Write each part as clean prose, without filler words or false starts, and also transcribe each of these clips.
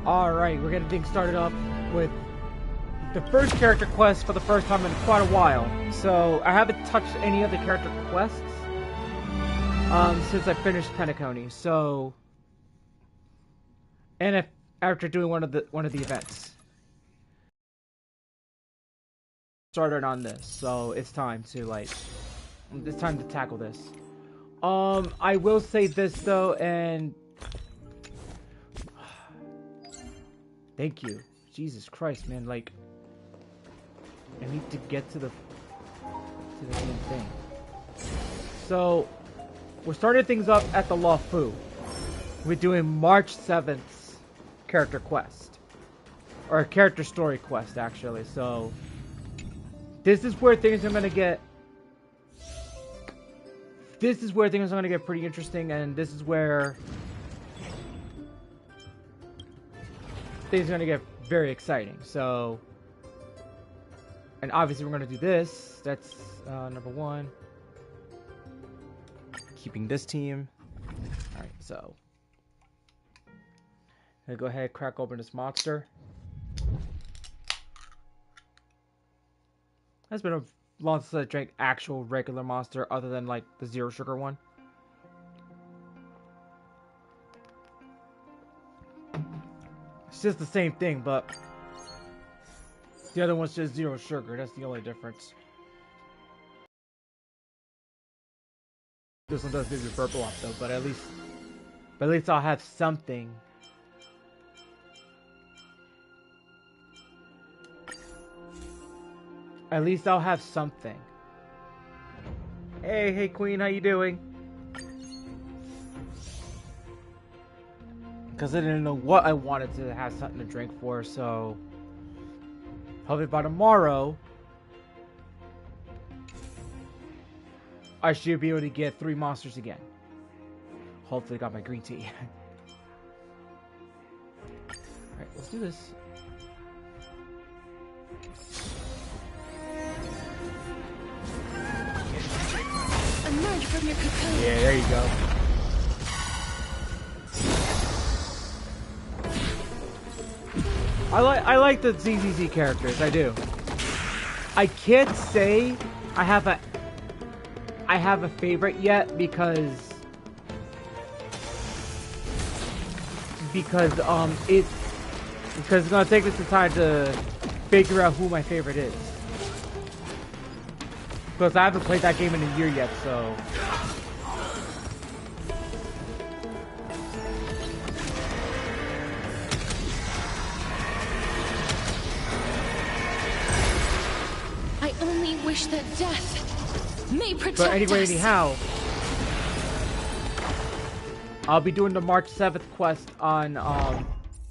Alright, we're getting things started up with the first character quest for the first time in quite a while. So, I haven't touched any other character quests since I finished Penacony. So, and after doing one of the events. Started on this, so it's time to tackle this. I will say this though, and thank you. Jesus Christ, man, like I need to get to the main thing. So we're starting things up at the Luofu. We're doing March 7th's character quest. Or character story quest actually, so this is where things are gonna get pretty interesting, and this is where things are gonna get very exciting. So, and obviously we're gonna do this. That's number one. Keeping this team. All right, so I'm gonna go ahead and crack open this monster. It's been a long since I drank actual regular monster other than like the zero sugar one. It's just the same thing, but the other one's just zero sugar. That's the only difference. This one does give you purple up though, but at least I'll have something. At least I'll have something. Hey Queen, how you doing? Because I didn't know what I wanted to have something to drink for, so hopefully by tomorrow I should be able to get 3 monsters again. Hopefully got my green tea. Alright, let's do this. Emerge from your cocoon. Yeah, there you go. I like the ZZZ characters, I do. I can't say I have a favorite yet because it's gonna take me some time to figure out who my favorite is. Because I haven't played that game in a year yet, so I only wish that death may protect us. But anyway, anyhow, I'll be doing the March 7th quest on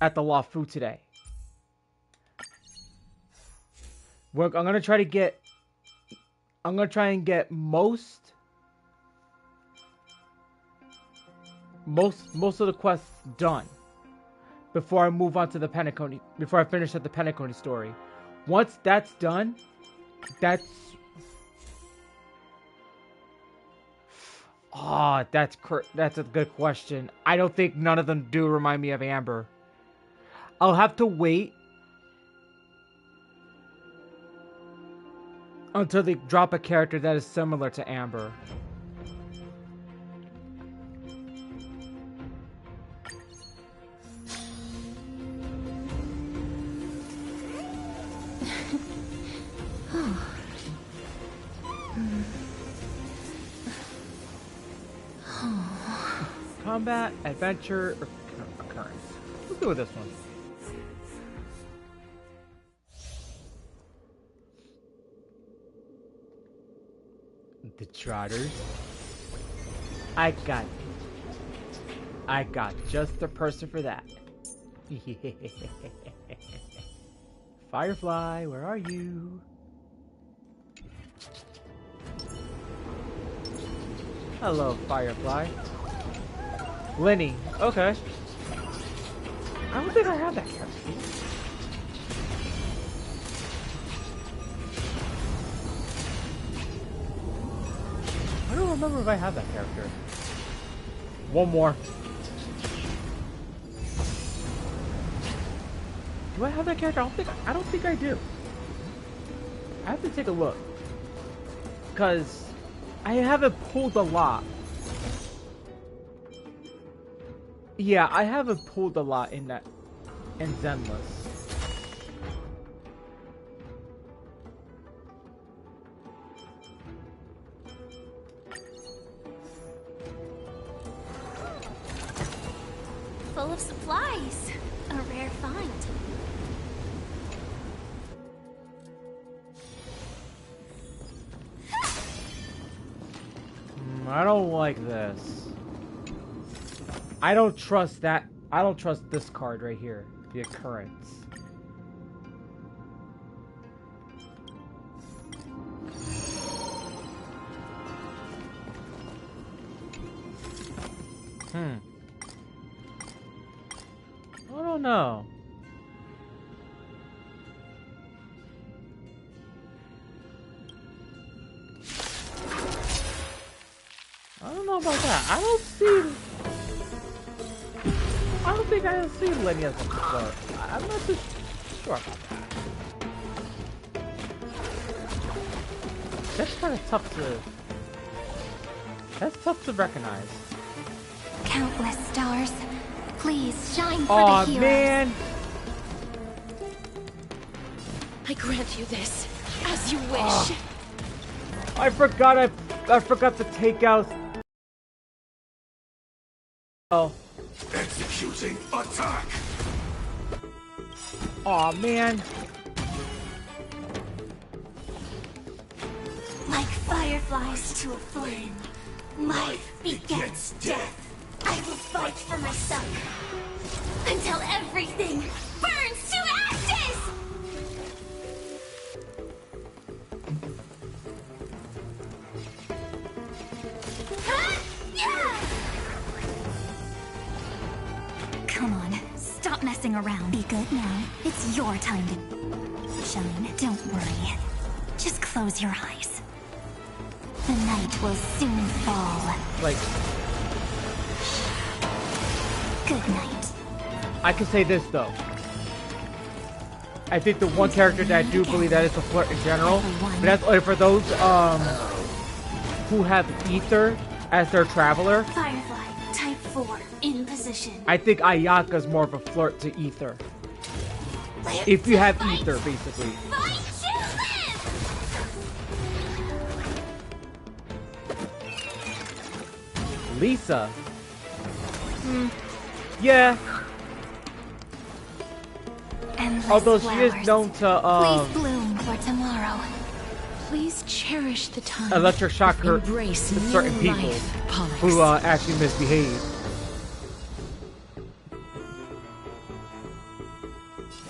at the Luofu today. I'm gonna try and get most of the quests done before I move on to the Penacony. Before I finish at the Penacony story. Once that's done, that's a good question. I don't think none of them do remind me of Amber. I'll have to wait until they drop a character that is similar to Amber. Combat, adventure, or occurrence. Let's go with this one. The Trotters. I got just the person for that. Firefly, where are you? Hello, Firefly. Lenny, okay. I don't think I have that character. I don't remember if I have that character. One more. Do I have that character? I don't think I do. I have to take a look. Cause I haven't pulled a lot. Yeah, I haven't pulled a lot in Zenless. Full of supplies. A rare find. I don't like this. I don't trust that. I don't trust this card right here. The occurrence. I don't know. I don't know about that. I don't think I see Lenny as a flirt. I'm not too sure about that. That's kind of tough to... That's tough to recognize. Countless stars, please shine for the heroes. Man! I grant you this, as you wish. I forgot to take out... Oh. Executing attack. Aw, man. Like fireflies to a flame, life begets death. I will fight for my son until everything burns to ashes! Come on, stop messing around. Be good now. It's your time to shine. Don't worry. Just close your eyes. The night will soon fall. Like... Good night. I can say this, though. I think the one character that I do believe that is a flirt in general, but that's only for those, who have Ether as their traveler. Firefly, type 4, in position. I think Ayaka's more of a flirt to Ether. If you have Ether, basically. Fight to live! Lisa. Yeah. Endless Although she is flowers. known to, Please bloom for tomorrow. Please cherish the time. electric shock her Embrace certain new people life, Pollux. who, actually misbehave.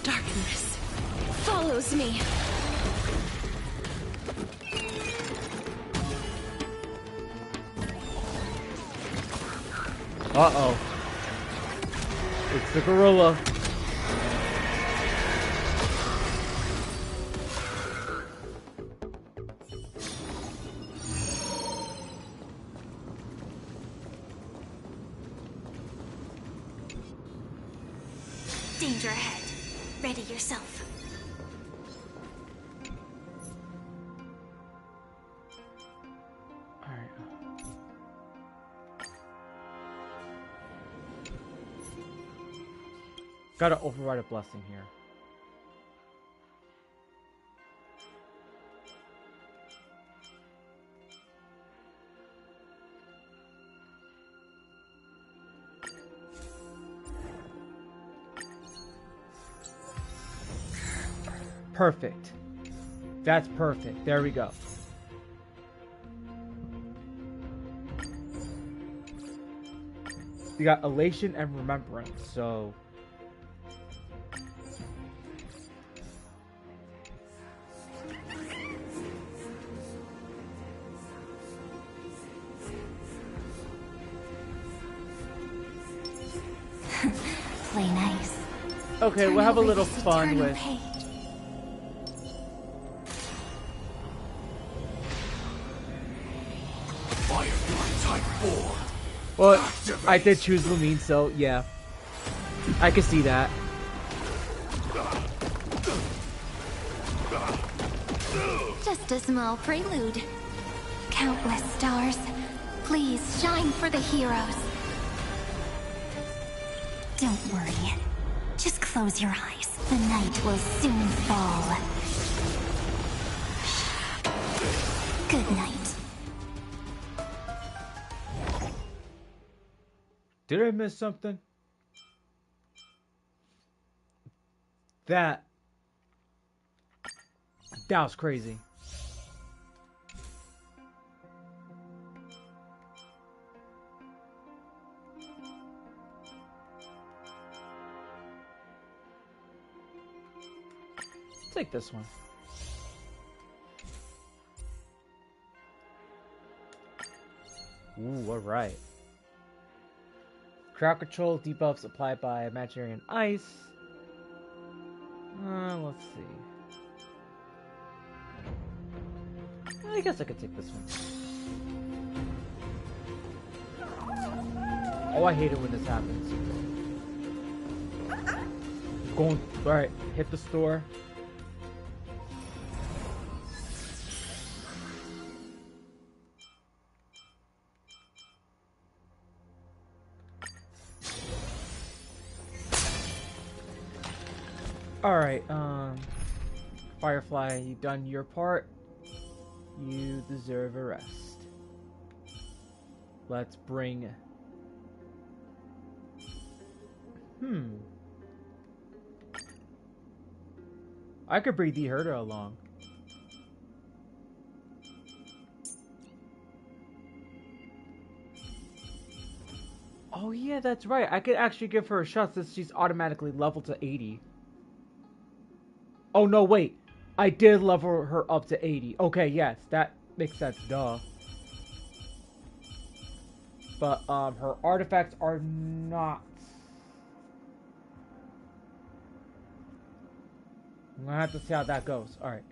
Darkness follows me. Uh-oh. It's the gorilla. Danger ahead. Ready yourself. Alright. Gotta override a blessing here. Perfect. That's perfect. There we go. We got elation and remembrance, so... Play nice. Okay, Turn we'll have a over little this fun eternal with... page. Firefly type 4. Well, I did choose Lumine, so yeah. I can see that. Just a small prelude. Countless stars, please shine for the heroes. Don't worry. Just close your eyes. The night will soon fall. Good night. Did I miss something? That was crazy. Take this one. Ooh, all right. Crowd control debuffs applied by imaginary and ice. Let's see. I guess I could take this one. Oh, I hate it when this happens. Going, alright, hit the store. Alright, Firefly, you done your part. You deserve a rest. Let's bring... I could bring the herder along. Oh yeah, that's right. I could actually give her a shot since she's automatically leveled to 80. Oh no, wait. I did level her up to 80. Okay, yes, that makes sense, duh. But her artifacts are not. I'm gonna have to see how that goes. Alright.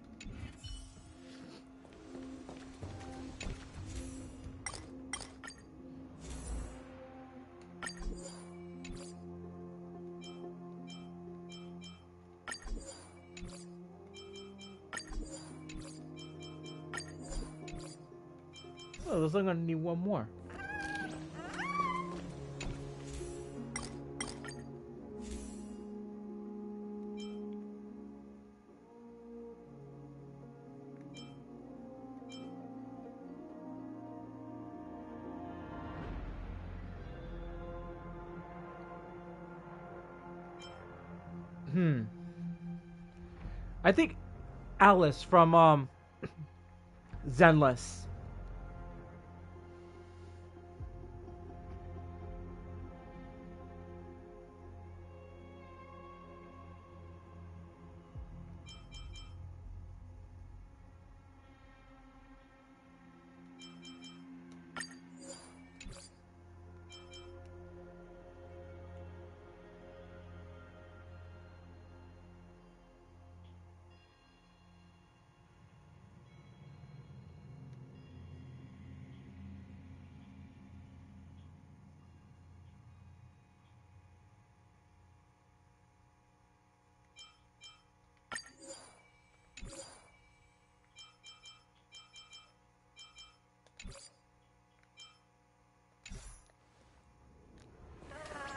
Oh, looks like I'm gonna need one more. I think Alice from Zenless.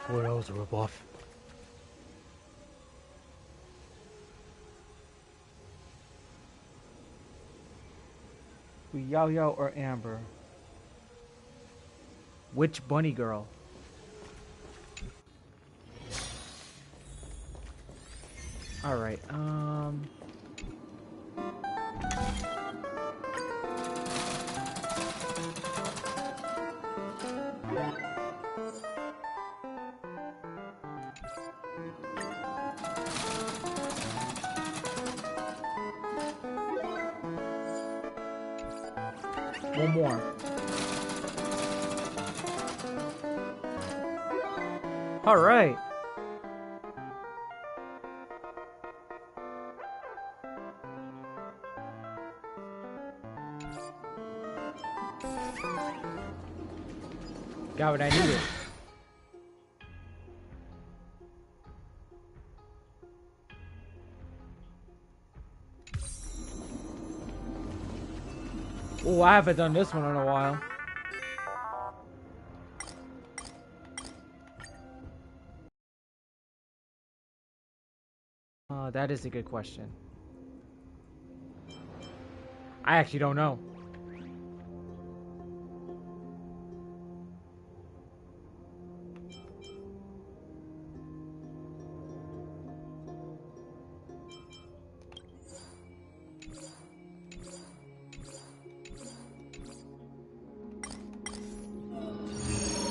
Boy, that was a ripoff. Yao Yao or Amber? Which bunny girl? Alright, one more. Alright. Got what I needed. Oh, I haven't done this one in a while. That is a good question. I actually don't know.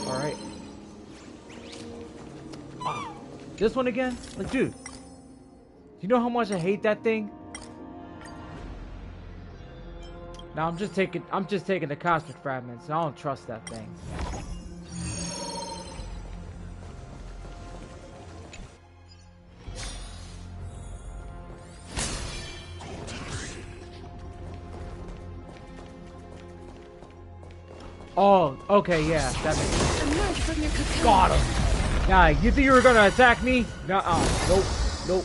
Alright. Ah, this one again? Like, dude. You know how much I hate that thing? Now I'm just taking the cosmic fragments. I don't trust that thing. Oh, okay, yeah, that makes sense. Emerge from your cocoon. Got him. Nah, you think you were gonna attack me? Nuh-uh. Nope. Nope.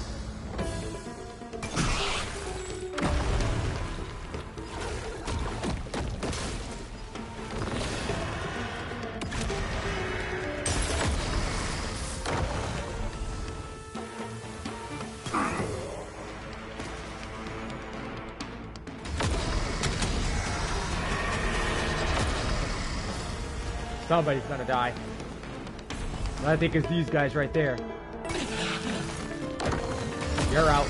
Somebody's gonna die. I think it's these guys right there. You're out.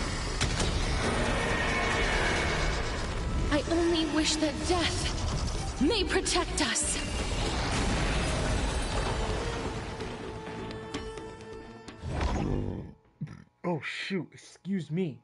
I only wish that death may protect us. Oh shoot, excuse me.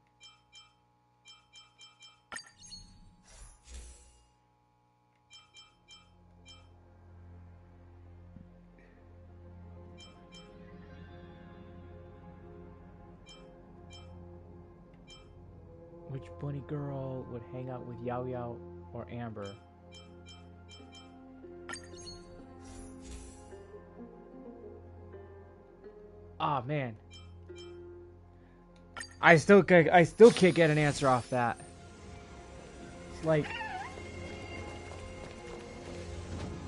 Which bunny girl would hang out with Yao Yao or Amber? Ah, man. I still can't get an answer off that. It's like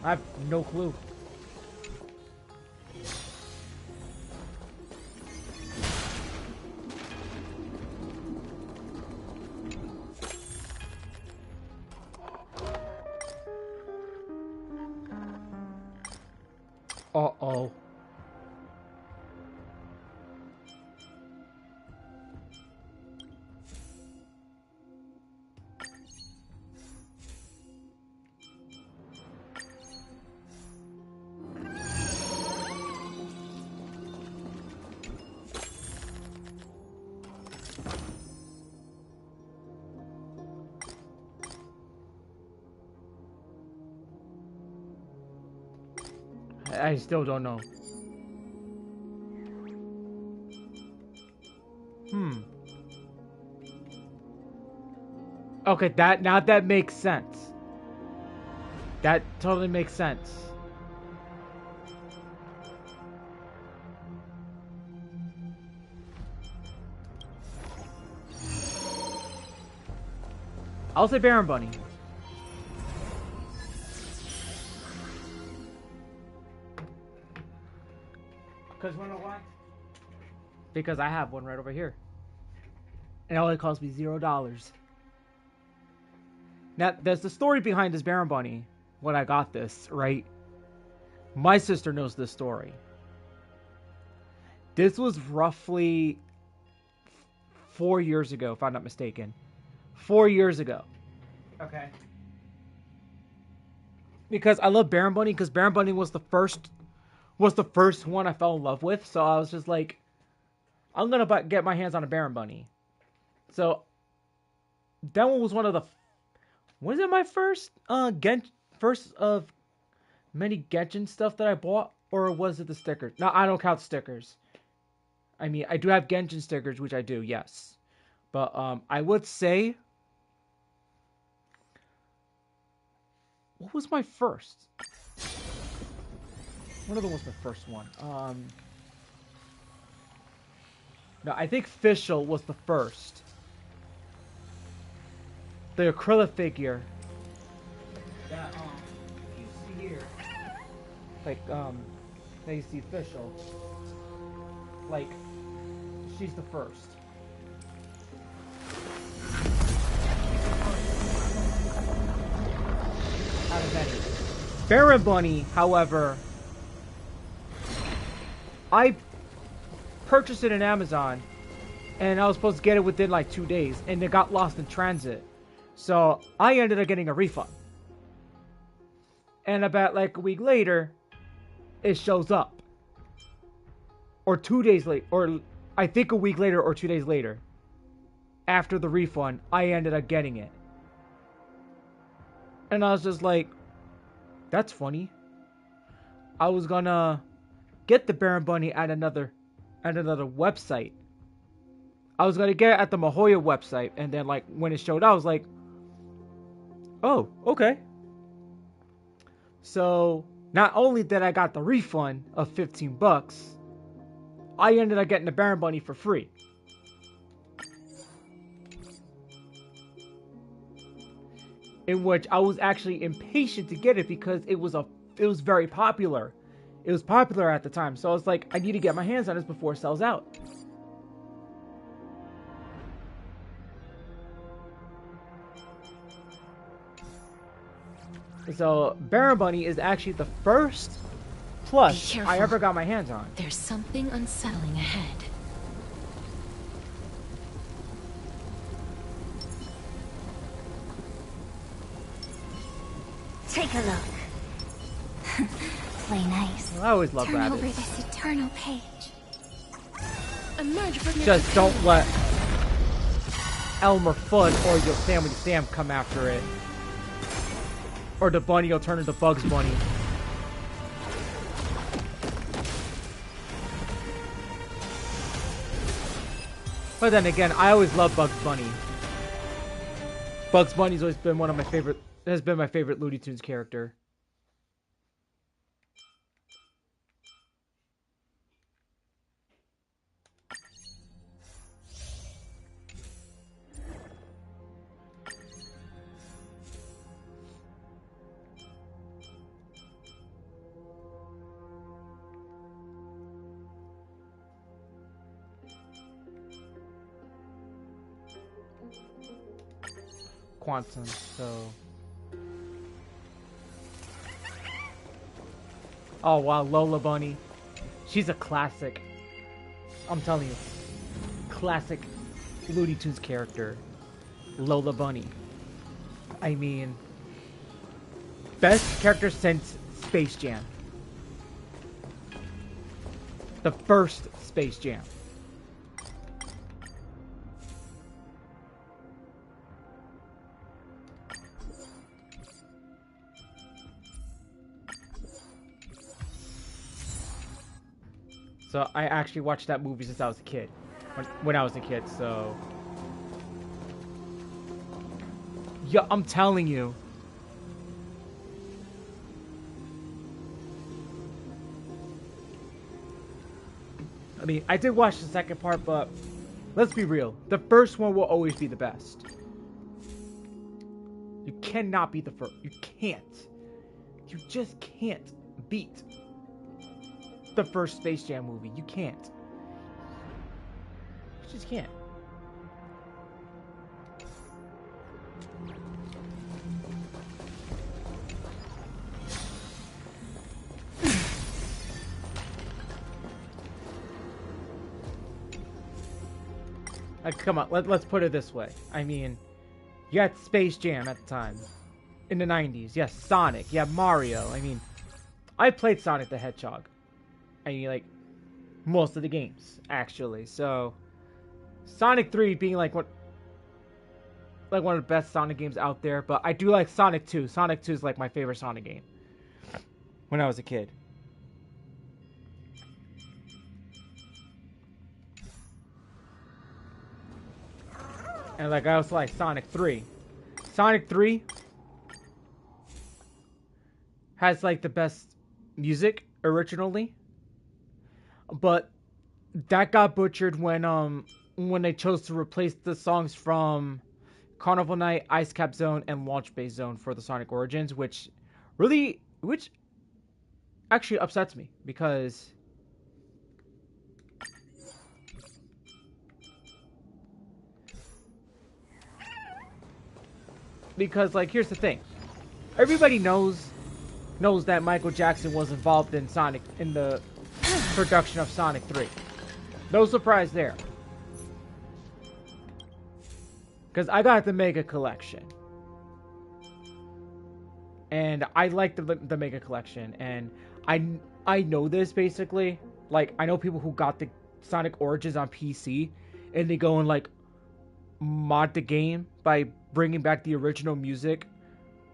I have no clue. Uh-oh. I still don't know. Okay, that makes sense. That totally makes sense. I'll say Baron Bunny. Because you know why? Because I have one right over here. And it only cost me $0. Now, there's the story behind this Baron Bunny. When I got this, right? My sister knows this story. This was roughly 4 years ago, if I'm not mistaken. 4 years ago. Okay. Because I love Baron Bunny, because Baron Bunny was the first one I fell in love with. So I was just like, I'm gonna get my hands on a Baron Bunny. So that one was one of the. Was it my first first of many Genshin stuff that I bought, or was it the stickers? No, I don't count stickers. I mean, I do have Genshin stickers, which I do, yes. But I would say, what was my first? One of them was my first one. No, I think Fischl was the first. The acrylic figure. like that you see official. Like, she's the first. Out of many. Baron Bunny, however, I purchased it on Amazon, and I was supposed to get it within like 2 days, and it got lost in transit. So I ended up getting a refund. And about like a week later, it shows up. Or 2 days later, or I think a week later or 2 days later, after the refund, I ended up getting it. And I was just like, that's funny. I was gonna get the Baron Bunny at another website. I was gonna get it at the Mahoya website, and then like when it showed up, I was like, oh, okay. So not only did I got the refund of $15, I ended up getting the Baron Bunny for free. In which I was actually impatient to get it because it was very popular. It was popular at the time, so I was like, I need to get my hands on this before it sells out. So Baron Bunny is actually the first plush I ever got my hands on. There's something unsettling ahead. Take a look. Play nice. I always love Turn rabbits. over this eternal page. Emerge from your Just don't let Elmer Fudd or Yosemite Sam come after it. Or the bunny will turn into Bugs Bunny. But then again, I always love Bugs Bunny. Bugs Bunny's always been one of my favorite, has been my favorite Looney Tunes character. Quantum, so... Oh wow, Lola Bunny. She's a classic. I'm telling you. Classic Looney Tunes character. Lola Bunny. I mean... best character since Space Jam. The first Space Jam. So I actually watched that movie since I was a kid. When I was a kid, so... Yeah, I'm telling you. I mean, I did watch the second part, but... let's be real. The first one will always be the best. You cannot beat the first. You can't. You just can't beat the first Space Jam movie. You can't. You just can't. Like, come on, let's put it this way. I mean, you had Space Jam at the time. In the 90s. Yes, Sonic. You have Mario. I mean, I played Sonic the Hedgehog. I mean, like, most of the games, actually. So, Sonic 3 being like one of the best Sonic games out there. But I do like Sonic 2. Sonic 2 is like my favorite Sonic game when I was a kid. And like I also like Sonic 3. Sonic 3 has like the best music originally. But that got butchered when they chose to replace the songs from Carnival Night, Ice Cap Zone, and Launch Base Zone for the Sonic Origins, which actually upsets me because like here's the thing. Everybody knows that Michael Jackson was involved in the production of Sonic 3. No surprise there. Because I got the Mega Collection. And I like the Mega Collection. And I know this basically. Like, I know people who got the Sonic Origins on PC. And they go and, like, mod the game by bringing back the original music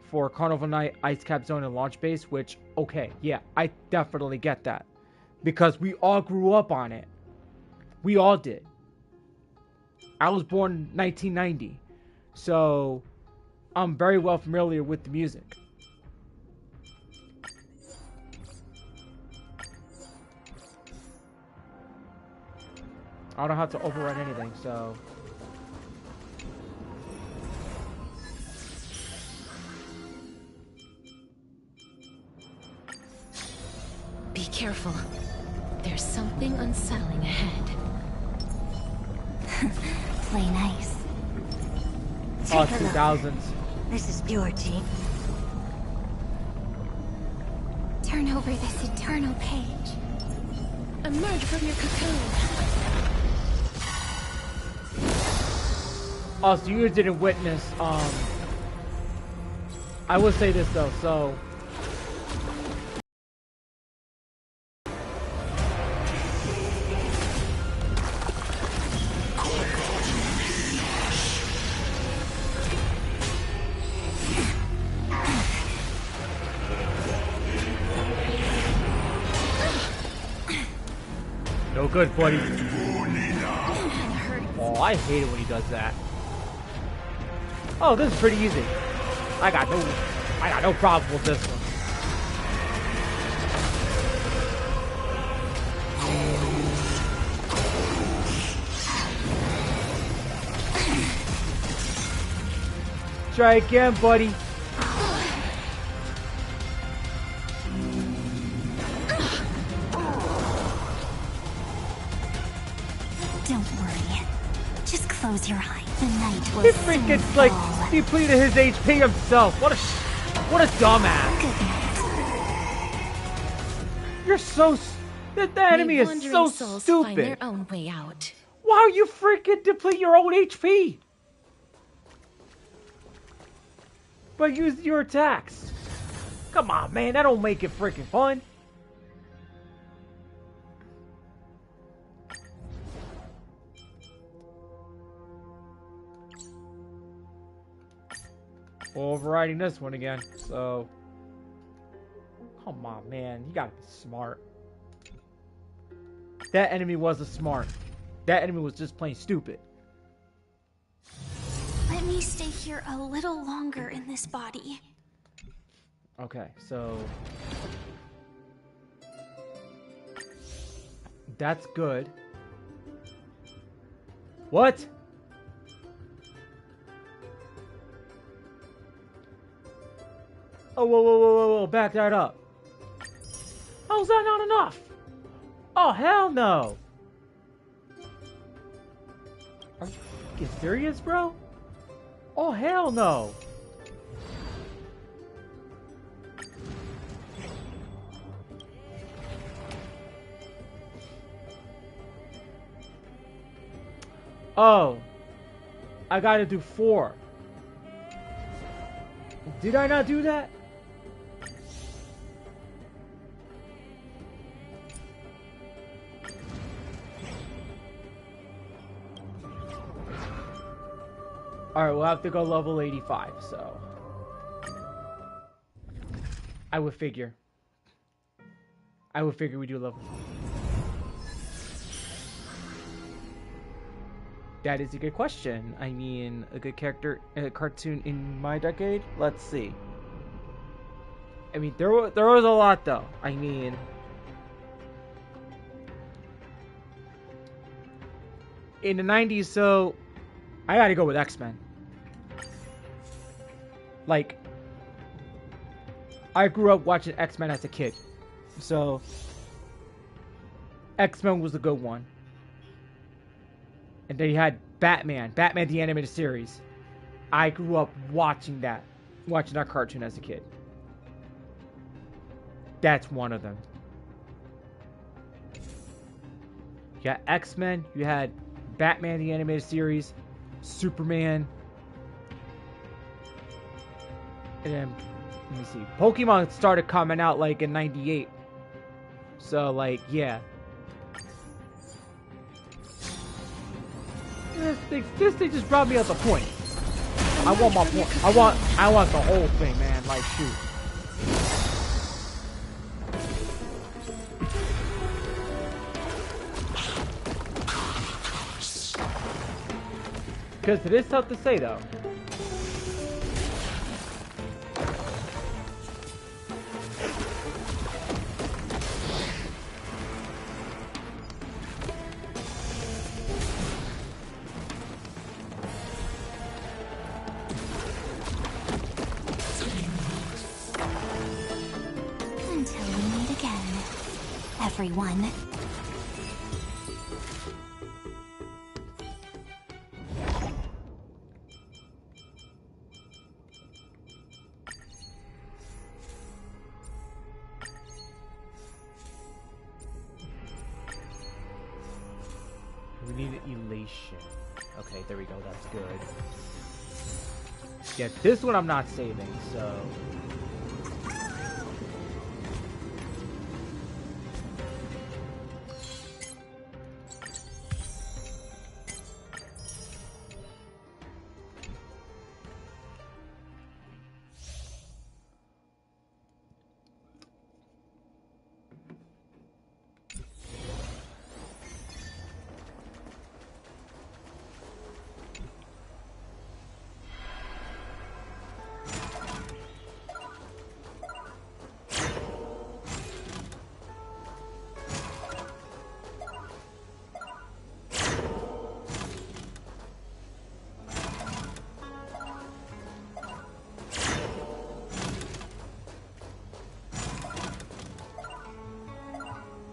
for Carnival Night, Ice Cap Zone, and Launch Base. Which, okay, yeah, I definitely get that. Because we all grew up on it. We all did. I was born in 1990. So, I'm very well familiar with the music. I don't know how to override anything, so... Be careful. There's something unsettling ahead. Play nice. Oh, Take a look. 2000s. This is purity. Turn over this eternal page. Emerge from your cocoon. Oh, so you didn't witness, I will say this though, so... No good, buddy. Oh, I hate it when he does that. Oh, this is pretty easy. I got no problem with this one. Try again, buddy. Don't worry. Just close your eyes. The night will He soon freaking like fall. depleted his HP himself. What a dumbass. Good night. You're so the enemy May is so wandering souls find their stupid. own way out. Why are you freaking deplete your own HP? But use your attacks. Come on, man. That don't make it freaking fun. Overriding this one again, so... Come on, man. You gotta be smart. That enemy wasn't smart. That enemy was just plain stupid. Let me stay here a little longer in this body. Okay, so... That's good. What? Oh, whoa, back that up. How's that not enough? Oh, hell no. Are you freaking serious, bro? Oh, hell no. Oh. I gotta do 4. Did I not do that? Alright, we'll have to go level 85, so... I would figure we do level 5. That is a good question. I mean, a good character, a cartoon in my decade? Let's see. I mean, there was a lot, though. I mean... In the 90s, so... I gotta go with X-Men. Like... I grew up watching X-Men as a kid. So, X-Men was a good one. And then you had Batman the animated series. I grew up watching that cartoon as a kid. That's one of them. You had X-Men, you had Batman the animated series, Superman, and then, let me see, Pokemon started coming out like in '98. So like, yeah. This thing just brought me up the point. I want my point. I want the whole thing, man. Like, shoot. Because it is tough to say, though. Until we meet again, everyone. We need elation. Okay, there we go. That's good. Yeah, this one I'm not saving, so...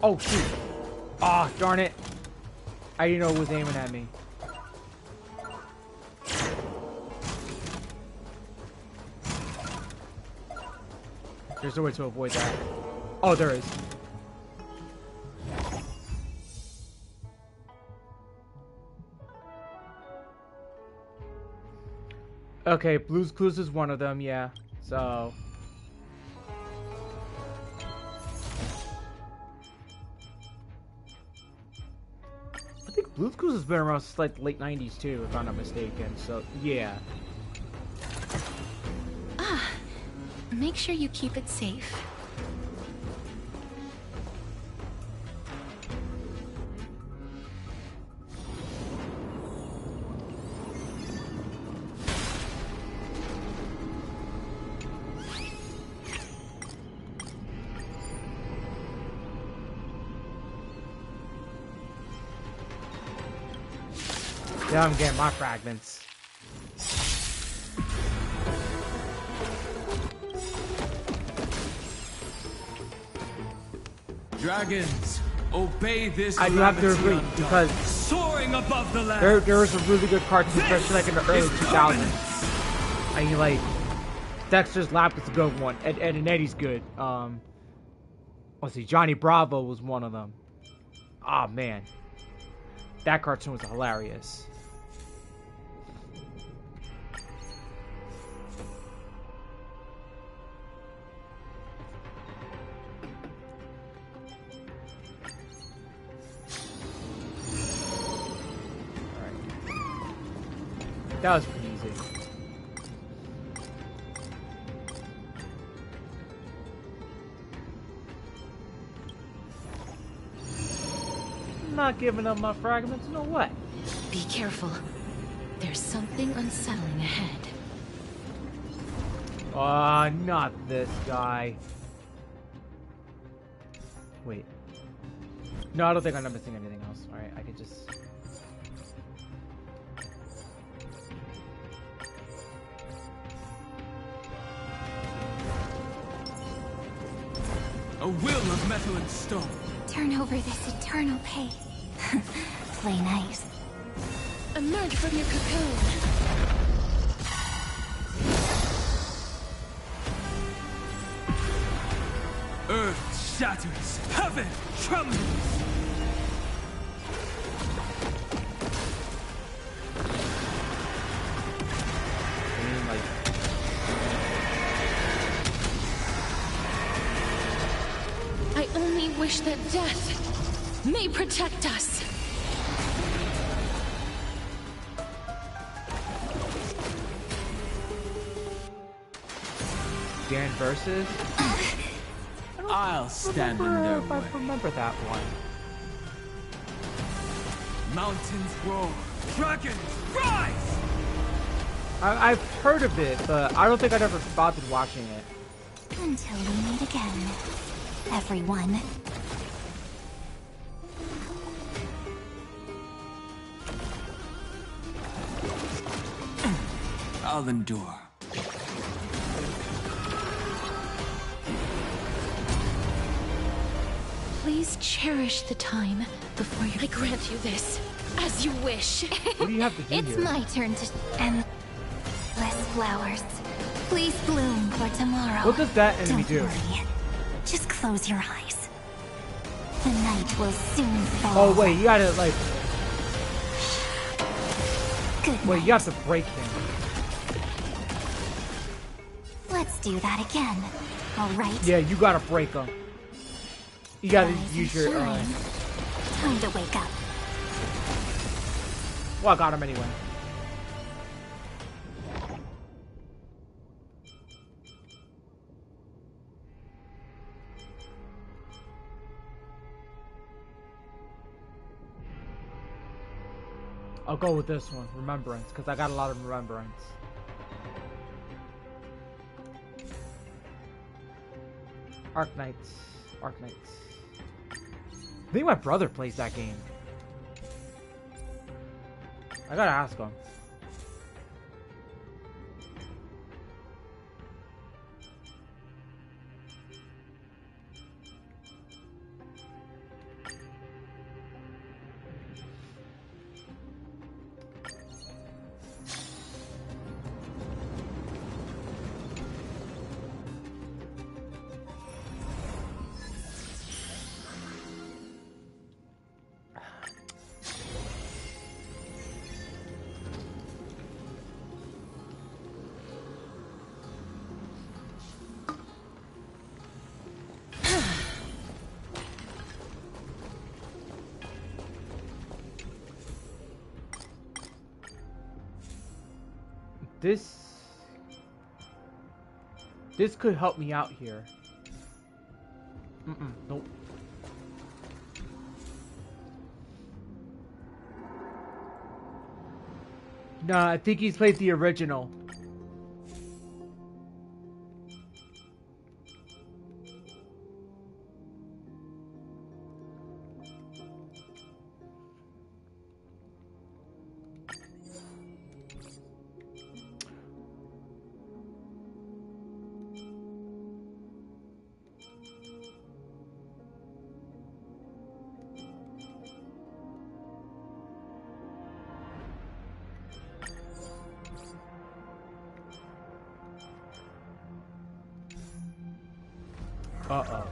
Oh, shoot. Ah, oh, darn it. I didn't know it was aiming at me. There's no way to avoid that. Oh, there is. Okay, Blue's Clues is one of them, yeah. So... I think Blue's Clues has been around since like late 90s too, if I'm not mistaken. So, yeah. Ah, make sure you keep it safe. Yeah, I'm getting my fragments. Dragons, obey this. I do have to agree because soaring above the land. there was a really good cartoon, especially like in the early 2000s. I mean, like Dexter's Lab was a good one. Ed and Eddie's good. Let's see, Johnny Bravo was one of them. Oh man, that cartoon was hilarious. That was pretty easy. I'm not giving up my fragments, no way. Be careful. There's something unsettling ahead. Not this guy. Wait. No, I don't think I'm not missing anything else. Alright, I can just... a will of metal and stone. Turn over this eternal pain. Play nice. Emerge from your cocoon. Earth shatters, heaven trembles. I mean, like, I only wish that death may protect us. Dan versus. I'll stand in their If I way. remember that one. Mountains roar, dragons rise! I've heard of it, but I don't think I'd ever bothered watching it. Until we meet again, everyone. I'll endure. Please cherish the time before you... I grant you this, as you wish. What do you have to do It's here? my turn to endless flowers. Please bloom for tomorrow. What does that enemy Don't do? worry. Just close your eyes. The night will soon fall. Oh wait, you gotta like. Good Wait, night. you have to break him. Let's do that again. All right. Yeah, you gotta break him. You gotta Rise use and your. shine. Time to wake up. Well, I got him anyway. I'll go with this one, Remembrance, because I got a lot of Remembrance. Arknights. Arknights. I think my brother plays that game. I gotta ask him. This could help me out here. Nope. Nah, I think he's played the original. Uh-oh.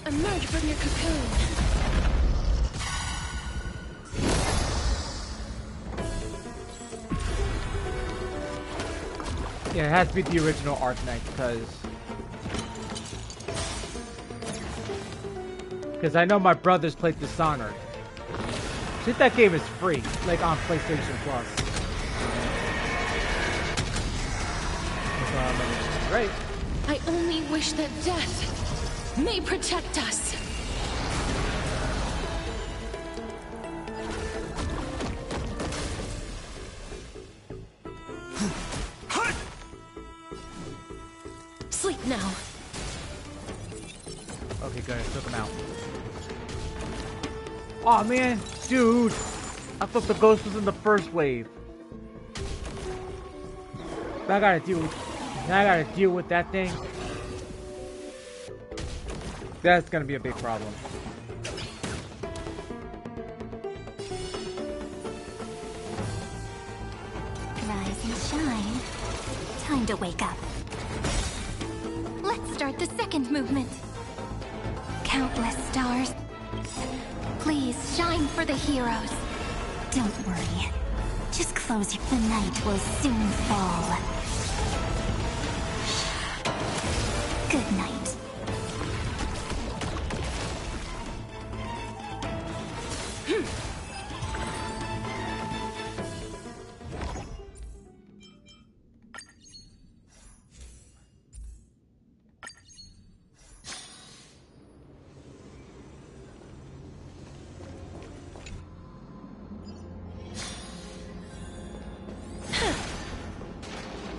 Emerge from your cocoon. Yeah, it has to be the original Arknight, because I know my brothers played Dishonored. Shit, that game is free, like on PlayStation Plus. Right. I only wish that death may protect us. Sleep now. Okay, good. I took him out. Oh man, dude. I thought the ghost was in the first wave. Now I gotta deal with that thing. That's gonna be a big problem. Rise and shine. Time to wake up. Let's start the second movement. Countless stars. Please shine for the heroes. Don't worry. Just close your... The night will soon fall. Good night.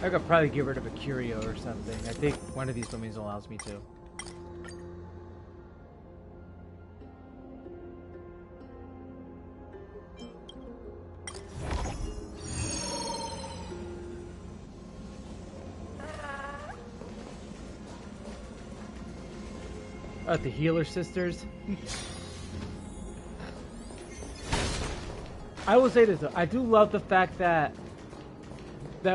I could probably get rid of a curio or something. I think one of these domains allows me to. Oh, the healer sisters. I will say this though, I do love the fact that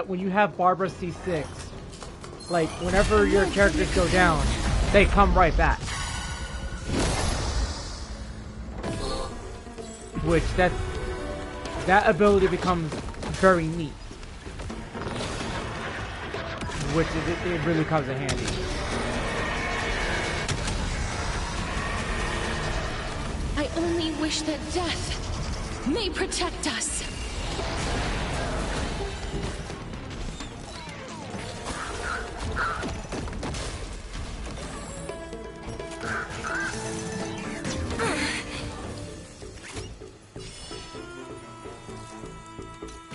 when you have Barbara C6, like whenever your characters go down, they come right back. Which that ability becomes very neat. Which it really comes in handy. I only wish that death may protect us.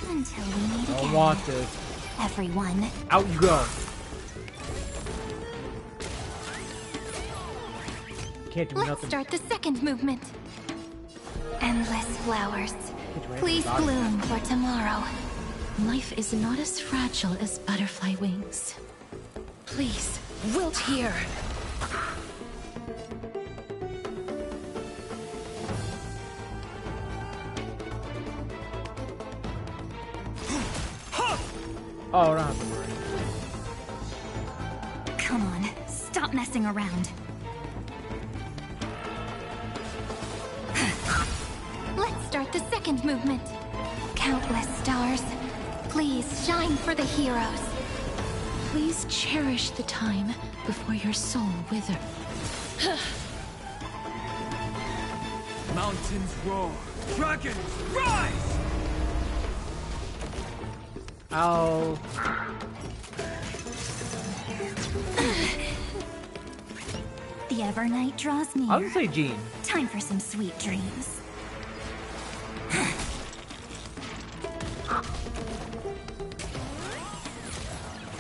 Until we meet again. I want this. Everyone. Out you go. Can't do Let's nothing. start the second movement. Endless flowers. Please bloom for tomorrow. Life is not as fragile as butterfly wings. Please, wilt here. Oh, I don't have to worry. Come on, stop messing around. Let's start the second movement. Countless stars. Please shine for the heroes. Please cherish the time before your soul wither. Mountains roar. Dragons rise! Ow. The Evernight draws near. I would say Jean. Time for some sweet dreams.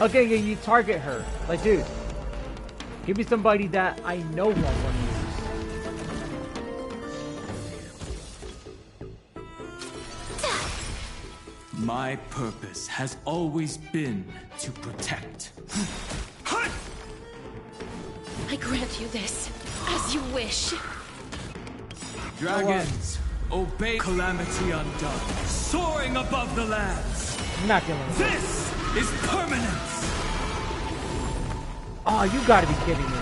Okay, yeah, you target her. Like, dude, give me somebody that I know won't want to use. My purpose has always been to protect. I grant you this, as you wish. Dragons, obey calamity undone, soaring above the lands. I'm not dealing with it. This is permanence. Oh, you gotta be kidding me.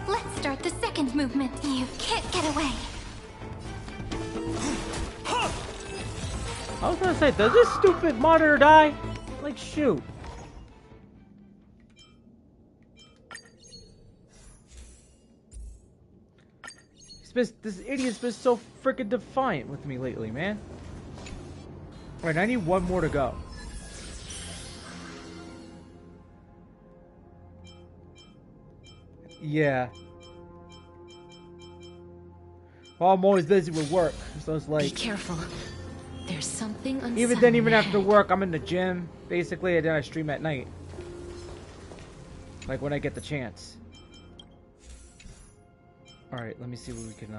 Let's start the second movement. You can't get away. I was gonna say, does this stupid monitor die? Like, shoot. This idiot's been so freaking defiant with me lately, man. Alright, I need one more to go. Yeah. Well, I'm always busy with work, so it's Be like... careful. There's something unsettling Even then, even after ahead. work, I'm in the gym, basically, and then I stream at night. Like, when I get the chance. All right, let me see what we can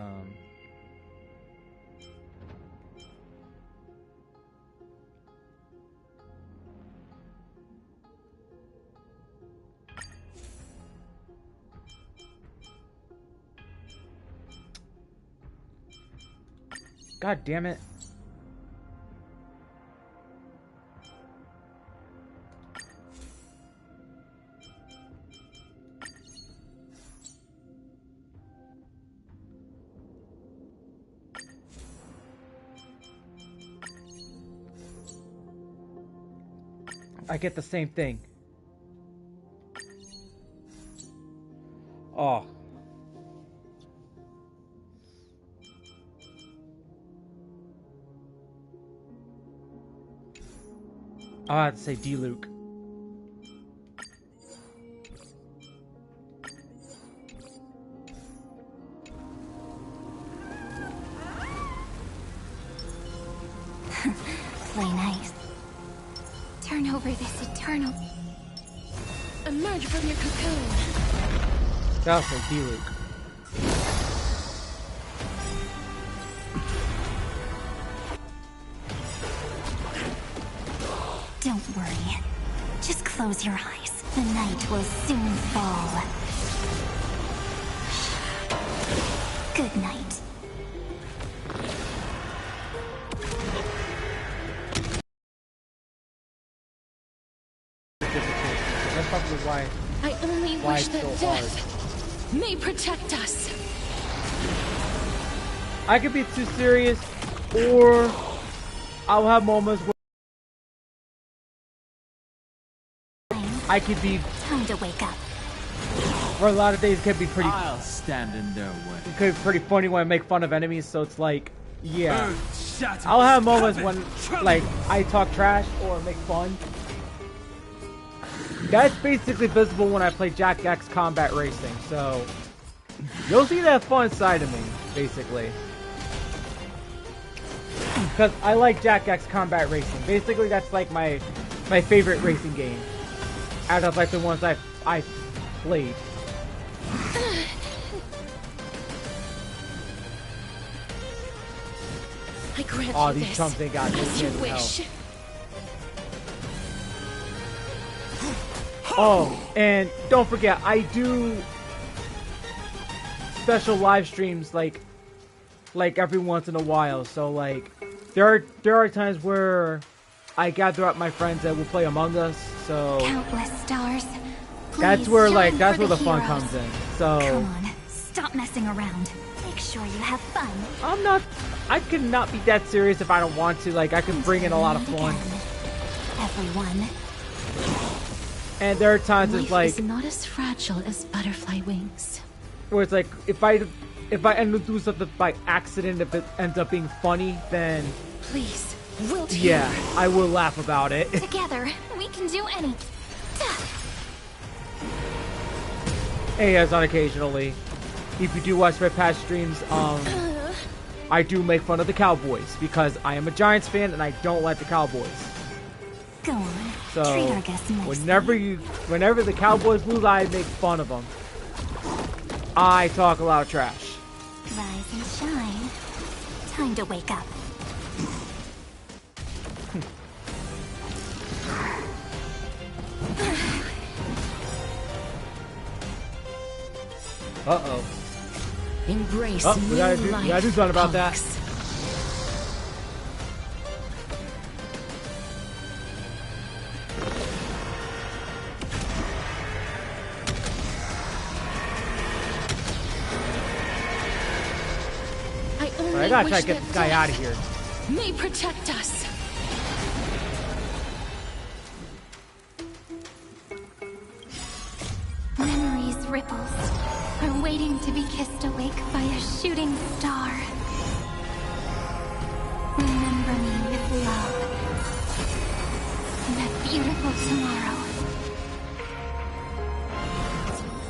God damn it. I get the same thing. Oh. I'll have to say D-Luke. Play nice. Turn over this eternal. Emerge from your cocoon. I'll say D-Luke. Don't worry. Just close your eyes. The night will soon fall. Good night. That's probably why. I only Why wish that so death may protect us. I could be too serious, or I'll have moments where I could be. Time to wake up. Where a lot of days can be pretty. I'll stand in their way. It could be pretty funny when I make fun of enemies. So it's like, yeah, Earth shatters, I'll have moments when heaven trembles. like I talk trash or make fun. That's basically visible when I play Jack X Combat Racing. So you'll see that fun side of me, basically. Because I like Jack X Combat Racing. Basically, that's like my favorite racing game. Out of like the ones I've played. I grant Oh, you these this. chumps ain't got no As you chance in hell. wish. Oh, and don't forget, I do special live streams like every once in a while. So like there are times where I gather up my friends that will play Among Us. So Countless stars. that's Please where shine that's for where the fun heroes. comes in. Come So on, stop messing around. Make sure you have fun. I could not be that serious if I don't want to. Like I can bring in a lot of Meet fun. again. Everyone. And there are times it's Life like is not as fragile as butterfly wings. where it's like if I end up doing something by accident, if it ends up being funny, then Please, wilt yeah, I will laugh about it. Together, we can do any. Hey, as on occasionally, if you do watch my past streams, I do make fun of the Cowboys because I am a Giants fan and I don't like the Cowboys. Go on. Treat So our guests nicely. whenever the Cowboys lose, I make fun of them. I talk a lot of trash. Rise and shine. Time to wake up. Uh-oh. Embrace Oh, new we gotta do something about that. punks. I only I gotta wish try to get that this guy out of death here. may protect us. Memories ripples are waiting to be kissed awake by a shooting star. Remember me with love. In that beautiful tomorrow.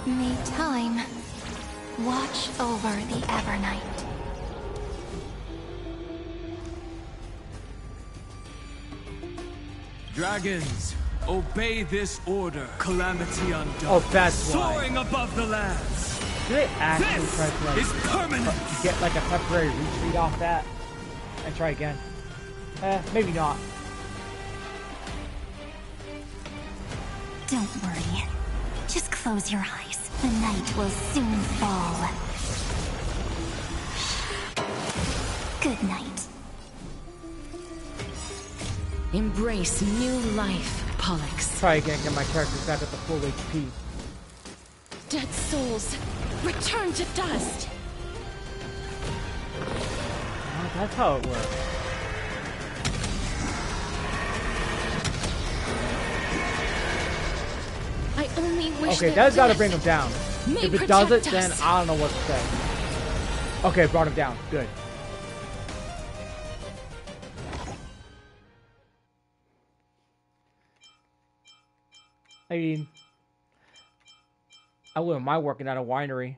May time watch over the Evernight. Dragons, obey this order. Calamity undone. Oh, that's why. Soaring above the lands. Do they actually try to like is permanent. get like a temporary retreat off that and try again? Maybe not. Don't worry. Just close your eyes. The night will soon fall. Good night. Embrace new life, Pollux. Try again, get my characters back at the full HP. Dead souls, return to dust. Oh, that's how it works. I only wish Okay, that that's gotta death bring him down. may If it does it, protect then us. I don't know what to say. Okay, brought him down. Good. I mean, I wouldn't mind working at a winery.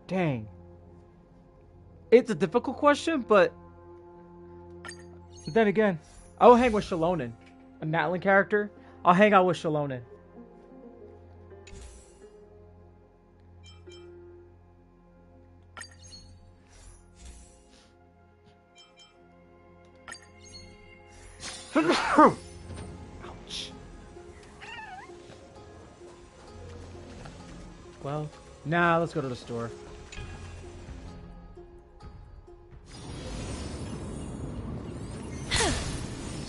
Dang. It's a difficult question, but then again, I will hang with Shalonen, a Natlin character. I'll hang out with Shalonen. Ouch. Well, nah, let's go to the store.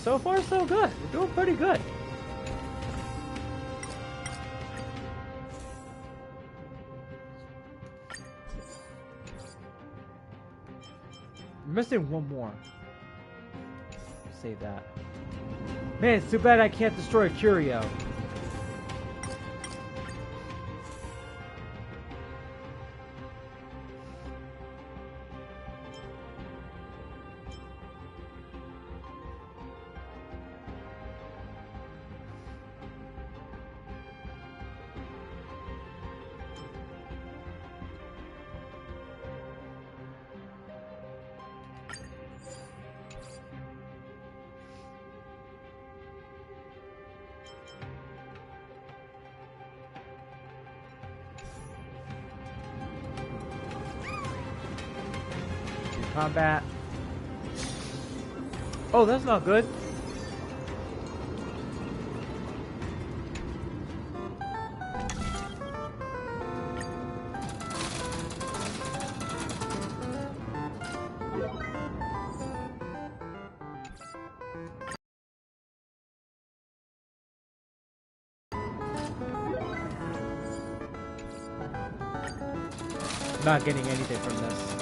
So far, so good. We're doing pretty good. We're missing one more. Save that. Man, it's too bad I can't destroy a curio. Combat. Oh, that's not good. Not getting anything from this.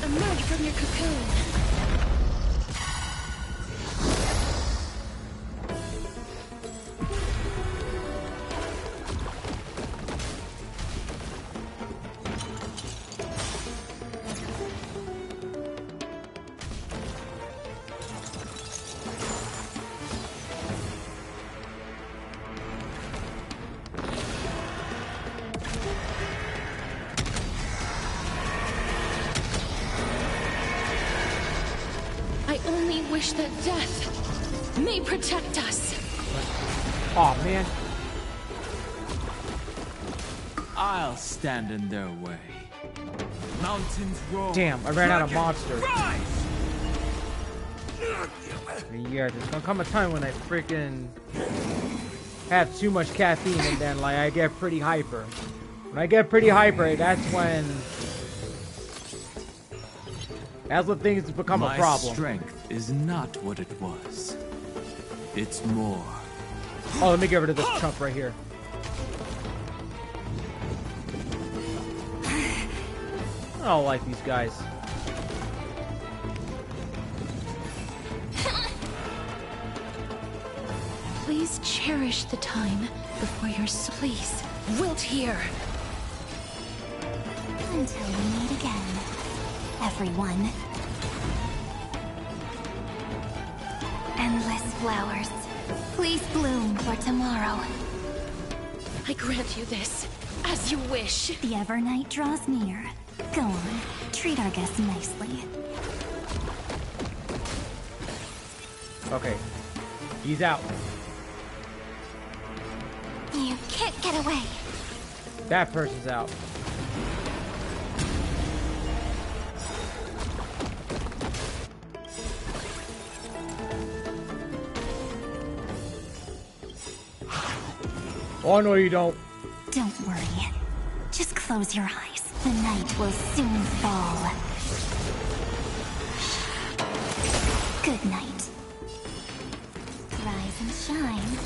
Emerge from your cocoon. I only wish that death may protect us. Oh man. I'll stand in their way. Mountains roar. Damn, I ran out of monsters. Rise! Yeah, there's gonna come a time when I freaking have too much caffeine and then like I get pretty hyper. When I get pretty hyper, that's when things become a problem. My strength is not what it was. It's more. Oh, let me get rid of this chump right here. I don't like these guys. Please cherish the time before your please wilt here. Until we meet again, everyone. Endless flowers. Please bloom for tomorrow. I grant you this As you wish. The Evernight draws near. Go on, treat our guests nicely. Okay. He's out. You can't get away. That person's out. Oh, no, you don't. Don't worry. Just close your eyes. The night will soon fall. Good night. Rise and shine.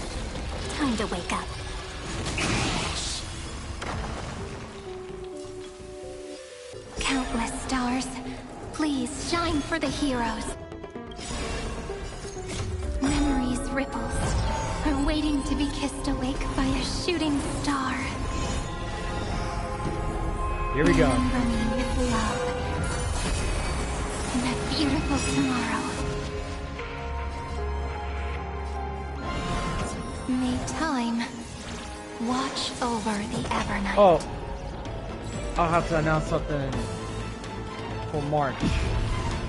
Time to wake up. Countless stars, please shine for the heroes. Memories' ripples are waiting to be kissed awake by a shooting star. Here we go. Remember me with love. In that beautiful tomorrow. May time watch over the Evernight. Oh. I'll have to announce something for March.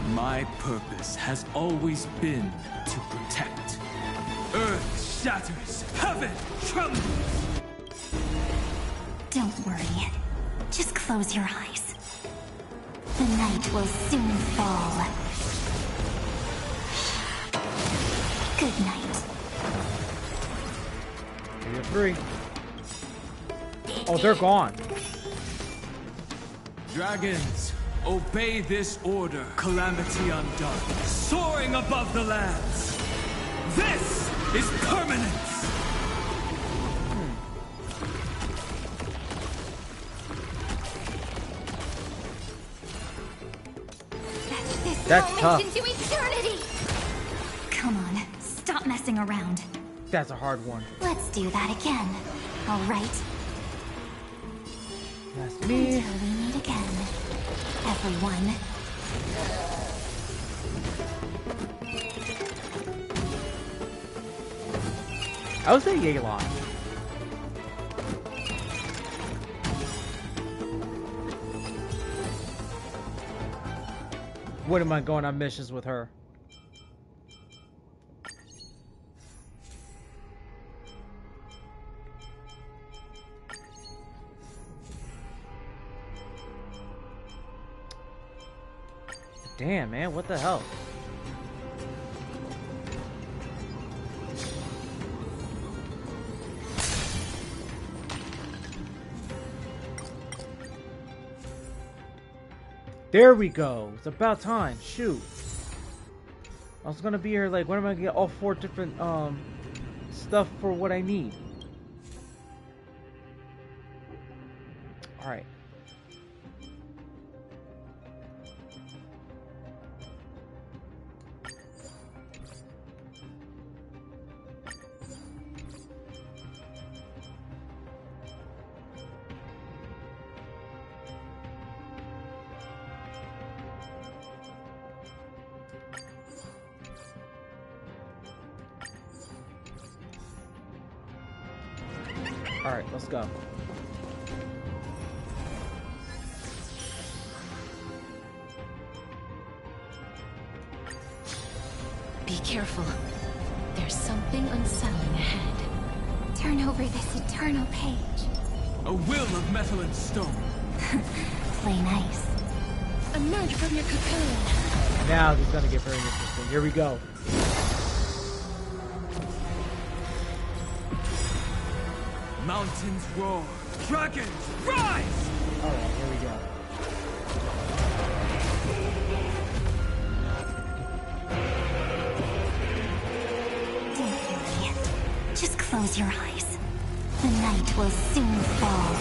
My purpose has always been to protect. Earth shatters, heaven trembles. Don't worry. Just close your eyes. The night will soon fall. Good night. You're free. Oh, they're gone. Dragons, obey this order. Calamity undone, soaring above the lands. This is permanence. That's tough. Into eternity. Come on, stop messing around. That's a hard one. Let's do that again. All right. That's me. Until we meet again, everyone. I would say Yelan. What am I going on missions with her? Damn, man, what the hell? There we go. It's about time. Shoot. I was gonna be here like, when am I gonna get all 4 different stuff for what I need? Alright. Alright, let's go. Be careful. There's something unsettling ahead. Turn over this eternal page. A will of metal and stone. Play nice. Emerge from your cocoon. Now this is gonna get very interesting. Here we go. Mountains roar. Dragons, rise! Alright, here we go. Don't worry. Just close your eyes. The night will soon fall.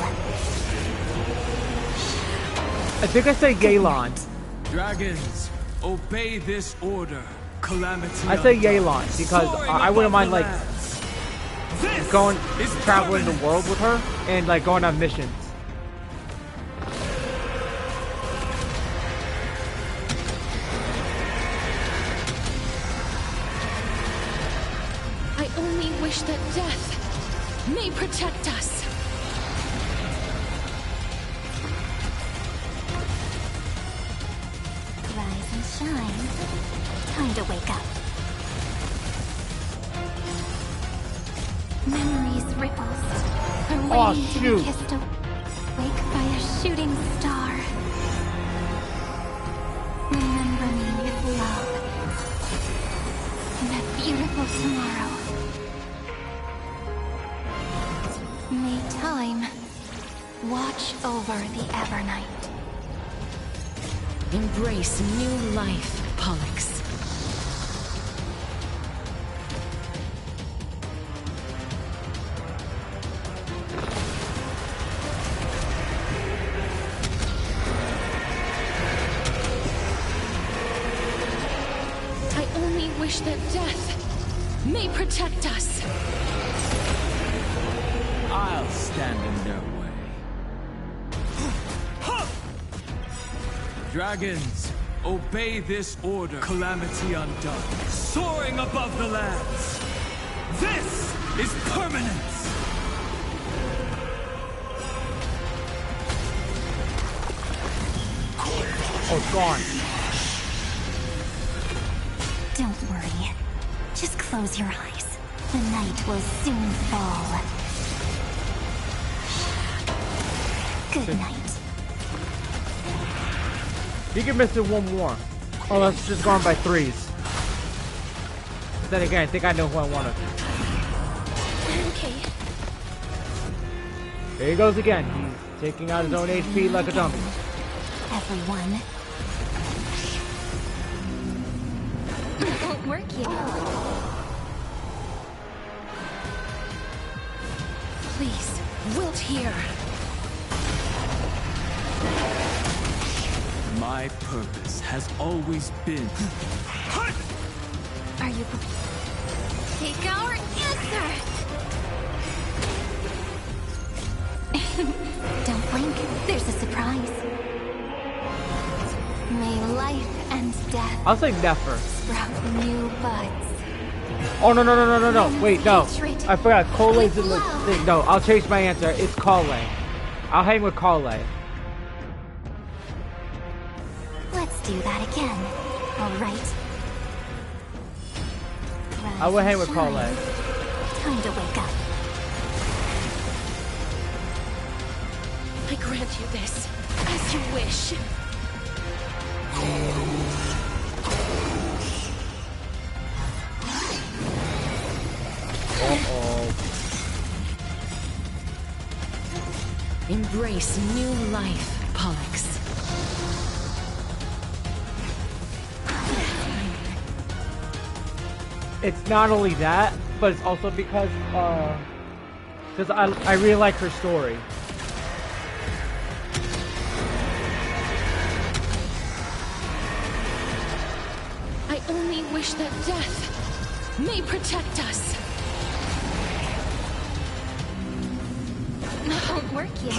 I think I say Yelan. Dragons, obey this order. Calamity I say undone, Yelan because soaring I wouldn't above mind the like lands. This going is traveling the permanence. world with her and like going on missions. I only wish that death may protect us. shine. Time to wake up. Memories ripples are waiting to be kissed awake by a shooting star. Remember me with love. In that beautiful tomorrow. May time watch over the Evernight. Embrace new life, Pollux. I only wish that death may protect us. I'll stand in their way. Dragons, obey this order. Calamity undone, soaring above the lands. This is permanence. Oh, it's gone. Don't worry. Just close your eyes. The night will soon fall. Good night. You can miss it one more. Oh, that's just gone by threes. But then again, I think I know who I want to. Okay. There he goes again. He's taking out his own HP like a dummy. Everyone. It won't work yet. Please, wilt here. My purpose has always been. Are you take our answer? Don't blink. There's a surprise. May life and death I'll say Nefer. sprout new buds. Oh, no, no, no, no, no, no. Wait, no. I forgot. Cole's in the thing. No, I'll change my answer. It's Kale. I'll hang with Kale. Let's do that again. All right. I will hang with Shine. Kale. Time to wake up. I grant you this, as you wish. Uh-oh. Embrace new life, Pollux. It's not only that, but it's also because I really like her story. I only wish that death may protect us. That won't work yet.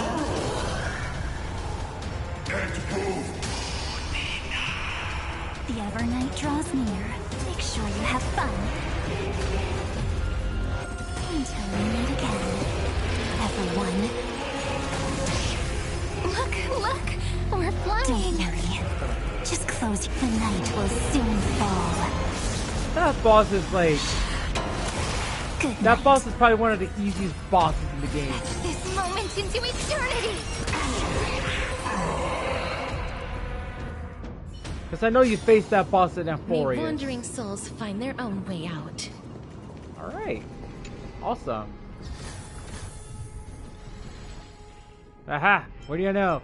The Evernight draws near. Make sure you have fun. Until we meet again. Everyone. Look, we're flying. Don't worry. Just close. The night will soon fall. That boss is like... Good That night. boss is probably one of the easiest bosses in the game. This moment into eternity. Because I know you faced that boss in May Euphoria. wandering souls find their own way out. Alright. Awesome. Aha! What do you know?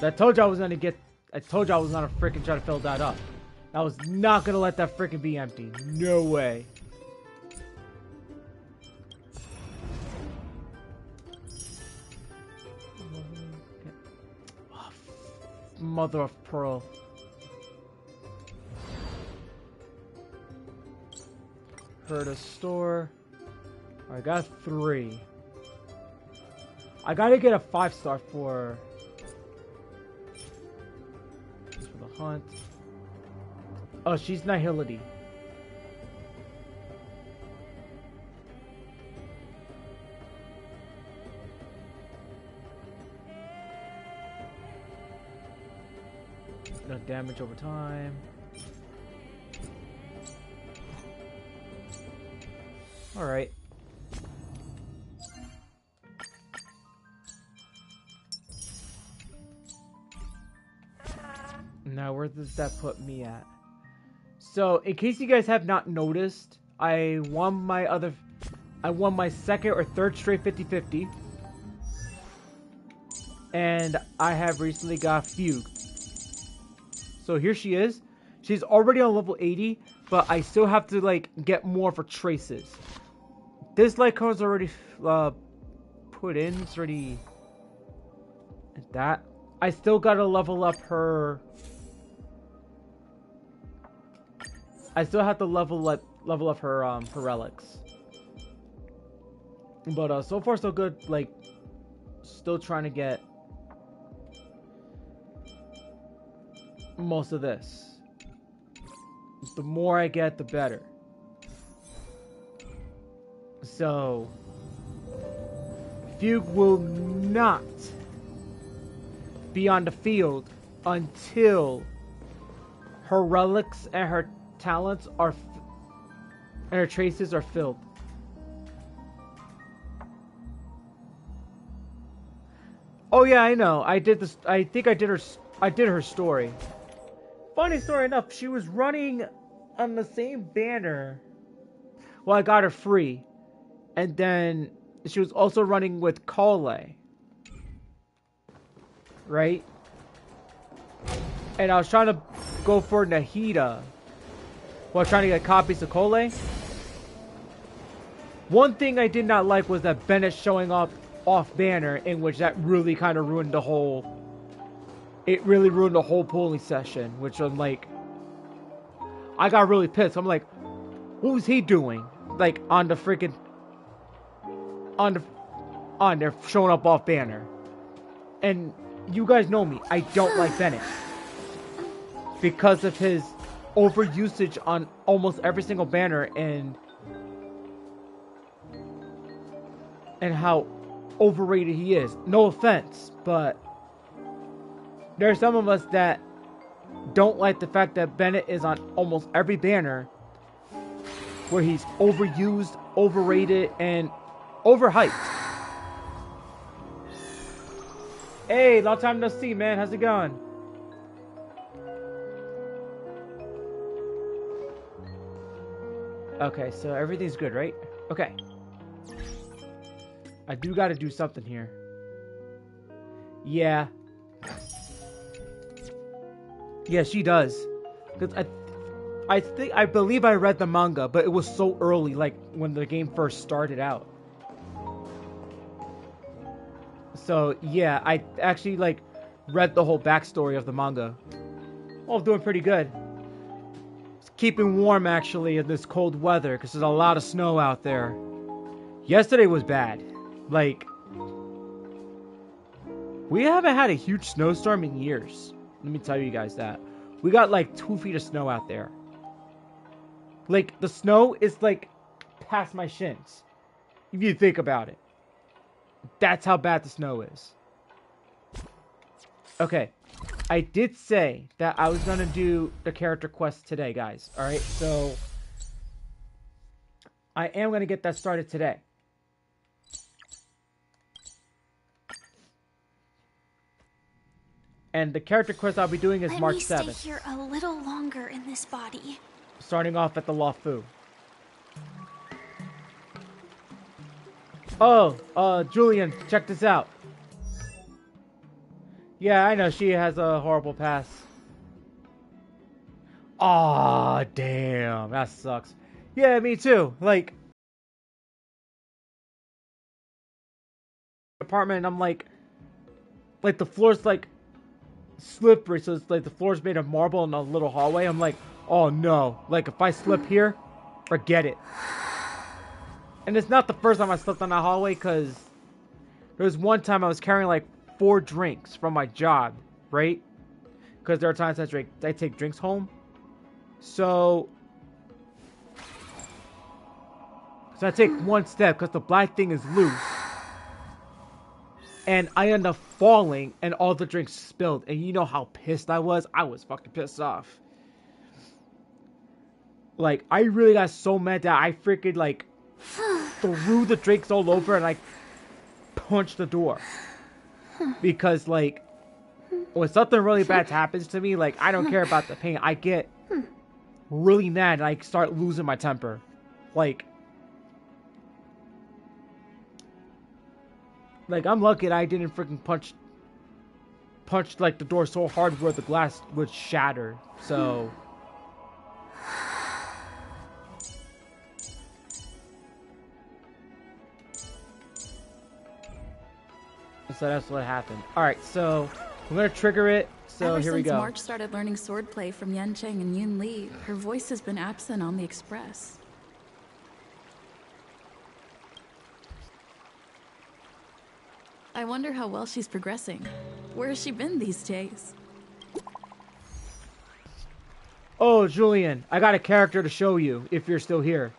I told you I was gonna get... I told you I was gonna freaking try to fill that up. I was not gonna let that freaking be empty. No way. Mother of pearl. Heard a store. I got 3. I gotta get a 5-star for the hunt. Oh, she's Nihility. damage over time. Alright. Now, where does that put me at? So, in case you guys have not noticed, I won my second or third straight 50-50. And I have recently got Fugue. So here she is. She's already on level 80, but I still have to like get more for traces. This light code's already put in. It's already that. I still gotta level up her. I still have to level up her relics. But so far so good. Like, still trying to get most of this. The more I get, the better. So, Fugue will not be on the field until her relics and her talents are and her traces are filled. Oh yeah, I know. I did this. I think I did her story. Funny story enough, she was running on the same banner. Well, I got her free. And then she was also running with Kale. Right? And I was trying to go for Nahida while trying to get copies of Kale. One thing I did not like was that Bennett showing up off banner, in which that really kind of ruined the whole... It really ruined the whole polling session, which I'm like... I got really pissed. I'm like, what was he doing? Like, on the freaking... On there, showing up off banner. And you guys know me. I don't like Bennett. Because of his overusage on almost every single banner and how overrated he is. No offense, but there are some of us that don't like the fact that Bennett is on almost every banner where he's overused, overrated, and overhyped. Hey, long time no see, man. How's it going? Okay, so everything's good, right? Okay. I do gotta do something here. Yeah. Yeah, she does. Cause I believe I read the manga, but it was so early, like when the game first started out. So yeah, I actually like read the whole backstory of the manga. Oh, I'm doing pretty good. It's keeping warm actually in this cold weather because there's a lot of snow out there. Yesterday was bad. Like, we haven't had a huge snowstorm in years. Let me tell you guys that. We got like 2 feet of snow out there. Like, the snow is like past my shins. If you think about it. That's how bad the snow is. Okay. I did say that I was going to do the character quest today, guys. Alright, so I am going to get that started today. And the character quest I'll be doing is March 7th. Let me stay here a little longer in this body. Starting off at the Luofu. Oh, Julian, check this out. Yeah, I know, she has a horrible past. Aw, damn, that sucks. Yeah, me too. Like, apartment, I'm like the floor's like slippery, so it's like the floor's made of marble in a little hallway. I'm like, oh no, like if I slip here, forget it. And it's not the first time I slipped on that hallway, because there was one time I was carrying like 4 drinks from my job, right? Because there are times I take drinks home. So I take one step because the black thing is loose. and I end up falling, and all the drinks spilled. And you know how pissed I was? I was fucking pissed off. Like, I really got so mad that I freaking, like, threw the drinks all over and, like, punched the door. Because, like, when something really bad happens to me, like, I don't care about the pain. I get really mad and I start losing my temper. Like, I'm lucky that I didn't freaking punch like the door so hard where the glass would shatter. So that's what happened. All right, so I'm gonna trigger it. So here we go. Ever since March started learning swordplay from Yan Cheng and Yun Li, her voice has been absent on the Express. I wonder how well she's progressing. Where has she been these days? Oh, Julian, I got a character to show you if you're still here.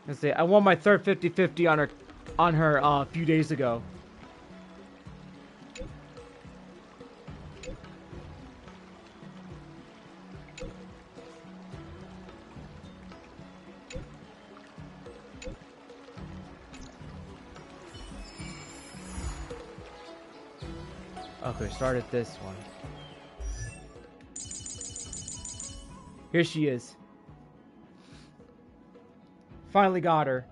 Let's see. I won my third 50-50 on her a few days ago. Okay, start at this one. Here she is. Finally got her.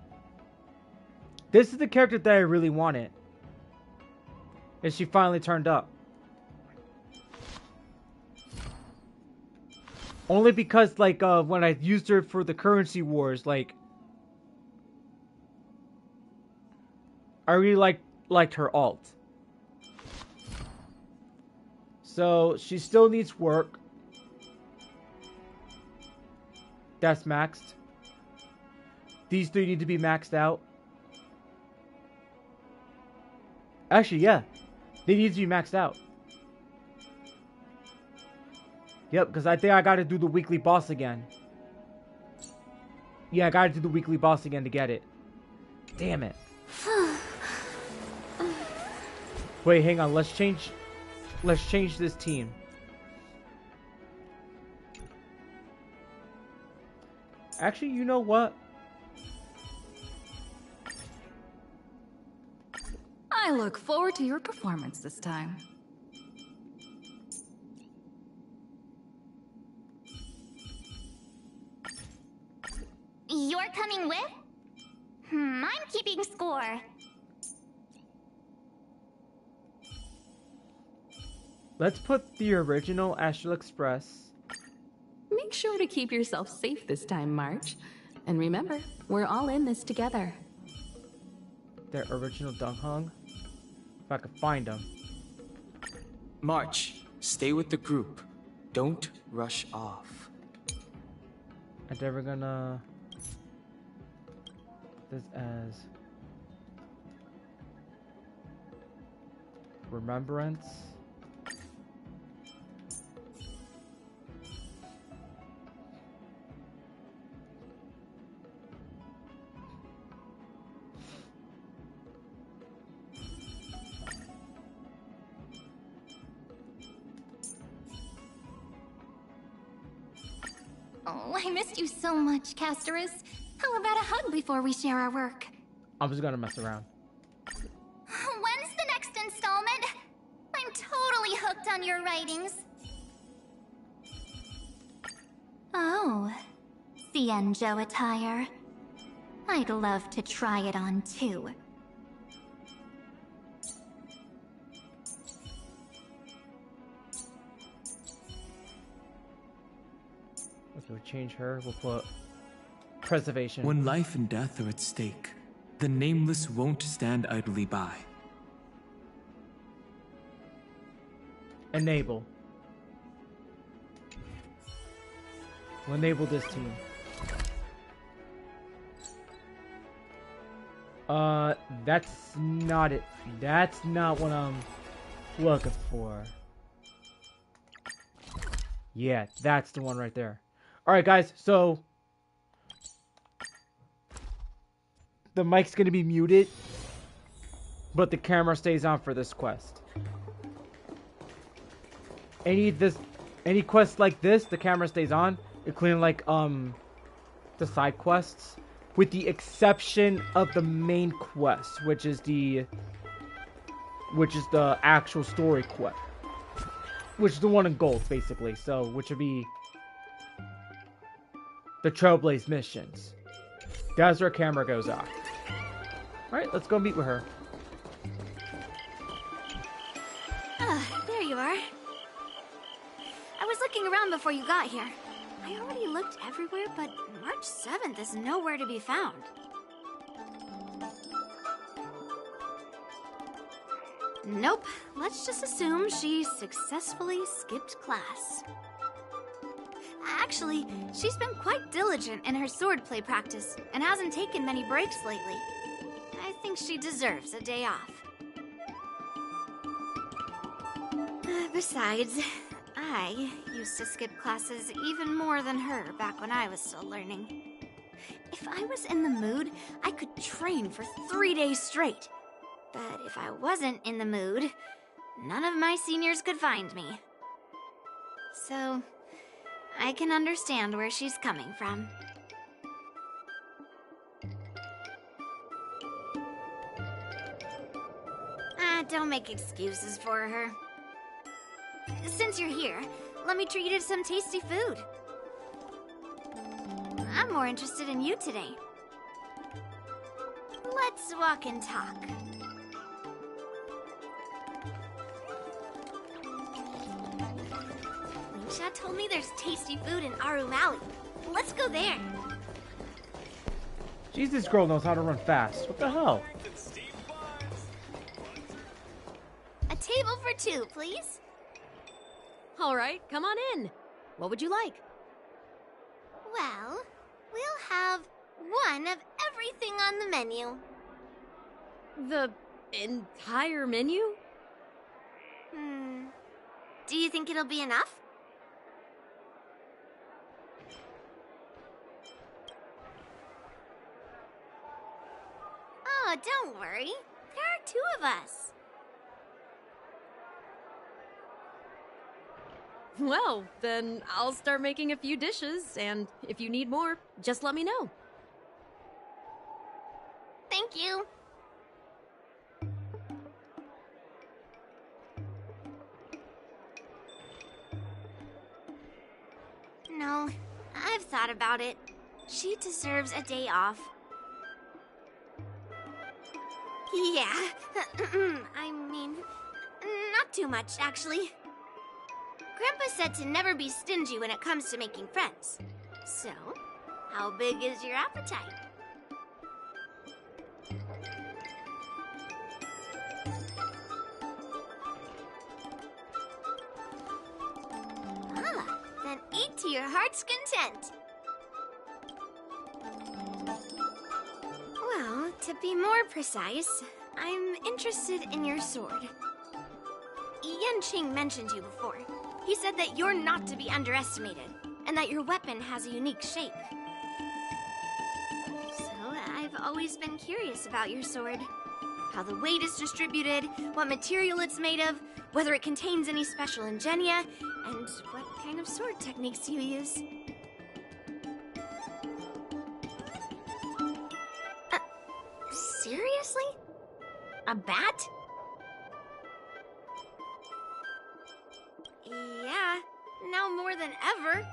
This is the character that I really wanted. And she finally turned up. Only because, like, when I used her for the currency wars, like, I really liked her alt. So, she still needs work. That's maxed. These three need to be maxed out. Actually, yeah. They need to be maxed out. Yep, because I think I gotta do the weekly boss again. Yeah, I gotta do the weekly boss again to get it. Damn it. Wait, hang on. Let's change this team. Actually, you know what? I look forward to your performance this time. You're coming with? I'm keeping score. Let's put the original Astral Express. Make sure to keep yourself safe this time, March. And remember, we're all in this together. Their original Dunghong. If I could find them. March, stay with the group. Don't rush off. I'm never gonna put this as remembrance. Oh, I missed you so much, Castorus. How about a hug before we share our work? I'm just gonna mess around. When's the next installment? I'm totally hooked on your writings. Oh, Xianzhou attire. I'd love to try it on too. If we change her, we'll put preservation. When life and death are at stake, the Nameless won't stand idly by. Enable. We'll enable this team. That's not it. That's not what I'm looking for. Yeah, that's the one right there. Alright, guys, so the mic's gonna be muted, but the camera stays on for this quest. Any quest like this, the camera stays on, including like the side quests, with the exception of the main quest, which is the actual story quest, which is the one in gold, basically. So, which would be the Trailblaze missions. That's where camera goes off. All right, let's go meet with her. There you are. I was looking around before you got here. I already looked everywhere, but March 7th is nowhere to be found. Nope. Let's just assume she successfully skipped class. Actually, she's been quite diligent in her swordplay practice and hasn't taken many breaks lately. I think she deserves a day off. Besides, I used to skip classes even more than her back when I was still learning. If I was in the mood, I could train for 3 days straight. But if I wasn't in the mood, none of my seniors could find me. So, I can understand where she's coming from. Don't make excuses for her. Since you're here, let me treat you to some tasty food. I'm more interested in you today. Let's walk and talk. Lingsha told me there's tasty food in Aru Alley. Let's go there. Jeez, this girl knows how to run fast. What the hell? A table for two, please. All right, come on in. What would you like? Well, we'll have one of everything on the menu. The entire menu? Do you think it'll be enough? Oh, don't worry. There are two of us. Well, then I'll start making a few dishes, and if you need more, just let me know. Thank you. No, I've thought about it. She deserves a day off. Yeah, I mean, not too much, actually. Grandpa said to never be stingy when it comes to making friends. So, how big is your appetite? Then eat to your heart's content. Well, to be more precise, I'm interested in your sword. Yanqing mentioned you before. He said that you're not to be underestimated, and that your weapon has a unique shape. So, I've always been curious about your sword. How the weight is distributed, what material it's made of, whether it contains any special ingenia, and what kind of sword techniques you use. Seriously? A bat? Yeah, now more than ever.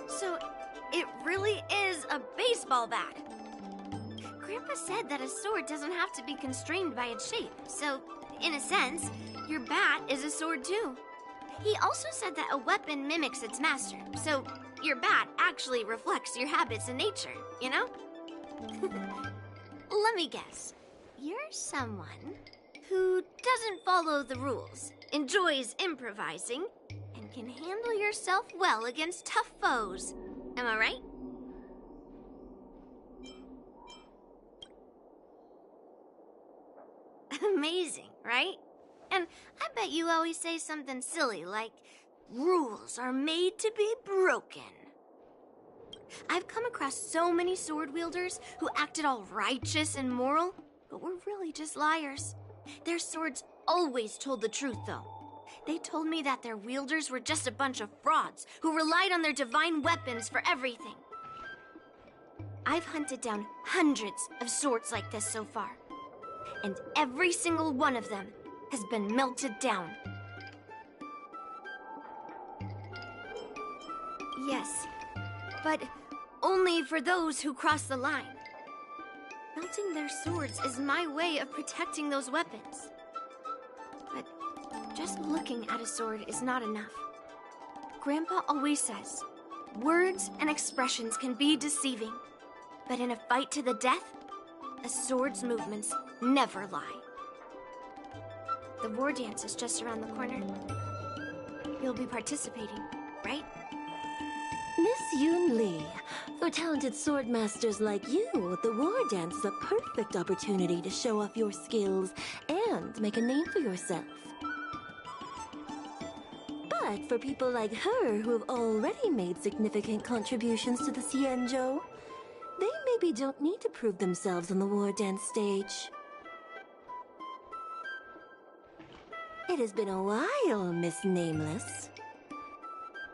So, it really is a baseball bat. Grandpa said that a sword doesn't have to be constrained by its shape, so, in a sense, your bat is a sword too. He also said that a weapon mimics its master, so your bat actually reflects your habits and nature, you know? Let me guess. You're someone who doesn't follow the rules, enjoys improvising, and can handle yourself well against tough foes. Am I right? Amazing, right? And I bet you always say something silly like, rules are made to be broken. I've come across so many sword wielders who acted all righteous and moral, but were really just liars. Their swords always told the truth, though. They told me that their wielders were just a bunch of frauds who relied on their divine weapons for everything. I've hunted down hundreds of swords like this so far, and every single one of them has been melted down. Yes, but only for those who cross the line. Melting their swords is my way of protecting those weapons. But just looking at a sword is not enough. Grandpa always says, words and expressions can be deceiving, but in a fight to the death, a sword's movements never lie. The war dance is just around the corner. You'll be participating, right? Miss Yoon Lee, for talented swordmasters like you, the war dance is a perfect opportunity to show off your skills and make a name for yourself. But for people like her who have already made significant contributions to the Xianzhou, they maybe don't need to prove themselves on the war dance stage. It has been a while, Miss Nameless.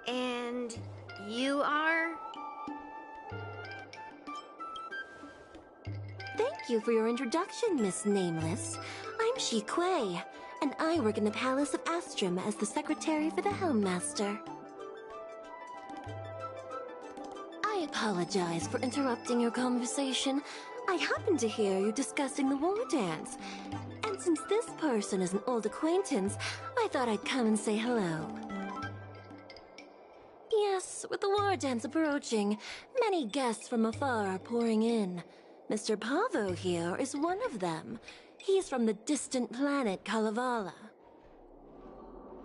And you are? Thank you for your introduction, Miss Nameless. I'm Shi Kuei, and I work in the Palace of Astrum as the secretary for the Helmmaster. I apologize for interrupting your conversation. I happened to hear you discussing the war dance. And since this person is an old acquaintance, I thought I'd come and say hello. Yes, with the war dance approaching, many guests from afar are pouring in. Mr. Pavo here is one of them. He's from the distant planet Kalevala.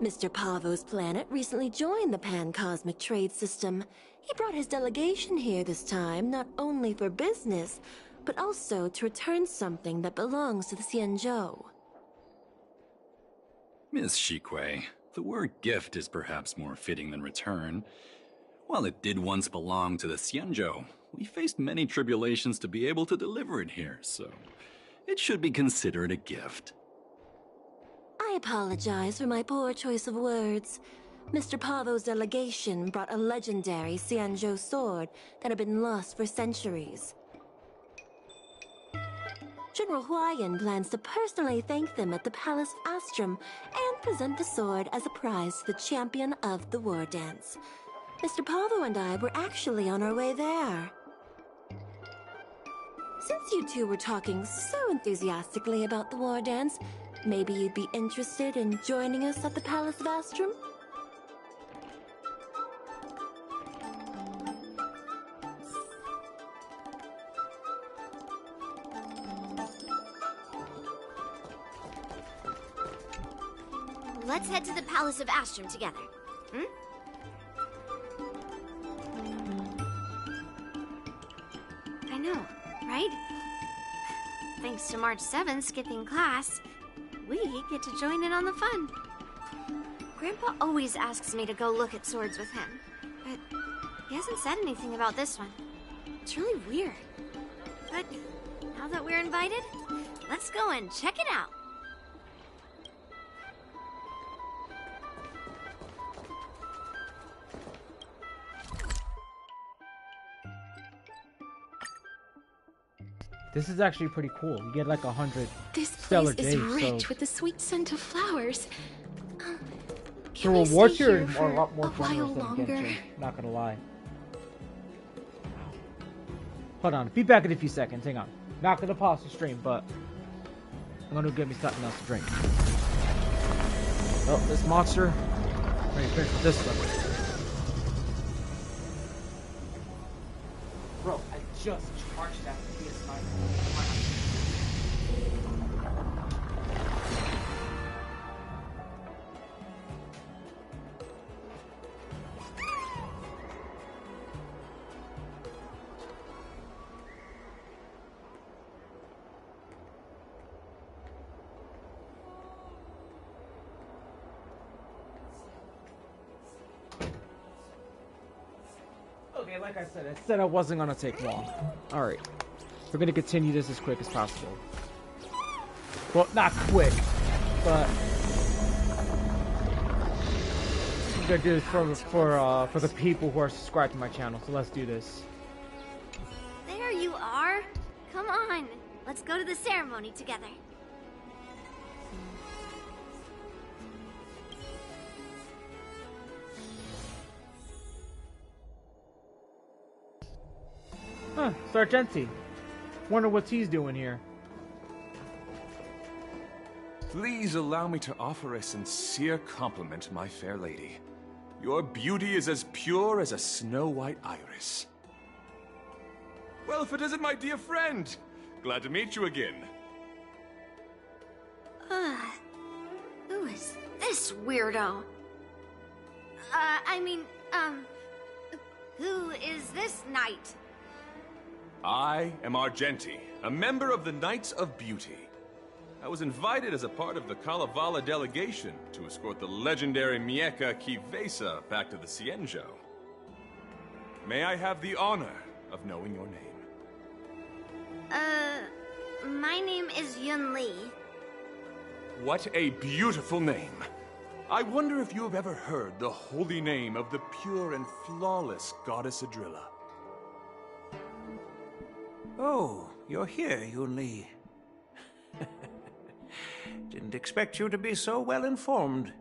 Mr. Pavo's planet recently joined the Pan-Cosmic Trade System. He brought his delegation here this time, not only for business, but also to return something that belongs to the Xianzhou. Miss Shikui, the word gift is perhaps more fitting than return. While it did once belong to the Xianzhou, we faced many tribulations to be able to deliver it here, so it should be considered a gift. I apologize for my poor choice of words. Mr. Pavo's delegation brought a legendary Xianzhou sword that had been lost for centuries. General Huayan plans to personally thank them at the Palace of Astrum and present the sword as a prize to the champion of the war dance. Mr. Pavo and I were actually on our way there. Since you two were talking so enthusiastically about the war dance, maybe you'd be interested in joining us at the Palace of Astrum? Let's head to the Palace of Astrum together. I know, right? Thanks to March 7th skipping class, we get to join in on the fun. Grandpa always asks me to go look at swords with him, but he hasn't said anything about this one. It's really weird. But now that we're invited, let's go and check it out. This is actually pretty cool. You get like 100 This stellar place is days, rich so with the sweet scent of flowers. the Can we rewards stay here here are for a lot more a while generous than longer? Genshin. Not gonna lie. Hold on, be back in a few seconds. Hang on. Not gonna pause the stream, but I'm gonna get me something else to drink. Oh, this monster. Ready to finish with this one. Bro, I just charged that PS9. okay, like I said I wasn't gonna take long. Alright. We're gonna continue this as quick as possible. Well, not quick, but I'm gonna do this for the people who are subscribed to my channel, so let's do this. There you are. Come on. Let's go to the ceremony together. Huh, Sargenti. Wonder what he's doing here. Please allow me to offer a sincere compliment, my fair lady. Your beauty is as pure as a snow-white iris. Well, if it isn't my dear friend! Glad to meet you again. Who is this weirdo? Who is this knight? I am Argenti, a member of the Knights of Beauty. I was invited as a part of the Kalevala delegation to escort the legendary Mieka Kivesa back to the Xianzhou. May I have the honor of knowing your name? My name is Yun Li. What a beautiful name. I wonder if you have ever heard the holy name of the pure and flawless Goddess Adrilla. Oh, you're here, Yun Li. Didn't expect you to be so well informed.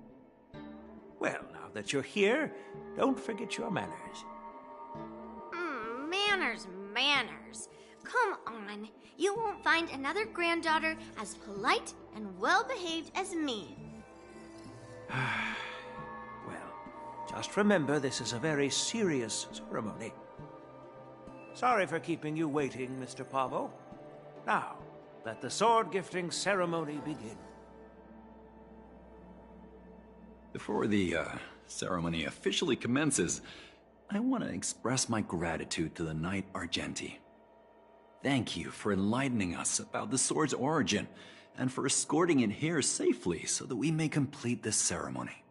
Well, now that you're here, don't forget your manners. Manners. Come on. You won't find another granddaughter as polite and well-behaved as me. Well, just remember this is a very serious ceremony. Sorry for keeping you waiting, Mr. Pavo. Now, let the sword-gifting ceremony begin. Before the ceremony officially commences, I want to express my gratitude to the Knight Argenti. Thank you for enlightening us about the sword's origin, and for escorting it here safely so that we may complete this ceremony.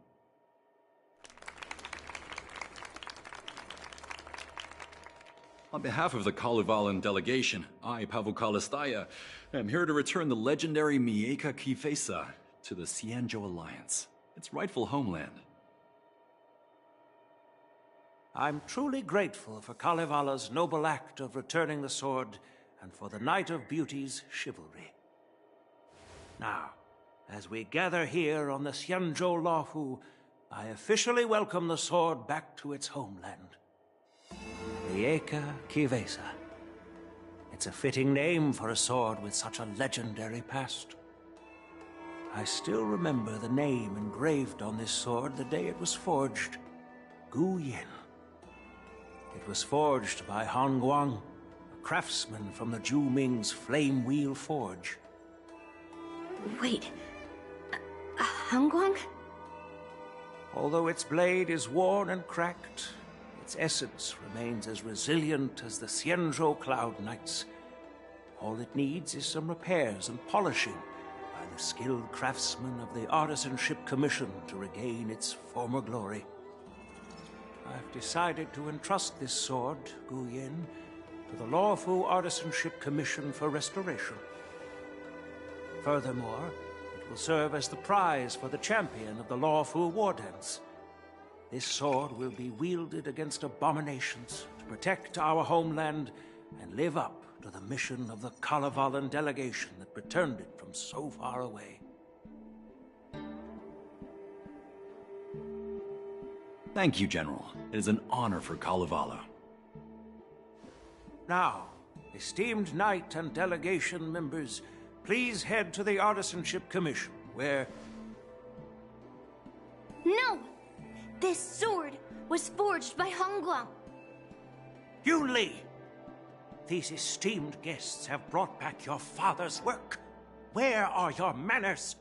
On behalf of the Kalevalan delegation, I, Pavel Kalistaya, am here to return the legendary Mieka Kivesa to the Xianzhou Alliance, its rightful homeland. I'm truly grateful for Kalevala's noble act of returning the sword and for the Knight of Beauty's chivalry. Now, as we gather here on the Xianzhou Luofu, I officially welcome the sword back to its homeland. Mieka Kivesa. It's a fitting name for a sword with such a legendary past. I still remember the name engraved on this sword the day it was forged. Gu Yin. It was forged by Han Guang, a craftsman from the Zhu Ming's Flame Wheel Forge. Wait, Hongguang? Although its blade is worn and cracked, its essence remains as resilient as the Xianzhou Cloud Knights. All it needs is some repairs and polishing by the skilled craftsmen of the Artisanship Commission to regain its former glory. I've decided to entrust this sword, Gu Yin, to the Luofu Artisanship Commission for restoration. Furthermore, it will serve as the prize for the champion of the Luofu War Dance. This sword will be wielded against abominations to protect our homeland and live up to the mission of the Kalevalan delegation that returned it from so far away. Thank you, General. It is an honor for Kalevala. Now, esteemed Knight and delegation members, please head to the Artisanship Commission, where... No! This sword was forged by Hongguang. Yun Li! These esteemed guests have brought back your father's work. Where are your manners?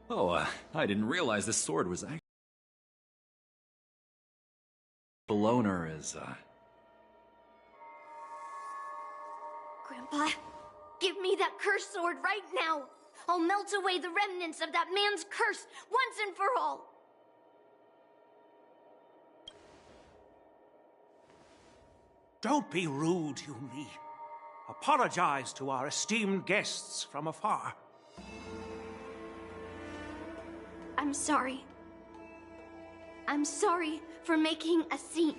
Oh, I didn't realize this sword was actually... owner is, Grandpa, give me that cursed sword right now! I'll melt away the remnants of that man's curse once and for all! Don't be rude, Yunli. Apologize to our esteemed guests from afar. I'm sorry. I'm sorry for making a scene.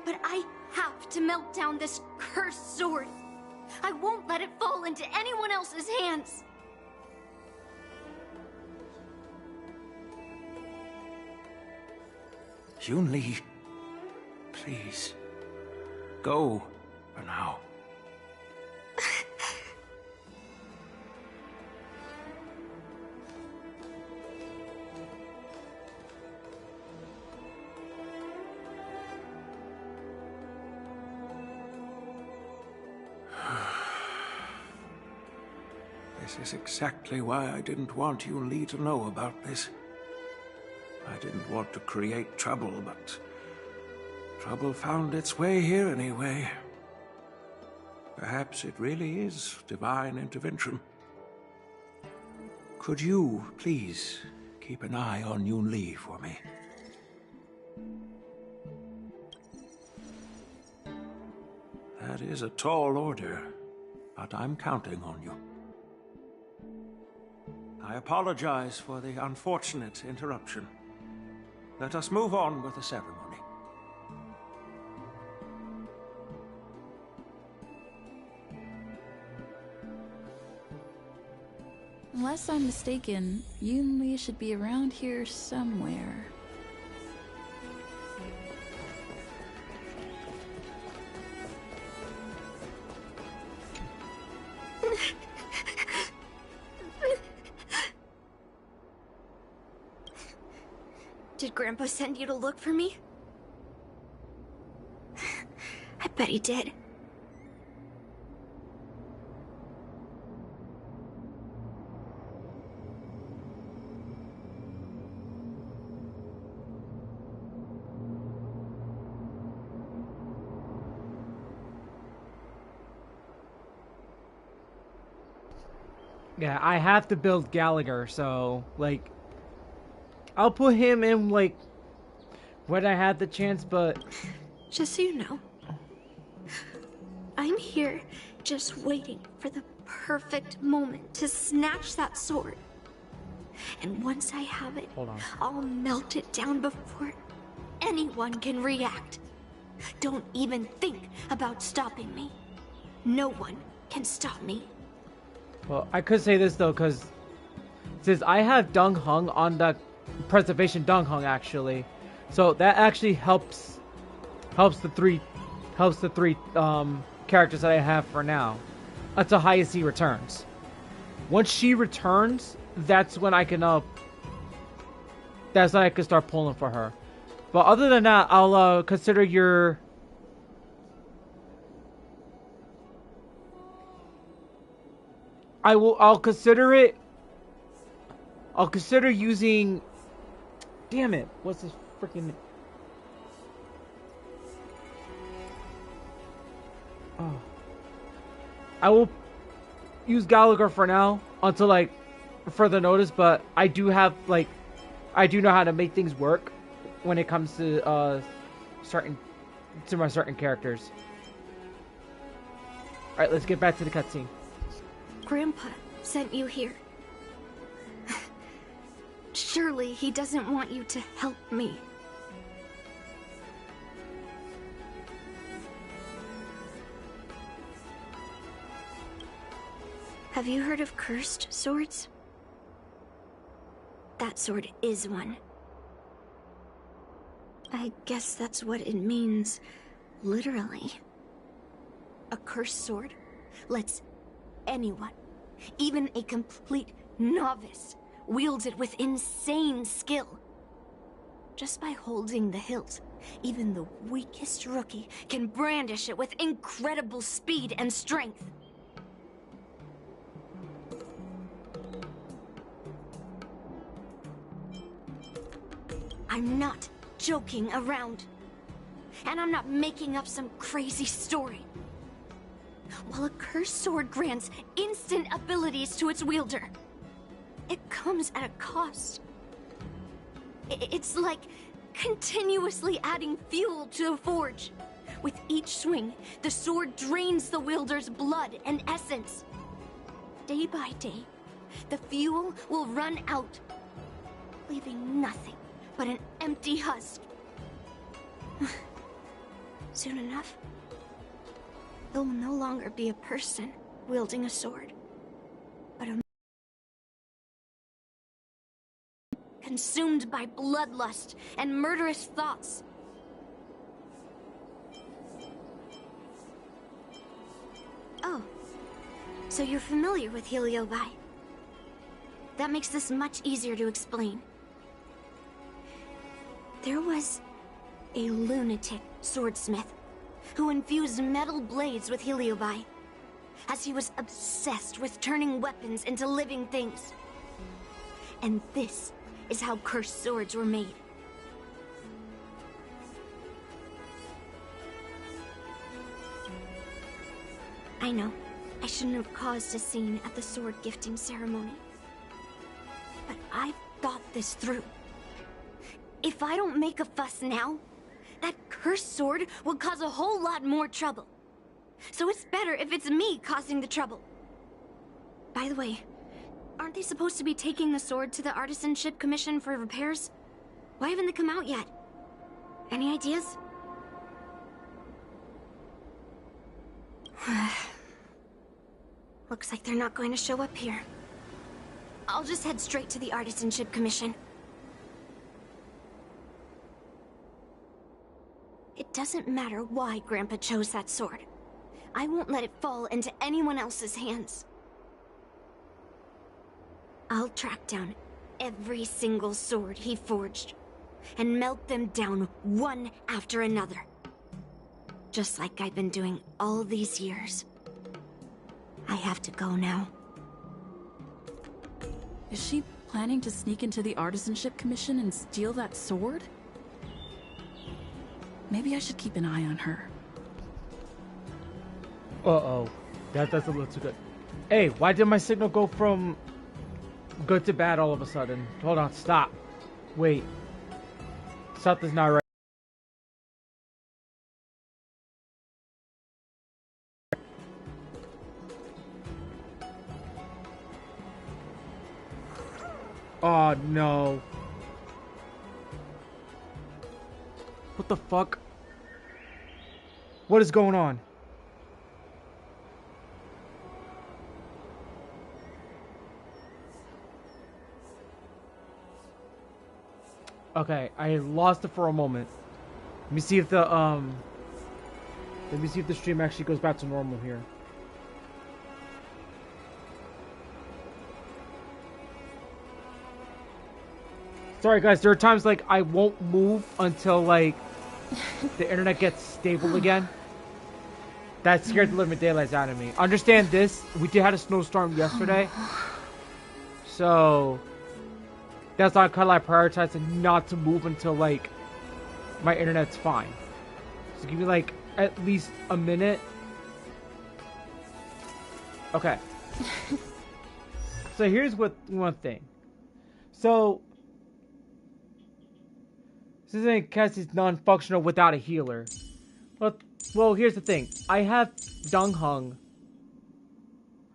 But I have to melt down this cursed sword. I won't let it fall into anyone else's hands. Yunli, please. Go for now. This is exactly why I didn't want Yunli to know about this. I didn't want to create trouble, but trouble found its way here anyway. Perhaps it really is divine intervention. Could you, please, keep an eye on Yunli for me? That is a tall order, but I'm counting on you. I apologize for the unfortunate interruption. Let us move on with the ceremony. Unless I'm mistaken, Yunli should be around here somewhere. Did Grandpa send you to look for me? I bet he did. Yeah, I have to build Gallagher, so, like, I'll put him in, like, when I had the chance, but... Just so you know, I'm here just waiting for the perfect moment to snatch that sword. And once I have it, I'll melt it down before anyone can react. Don't even think about stopping me. No one can stop me. Well, I could say this, though, because since I have Dung Hung on the preservation Dung Hung, actually, so that actually helps the three characters that I have for now until Hayase returns. Once she returns, that's when I can start pulling for her. But other than that, I'll consider your... I'll consider it. I'll consider using... Damn it. What's this freaking... Oh. I will use Gallagher for now until, like, further notice, but I do have, like... I do know how to make things work when it comes to, my certain characters. Alright, let's get back to the cutscene. Grandpa sent you here. Surely he doesn't want you to help me. Have you heard of cursed swords? That sword is one. I guess that's what it means, literally. A cursed sword lets anyone, even a complete novice, wield it with insane skill. Just by holding the hilt, even the weakest rookie can brandish it with incredible speed and strength. I'm not joking around. And I'm not making up some crazy story. While a cursed sword grants instant abilities to its wielder, it comes at a cost. It's like continuously adding fuel to the forge, With each swing, the sword drains the wielder's blood and essence. Day by day, the fuel will run out, leaving nothing but an empty husk. Soon enough, it will no longer be a person wielding a sword, but a consumed by bloodlust and murderous thoughts. Oh, so you're familiar with Heliobi. That makes this much easier to explain. There was a lunatic swordsmith who infused metal blades with Heliobi, as he was obsessed with turning weapons into living things. And this is how cursed swords were made. I know, I shouldn't have caused a scene at the sword gifting ceremony. But I've thought this through. If I don't make a fuss now, that cursed sword will cause a whole lot more trouble. So it's better if it's me causing the trouble. By the way, aren't they supposed to be taking the sword to the Artisanship Commission for repairs? Why haven't they come out yet? Any ideas? Looks like they're not going to show up here. I'll just head straight to the Artisanship Commission. It doesn't matter why Grandpa chose that sword. I won't let it fall into anyone else's hands. I'll track down every single sword he forged and melt them down one after another. Just like I've been doing all these years. I have to go now. Is she planning to sneak into the Artisanship Commission and steal that sword? Maybe I should keep an eye on her. Uh-oh. That's a little too good. Hey, why did my signal go from good to bad all of a sudden? Hold on, stop. Wait. Something's not right. Oh, no. What the fuck? What is going on? Okay, I lost it for a moment. Let me see if the stream actually goes back to normal here. Sorry guys, there are times like I won't move until like the internet gets stable again. That scared the living daylights out of me. Understand this, we did have a snowstorm yesterday. So that's why I kind of like prioritized not to move until like my internet's fine. So give me like at least a minute. Okay. So here's one thing. So Susan Cass is non-functional without a healer. Well, here's the thing. I have Dung Hung.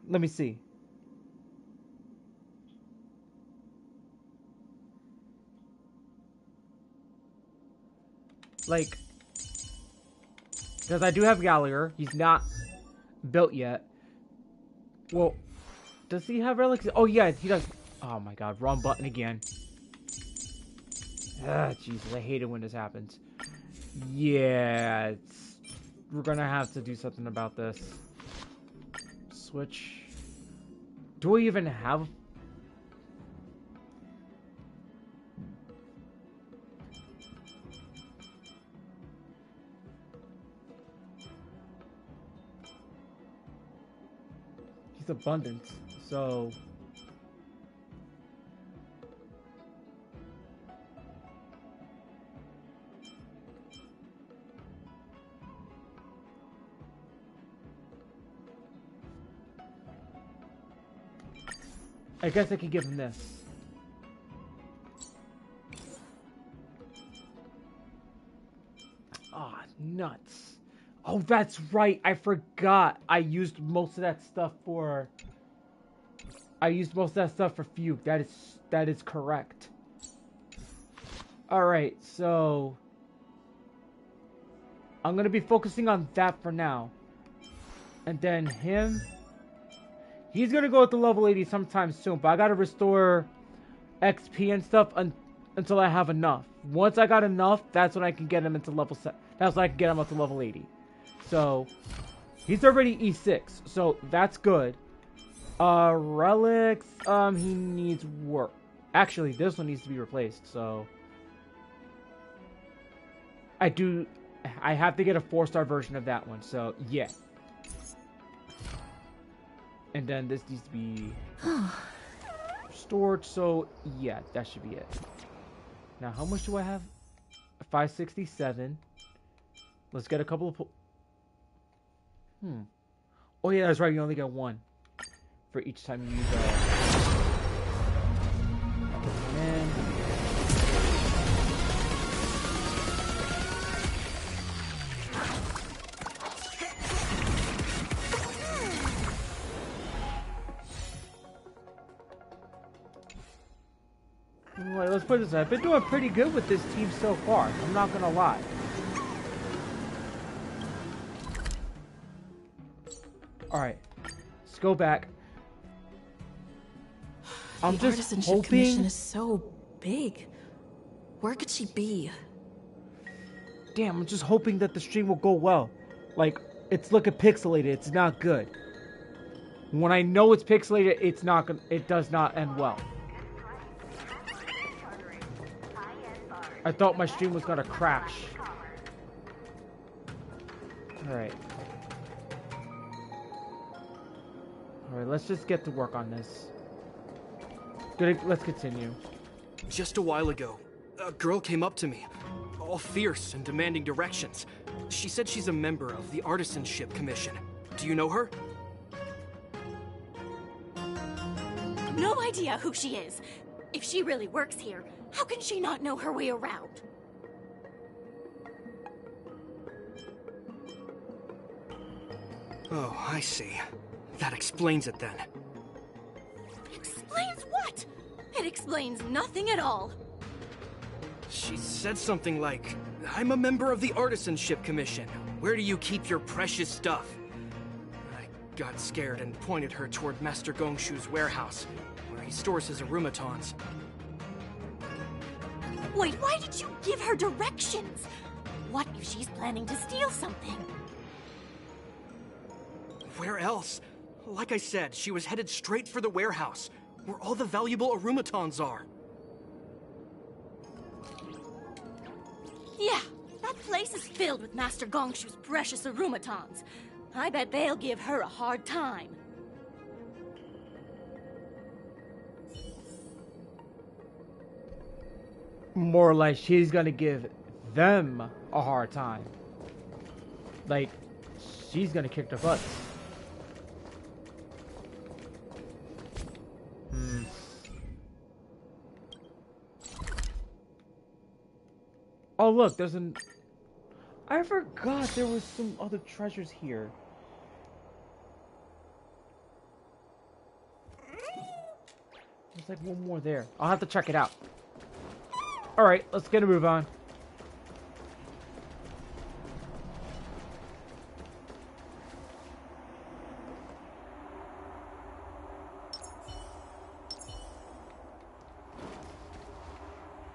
Let me see. Like, because I do have Gallagher. He's not built yet. Well, does he have relics? Oh yeah, he does. Oh my god, wrong button again. Ah, Jesus, I hate it when this happens. Yeah, we're gonna have to do something about this. Switch. Do we even have? He's abundant, so. I guess I could give him this. Ah, nuts. Oh, that's right. I forgot. I used most of that stuff for Fugue. That is correct. All right, so I'm gonna be focusing on that for now, and then him. He's gonna go at the level 80 sometime soon, but I gotta restore XP and stuff until I have enough. Once I got enough, that's when I can get him into level set. That's when I can get him up to level 80. So he's already E6, so that's good. Relics, he needs work. Actually, this one needs to be replaced, so I have to get a 4-star version of that one, so yeah. And then this needs to be restored, so yeah, that should be it. Now, how much do I have? 567. Let's get a couple of... Oh yeah, that's right, you only get one for each time you use Alright, let's put this way. I've been doing pretty good with this team so far. I'm not gonna lie. Alright. Let's go back. I'm the just artisanship hoping... commission is so big. Where could she be? Damn, I'm just hoping that the stream will go well. Like, it's looking pixelated. It's not good. When I know it's pixelated, it's not gonna... It does not end well. I thought my stream was gonna crash. Alright. Alright, let's just get to work on this. Let's continue. Just a while ago, a girl came up to me, all fierce and demanding directions. She said she's a member of the Artisanship Commission. Do you know her? No idea who she is. If she really works here, how can she not know her way around? Oh, I see. That explains it then. Explains what? It explains nothing at all. She said something like, I'm a member of the Artisanship Commission. Where do you keep your precious stuff? I got scared and pointed her toward Master Gongshu's warehouse, where he stores his arumatons. Wait, why did you give her directions? What if she's planning to steal something? Where else? Like I said, she was headed straight for the warehouse, where all the valuable arumatons are. Yeah, that place is filled with Master Gongshu's precious arumatons. I bet they'll give her a hard time. More like she's gonna give them a hard time. Like, she's gonna kick their butts. Oh look, there's an... I forgot there was some other treasures here. There's like one more there. I'll have to check it out. Alright, let's get a move on.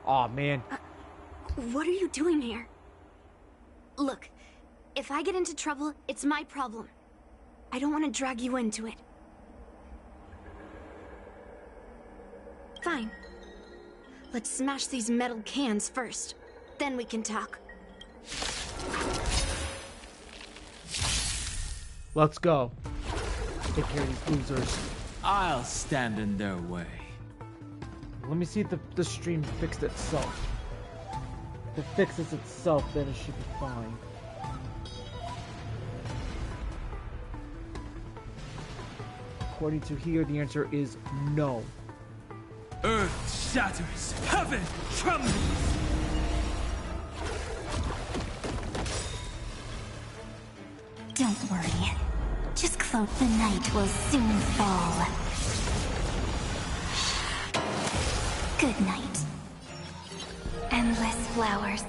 Aw, man. What are you doing here? Look, if I get into trouble, it's my problem. I don't want to drag you into it. Fine. Let's smash these metal cans first. Then we can talk. Let's go. Take care of these losers. I'll stand in their way. Let me see if the stream fixed itself. If it fixes itself, then it should be fine. According to here, the answer is no. Earth shatters, heaven trembles. don't worry. Just close. The night will soon fall. Good night. Endless flowers.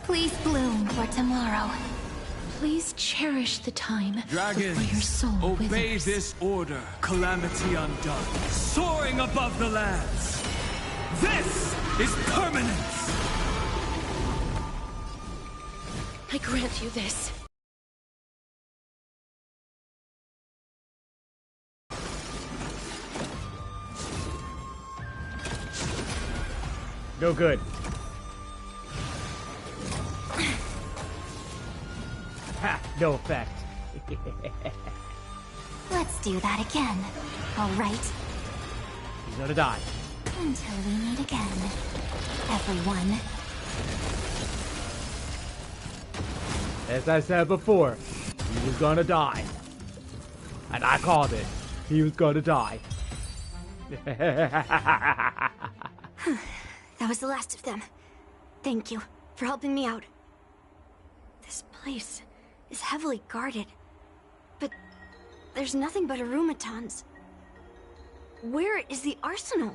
Please bloom for tomorrow. Please cherish the time before your Dragons, soul obey withers. this order, Calamity Undone, soaring above the lands. This is permanence! I grant you this. No good. Ha! No effect. Let's do that again. All right? He's gonna die. Until we meet again, everyone. As I said before, he was gonna die. And I called it. He was gonna die. That was the last of them. Thank you for helping me out. This place is heavily guarded, but there's nothing but arumatons. Where is the arsenal?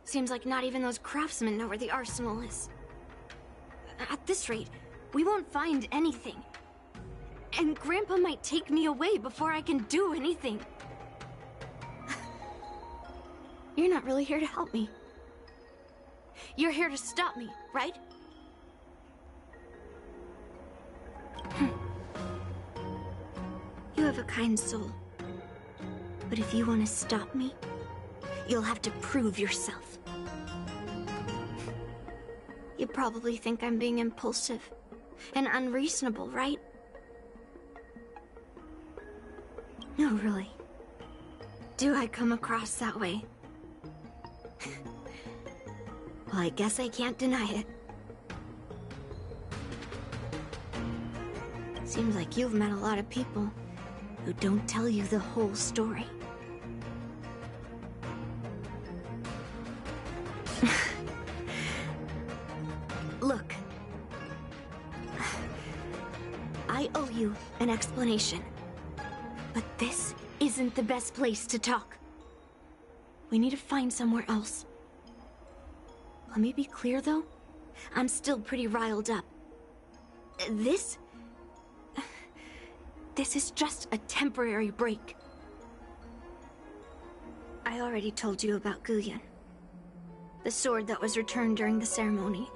Seems like not even those craftsmen know where the arsenal is. At this rate, we won't find anything. And Grandpa might take me away before I can do anything. You're not really here to help me. You're here to stop me, right? You have a kind soul. But if you want to stop me, you'll have to prove yourself. You probably think I'm being impulsive and unreasonable, right? No, really. Do I come across that way? Well, I guess I can't deny it. Seems like you've met a lot of people who don't tell you the whole story. Look. I owe you an explanation. But this isn't the best place to talk. We need to find somewhere else. Let me be clear, though. I'm still pretty riled up. This is just a temporary break. I already told you about Guyan. The sword that was returned during the ceremony.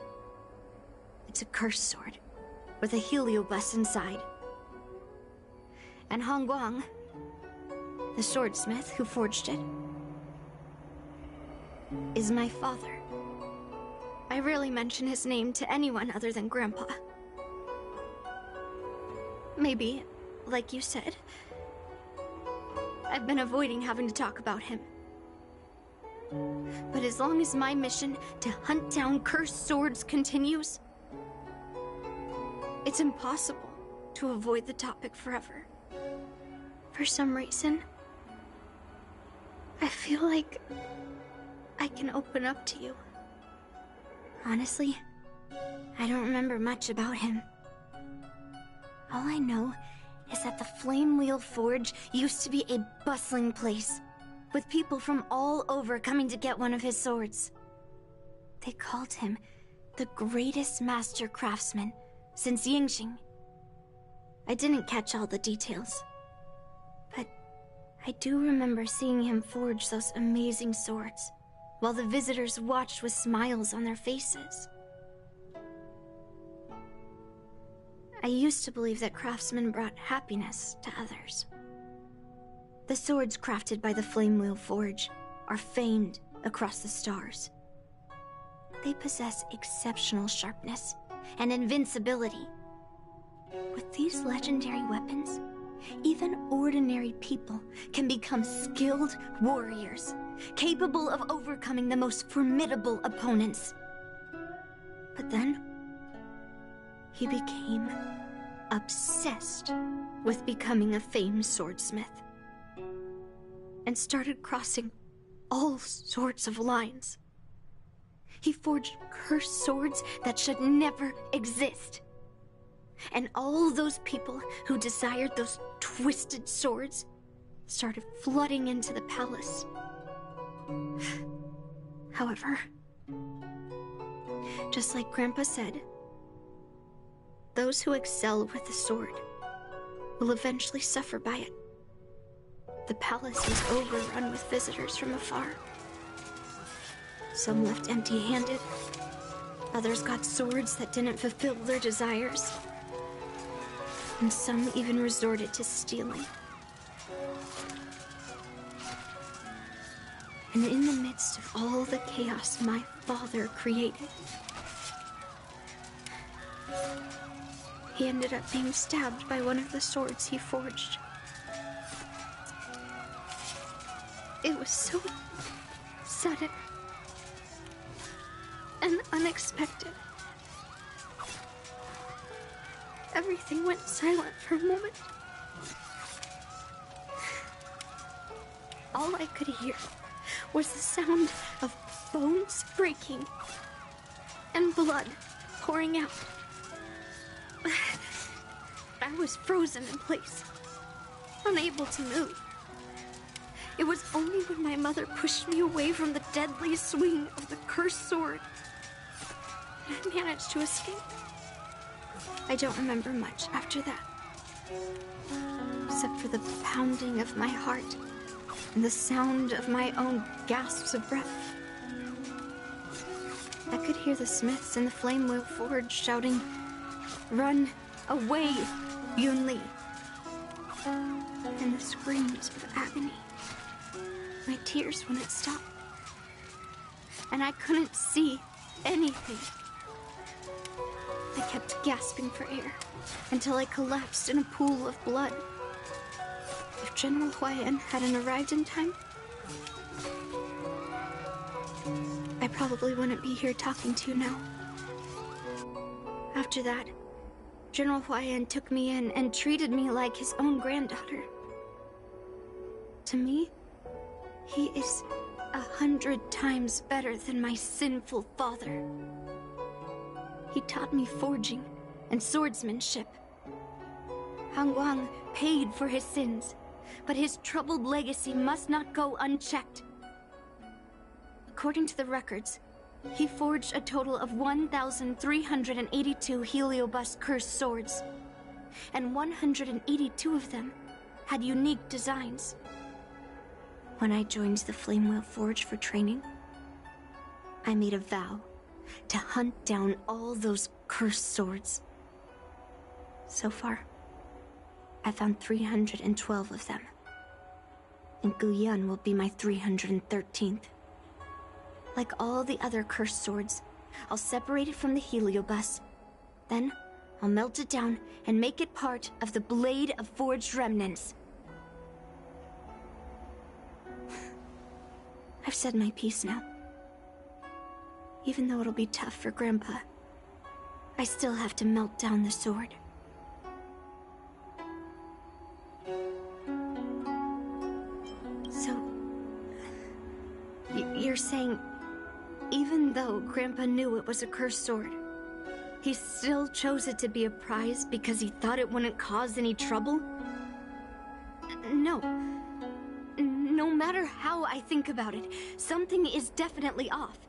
It's a cursed sword, with a heliobus inside. And Hongguang, the swordsmith who forged it, is my father. I rarely mention his name to anyone other than Grandpa. Maybe, like you said, I've been avoiding having to talk about him. But as long as my mission to hunt down cursed swords continues, it's impossible to avoid the topic forever. For some reason, I feel like I can open up to you. Honestly, I don't remember much about him. All I know is that the Flame Wheel Forge used to be a bustling place, with people from all over coming to get one of his swords. They called him the greatest master craftsman since Yingxing. I didn't catch all the details, but I do remember seeing him forge those amazing swords, while the visitors watched with smiles on their faces. I used to believe that craftsmen brought happiness to others. The swords crafted by the Flame Wheel Forge are famed across the stars. They possess exceptional sharpness and invincibility. With these legendary weapons, even ordinary people can become skilled warriors, capable of overcoming the most formidable opponents. But then, he became obsessed with becoming a famed swordsmith, and started crossing all sorts of lines. He forged cursed swords that should never exist. And all those people who desired those twisted swords started flooding into the palace. However, just like Grandpa said, those who excel with the sword will eventually suffer by it. The palace was overrun with visitors from afar. Some left empty-handed. Others got swords that didn't fulfill their desires. And some even resorted to stealing. And in the midst of all the chaos my father created, he ended up being stabbed by one of the swords he forged. It was so sudden and unexpected. Everything went silent for a moment. All I could hear was the sound of bones breaking and blood pouring out. I was frozen in place, unable to move. It was only when my mother pushed me away from the deadly swing of the cursed sword that I managed to escape. I don't remember much after that, except for the pounding of my heart and the sound of my own gasps of breath. I could hear the smiths in the Flame Wheel Forge shouting, "Run away, Yunli!" and the screams of agony. My tears wouldn't stop, and I couldn't see anything. I kept gasping for air until I collapsed in a pool of blood. If General Huayan hadn't arrived in time, I probably wouldn't be here talking to you now. After that, General Huayan took me in and treated me like his own granddaughter. To me, he is 100 times better than my sinful father. He taught me forging and swordsmanship. Han Guang paid for his sins, but his troubled legacy must not go unchecked. According to the records, he forged a total of 1,382 Heliobus cursed swords, and 182 of them had unique designs. When I joined the Flame Wheel Forge for training, I made a vow to hunt down all those cursed swords. So far, I found 312 of them, and Guyan will be my 313th. Like all the other cursed swords, I'll separate it from the Heliobus. Then, I'll melt it down and make it part of the Blade of Forged Remnants. I've said my piece now. Even though it'll be tough for Grandpa, I still have to melt down the sword. So, you're saying, even though Grandpa knew it was a cursed sword, he still chose it to be a prize because he thought it wouldn't cause any trouble? No. No matter how I think about it, something is definitely off.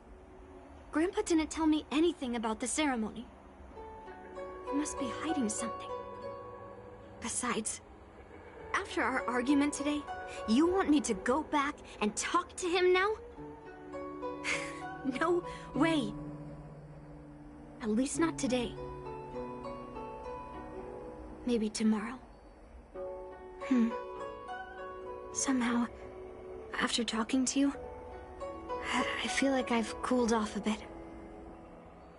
Grandpa didn't tell me anything about the ceremony. He must be hiding something. Besides, after our argument today, you want me to go back and talk to him now? No way. At least not today. Maybe tomorrow. Somehow, after talking to you, I feel like I've cooled off a bit.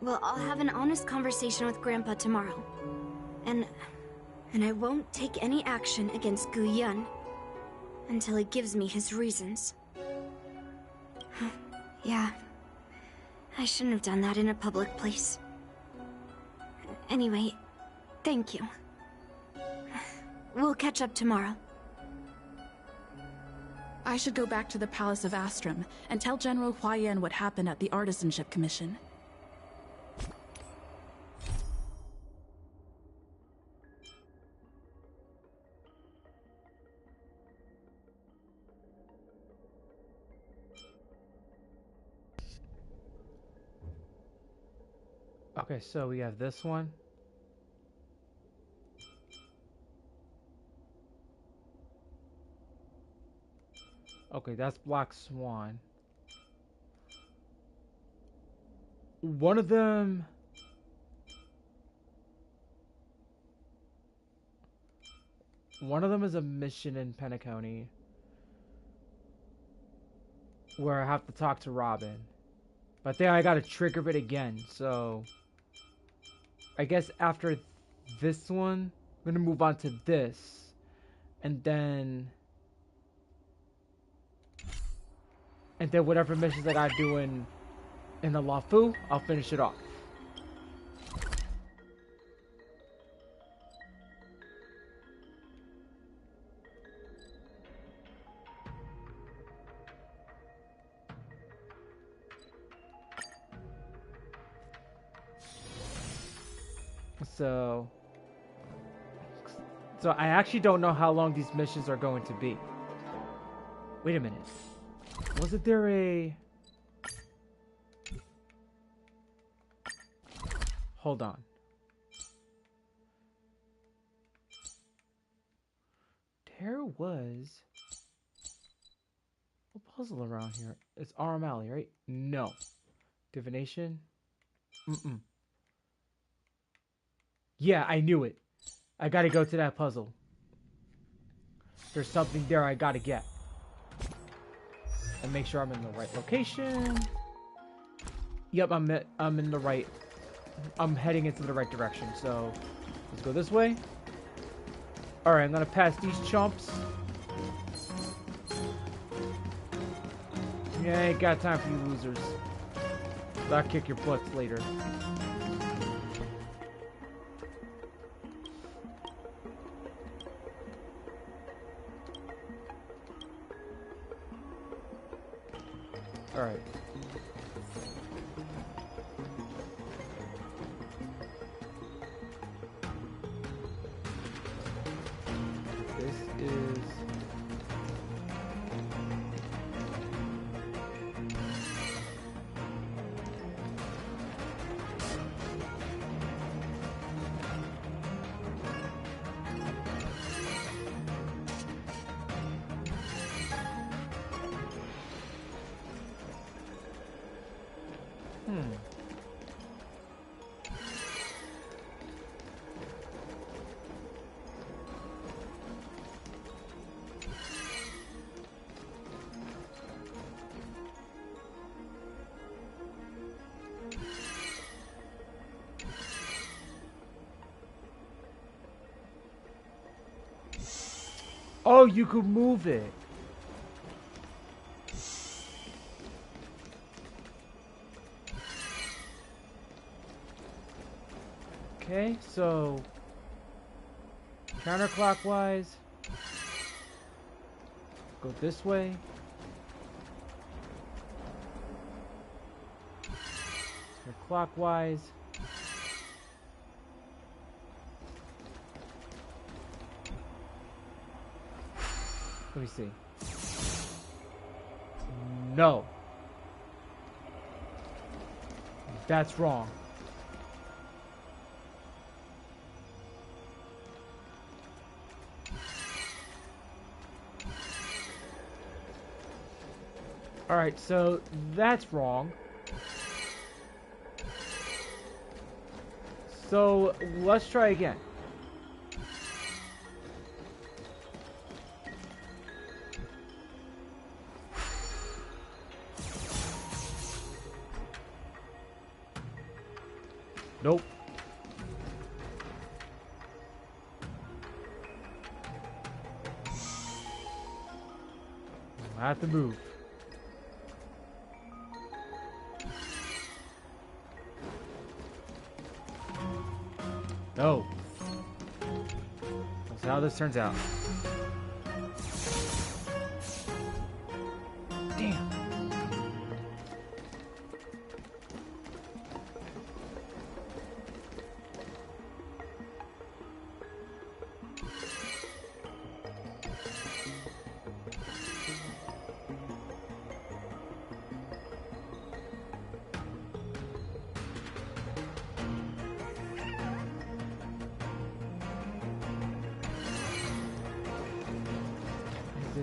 Well, I'll have an honest conversation with Grandpa tomorrow. And I won't take any action against Guyan until he gives me his reasons. Yeah, I shouldn't have done that in a public place. Anyway, thank you. We'll catch up tomorrow. I should go back to the Palace of Astrum and tell General Huayan what happened at the Artisanship Commission. Okay, so we have this one. Okay, that's Black Swan. One of them... One of them is a mission in Penna County where I have to talk to Robin. But then I gotta trigger it again, so... I guess after this one, I'm gonna move on to this. And then whatever missions I gotta do in the Luofu, I'll finish it off. So I actually don't know how long these missions are going to be. Wait a minute. Wasn't there a... Hold on. There was a puzzle around here. It's Arm Alley, right? No. Divination? Mm-mm. Yeah, I knew it. I gotta go to that puzzle. There's something there I gotta get. And make sure I'm in the right location. Yep, I'm in the right... I'm heading into the right direction, so... Let's go this way. Alright, I'm gonna pass these chumps. Yeah, I ain't got time for you losers. I'll kick your butts later. Alright. This is... Oh, you could move it. Okay, so counterclockwise. Go this way. Go clockwise. Let me see. No. That's wrong. Alright, so that's wrong. So let's try again. Nope. I have to move. No. We'll see how this turns out. Damn.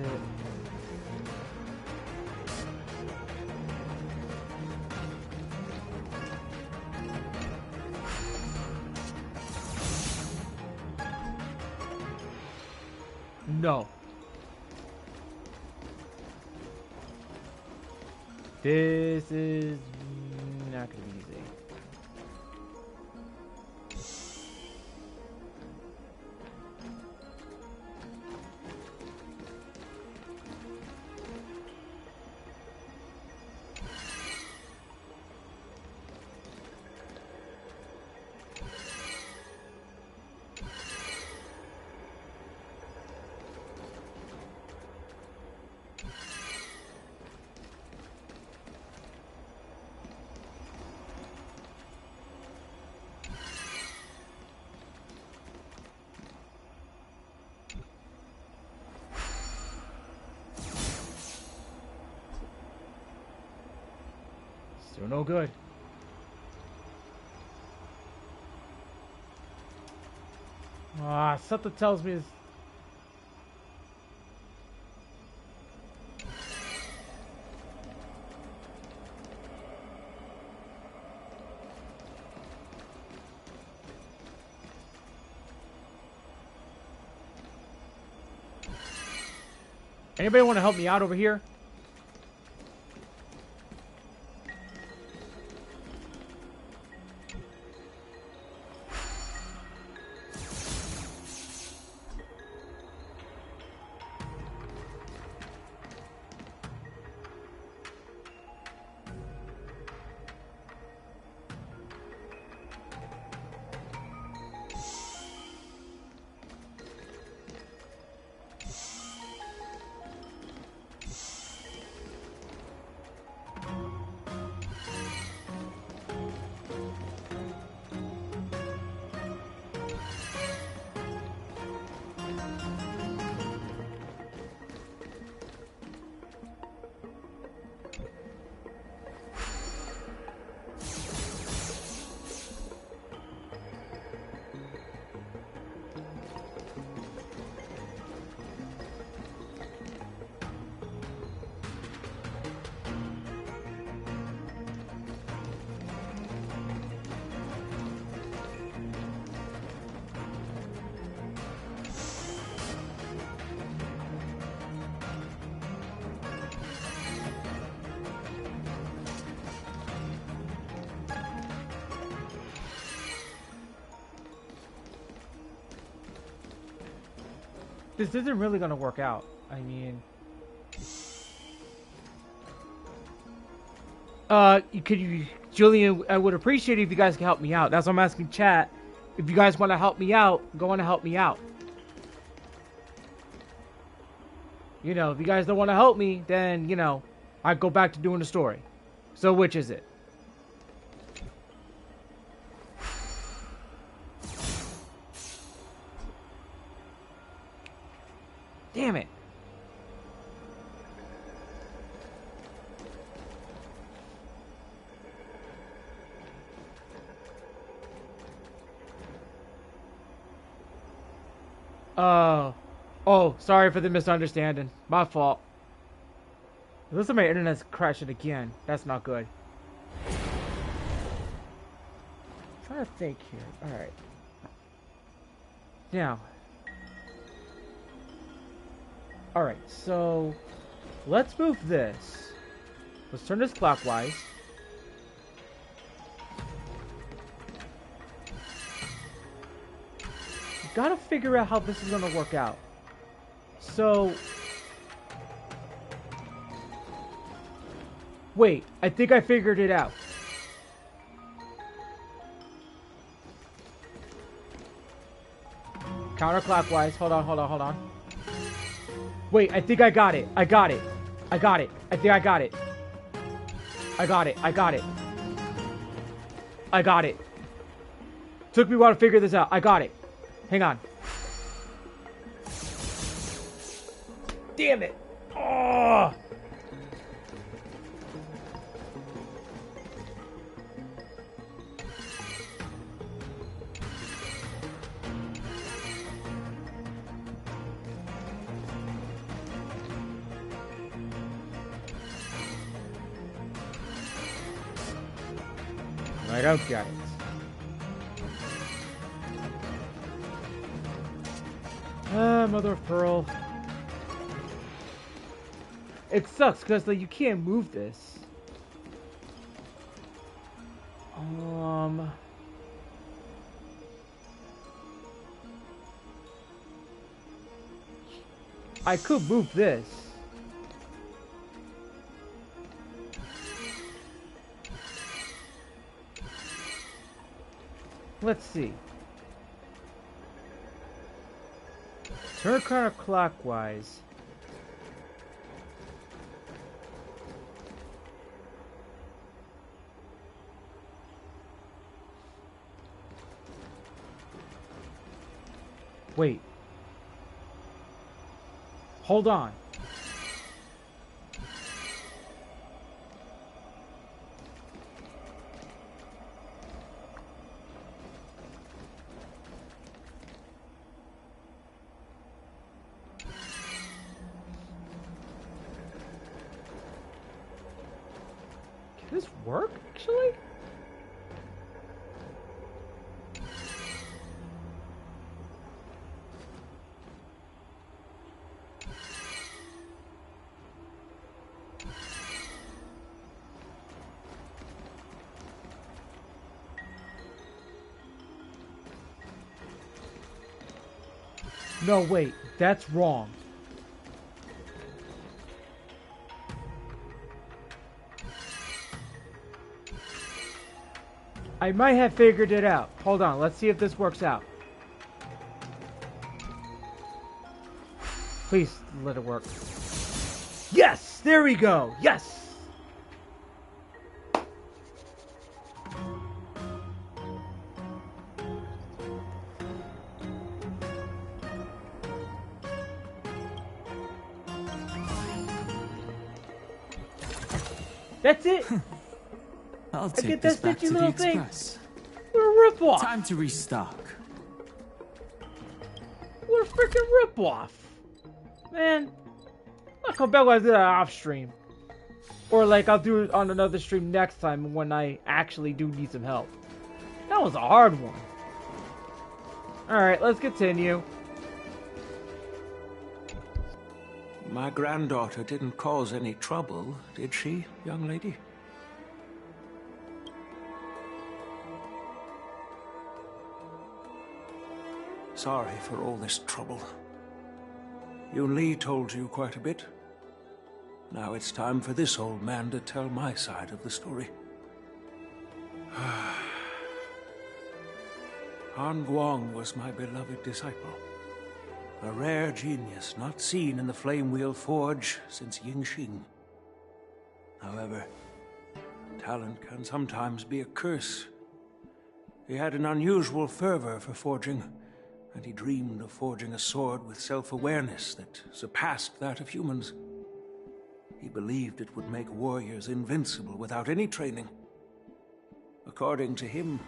it. No. This is not gonna be easy. Still no good. Ah, something tells me it's... Anybody want to help me out over here? This isn't really gonna work out. I mean... Julian, I would appreciate it if you guys could help me out. That's why I'm asking chat. If you guys want to help me out, go on and help me out. You know, if you guys don't want to help me, then, you know, I go back to doing the story. So which is it? Damn it. Oh, sorry for the misunderstanding. My fault. It looks like my internet's crashing again. That's not good. I'm trying to think here. Alright. Now. Alright, so let's move this. Let's turn this clockwise. Gotta figure out how this is gonna work out. So... Wait, I think I figured it out. Counterclockwise. Hold on. Wait, I think I got it. I think I got it. I got it. Took me a while to figure this out. I got it. Hang on. Damn it. Oh. I don't get it. Mother of Pearl. It sucks because like you can't move this. I could move this. Let's see. Turn counterclockwise. Wait. Hold on. Can this work, actually? No, wait, that's wrong. I might have figured it out. Hold on, let's see if this works out. Please let it work. Yes! There we go! Yes! That's it. I'll I take get this that back stinky to the little thing. express. What a ripoff! Time to restock. What a freaking ripoff! Man, I'll come back when I do that off stream. Or like I'll do it on another stream next time when I actually do need some help. That was a hard one. Alright, let's continue. My granddaughter didn't cause any trouble, did she, young lady? Sorry for all this trouble. Yun Li told you quite a bit. Now it's time for this old man to tell my side of the story. Han Guang was my beloved disciple. A rare genius not seen in the Flame Wheel Forge since Yingxing. However, talent can sometimes be a curse. He had an unusual fervor for forging, and he dreamed of forging a sword with self-awareness that surpassed that of humans. He believed it would make warriors invincible without any training. According to him,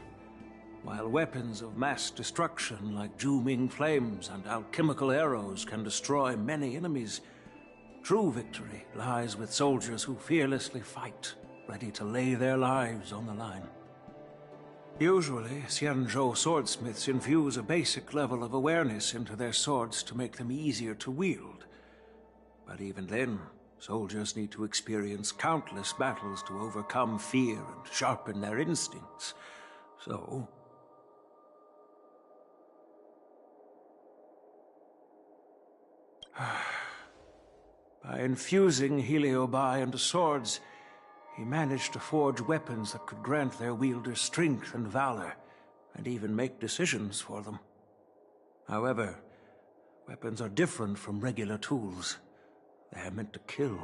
while weapons of mass destruction like Zhu-Ming flames and alchemical arrows can destroy many enemies, true victory lies with soldiers who fearlessly fight, ready to lay their lives on the line. Usually, Xianzhou swordsmiths infuse a basic level of awareness into their swords to make them easier to wield. But even then, soldiers need to experience countless battles to overcome fear and sharpen their instincts. So, by infusing Heliobi into swords, he managed to forge weapons that could grant their wielders strength and valor, and even make decisions for them. However, weapons are different from regular tools. They are meant to kill,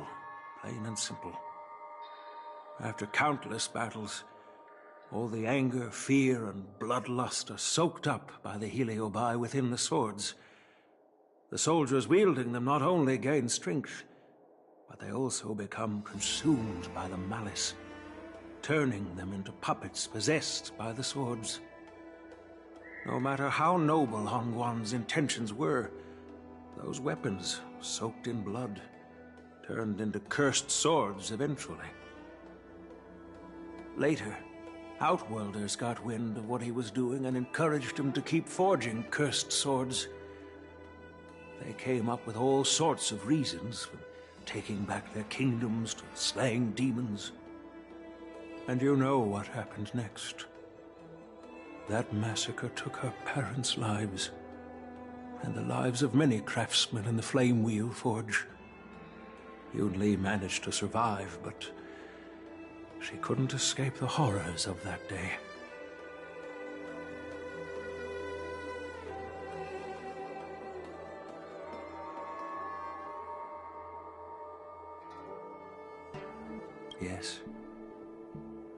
plain and simple. After countless battles, all the anger, fear, and bloodlust are soaked up by the Heliobi within the swords. The soldiers wielding them not only gain strength, but they also become consumed by the malice, turning them into puppets possessed by the swords. No matter how noble Han Guan's intentions were, those weapons, soaked in blood, turned into cursed swords eventually. Later, Outworlders got wind of what he was doing and encouraged him to keep forging cursed swords. They came up with all sorts of reasons, from taking back their kingdoms to slaying demons. And you know what happened next. That massacre took her parents' lives, and the lives of many craftsmen in the Flame Wheel Forge. Yun Li managed to survive, but she couldn't escape the horrors of that day. Yes.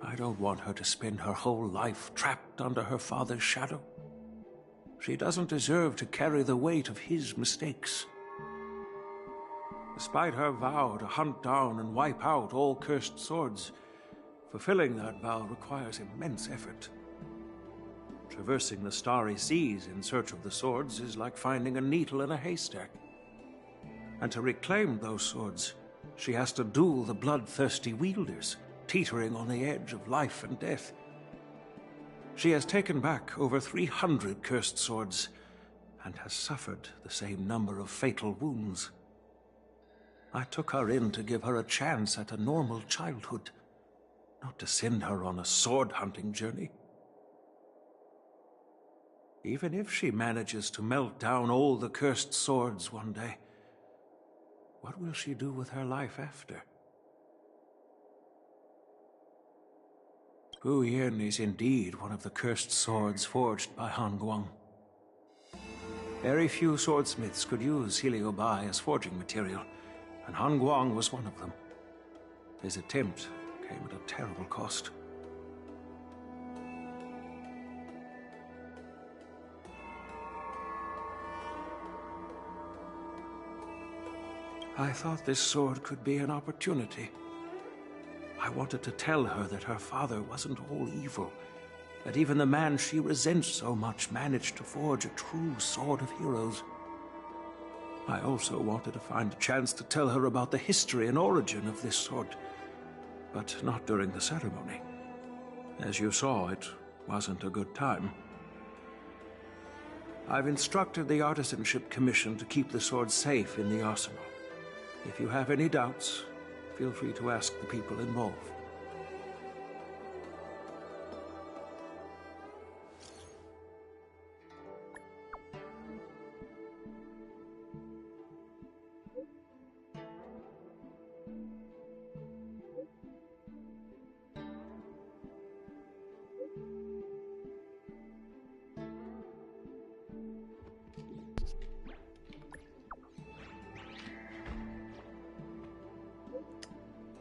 I don't want her to spend her whole life trapped under her father's shadow. She doesn't deserve to carry the weight of his mistakes. Despite her vow to hunt down and wipe out all cursed swords, fulfilling that vow requires immense effort. Traversing the starry seas in search of the swords is like finding a needle in a haystack. And to reclaim those swords, she has to duel the bloodthirsty wielders, teetering on the edge of life and death. She has taken back over 300 cursed swords, and has suffered the same number of fatal wounds. I took her in to give her a chance at a normal childhood, not to send her on a sword-hunting journey. Even if she manages to melt down all the cursed swords one day, what will she do with her life after? Gu Yin is indeed one of the cursed swords forged by Han Guang. Very few swordsmiths could use Heliobai as forging material, and Han Guang was one of them. His attempt came at a terrible cost. I thought this sword could be an opportunity. I wanted to tell her that her father wasn't all evil, that even the man she resents so much managed to forge a true sword of heroes. I also wanted to find a chance to tell her about the history and origin of this sword, but not during the ceremony. As you saw, it wasn't a good time. I've instructed the Artisanship Commission to keep the sword safe in the arsenal. If you have any doubts, feel free to ask the people involved.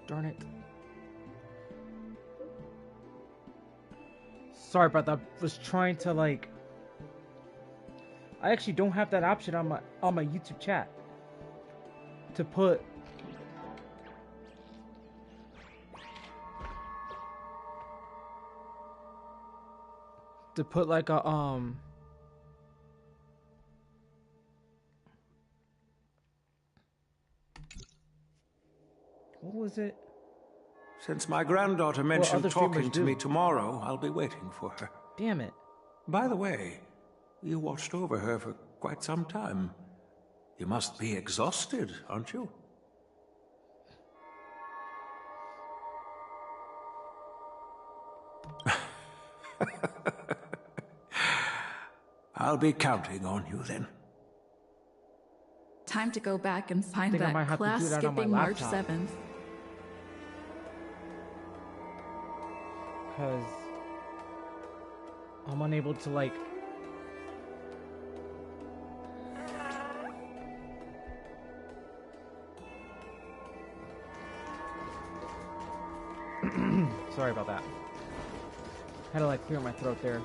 Darn it. Sorry about that. I was trying to like... I actually don't have that option on my YouTube chat. To put... like a, what was it? Since my granddaughter mentioned talking to me tomorrow, I'll be waiting for her. Damn it. By the way, you watched over her for quite some time. You must be exhausted, aren't you? I'll be counting on you then. Time to go back and find that class skipping March 7th. Because I'm unable to like... Sorry about that. Had to like clear my throat there.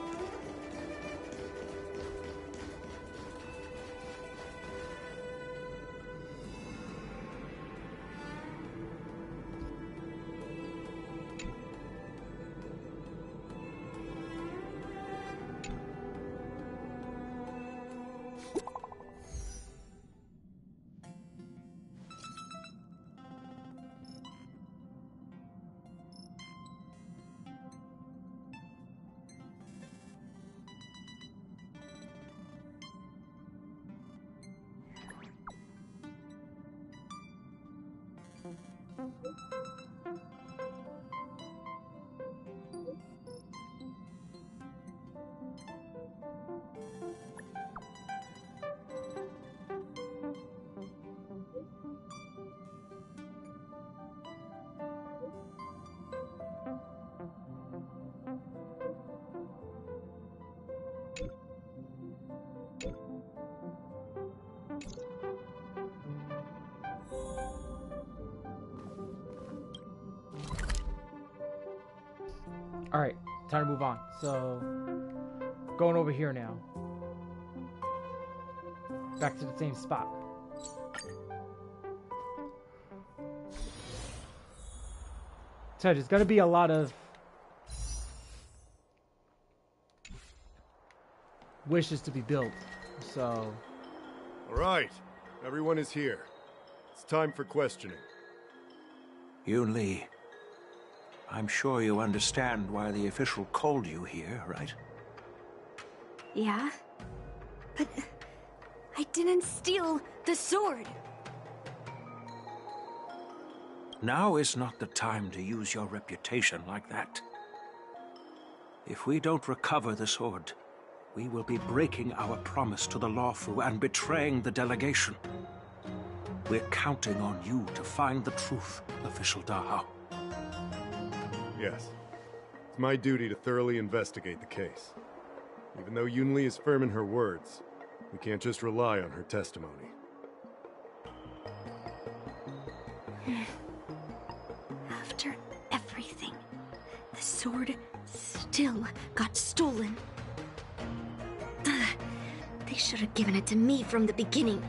Alright, time to move on. So, going over here now. Back to the same spot. So there's gonna be a lot of wishes to be built. So, alright, everyone is here. It's time for questioning. Yun Li, I'm sure you understand why the official called you here, right? Yeah? But I didn't steal the sword. Now is not the time to use your reputation like that. If we don't recover the sword, we will be breaking our promise to the Luofu and betraying the delegation. We're counting on you to find the truth, Official Dahao. Yes. It's my duty to thoroughly investigate the case. Even though Yun Li is firm in her words, we can't just rely on her testimony. After everything, the sword still got stolen. They should have given it to me from the beginning.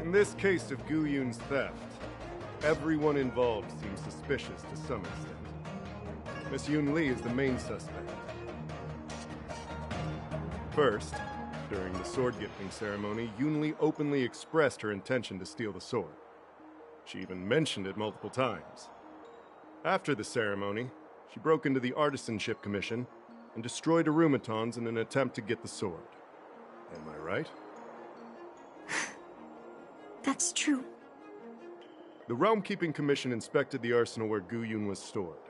In this case of Gu Yun's theft, everyone involved seems suspicious to some extent. Miss Yun Li is the main suspect. First, during the sword-gifting ceremony, Yun Li openly expressed her intention to steal the sword. She even mentioned it multiple times. After the ceremony, she broke into the Artisanship Commission and destroyed Arumatons in an attempt to get the sword. Am I right? That's true. The Realm Keeping Commission inspected the arsenal where Gu Yun was stored,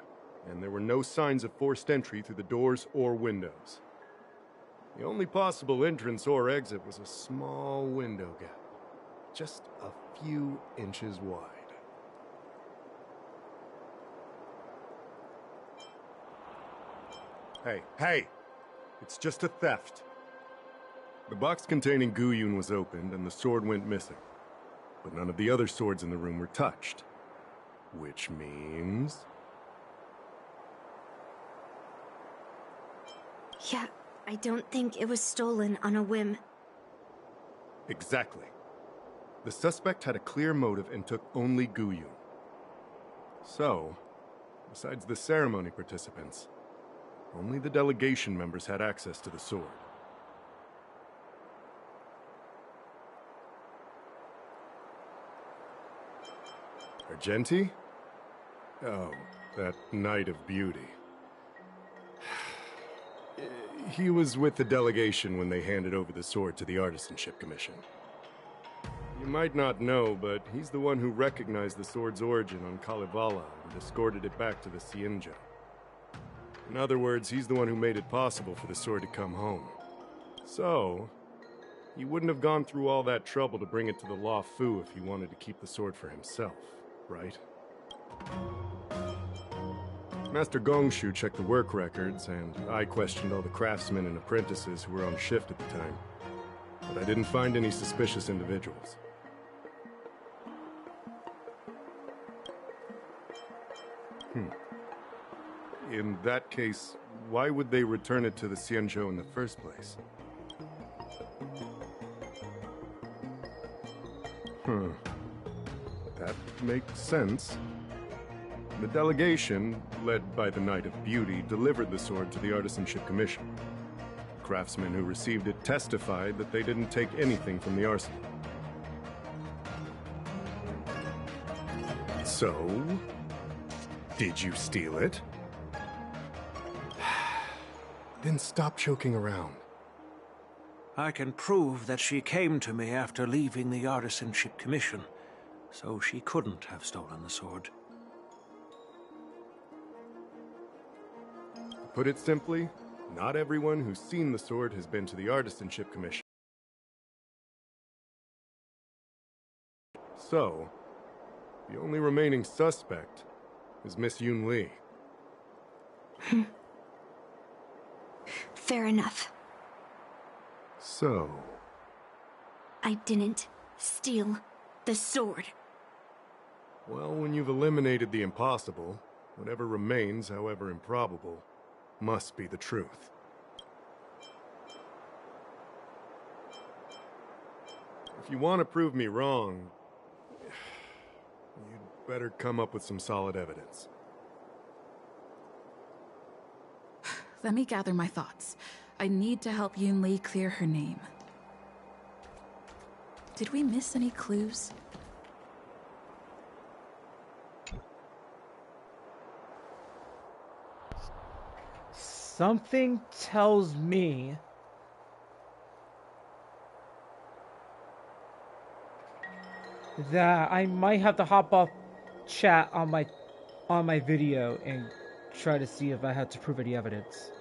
and there were no signs of forced entry through the doors or windows. The only possible entrance or exit was a small window gap, just a few inches wide. Hey! It's just a theft. The box containing Gu Yun was opened and the sword went missing. But none of the other swords in the room were touched. Which means... Yeah, I don't think it was stolen on a whim. Exactly. The suspect had a clear motive and took only Gu Yun. So, besides the ceremony participants, only the delegation members had access to the sword. Argenti? Oh, that Knight of Beauty. He was with the delegation when they handed over the sword to the Artisanship Commission. You might not know, but he's the one who recognized the sword's origin on Kalevala and escorted it back to the Xianzhou. In other words, he's the one who made it possible for the sword to come home. So, he wouldn't have gone through all that trouble to bring it to the Luofu if he wanted to keep the sword for himself, right? Master Gongshu checked the work records, and I questioned all the craftsmen and apprentices who were on shift at the time. But I didn't find any suspicious individuals. In that case, why would they return it to the Xianzhou in the first place? That makes sense. The delegation, led by the Knight of Beauty, delivered the sword to the Artisanship Commission. The craftsmen who received it testified that they didn't take anything from the arsenal. So, did you steal it? Then stop joking around. I can prove that she came to me after leaving the Artisanship Commission, so she couldn't have stolen the sword. To put it simply, not everyone who's seen the sword has been to the Artisanship Commission. So, the only remaining suspect is Miss Yoon Lee. Fair enough. So... I didn't steal the sword. Well, when you've eliminated the impossible, whatever remains, however improbable, must be the truth. If you want to prove me wrong, you'd better come up with some solid evidence. Let me gather my thoughts. I need to help Yoon Lee clear her name. Did we miss any clues? Something tells me that I might have to hop off chat on my video and try to see if I had to prove any evidence.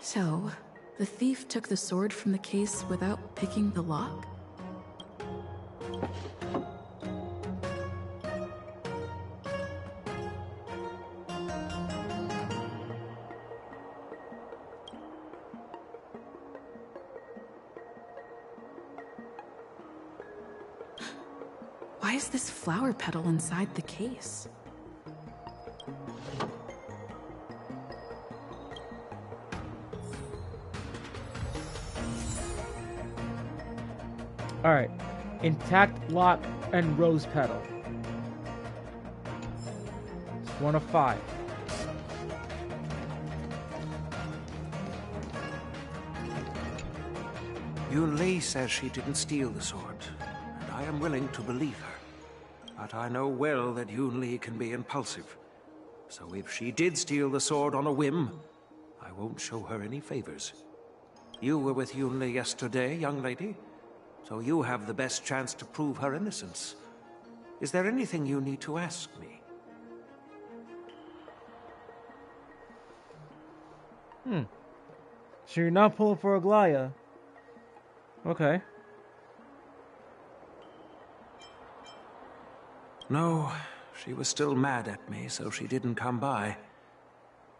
So, the thief took the sword from the case without picking the lock? Why is this flower petal inside the case? Alright. Intact lock and rose petal. It's 1 of 5. Yoon Lee says she didn't steal the sword, and I am willing to believe her. But I know well that Yoon Lee can be impulsive. So if she did steal the sword on a whim, I won't show her any favors. You were with Yoon Lee yesterday, young lady, so you have the best chance to prove her innocence. Is there anything you need to ask me? So you're not pulling for Aglaya. Okay. No, she was still mad at me, so she didn't come by.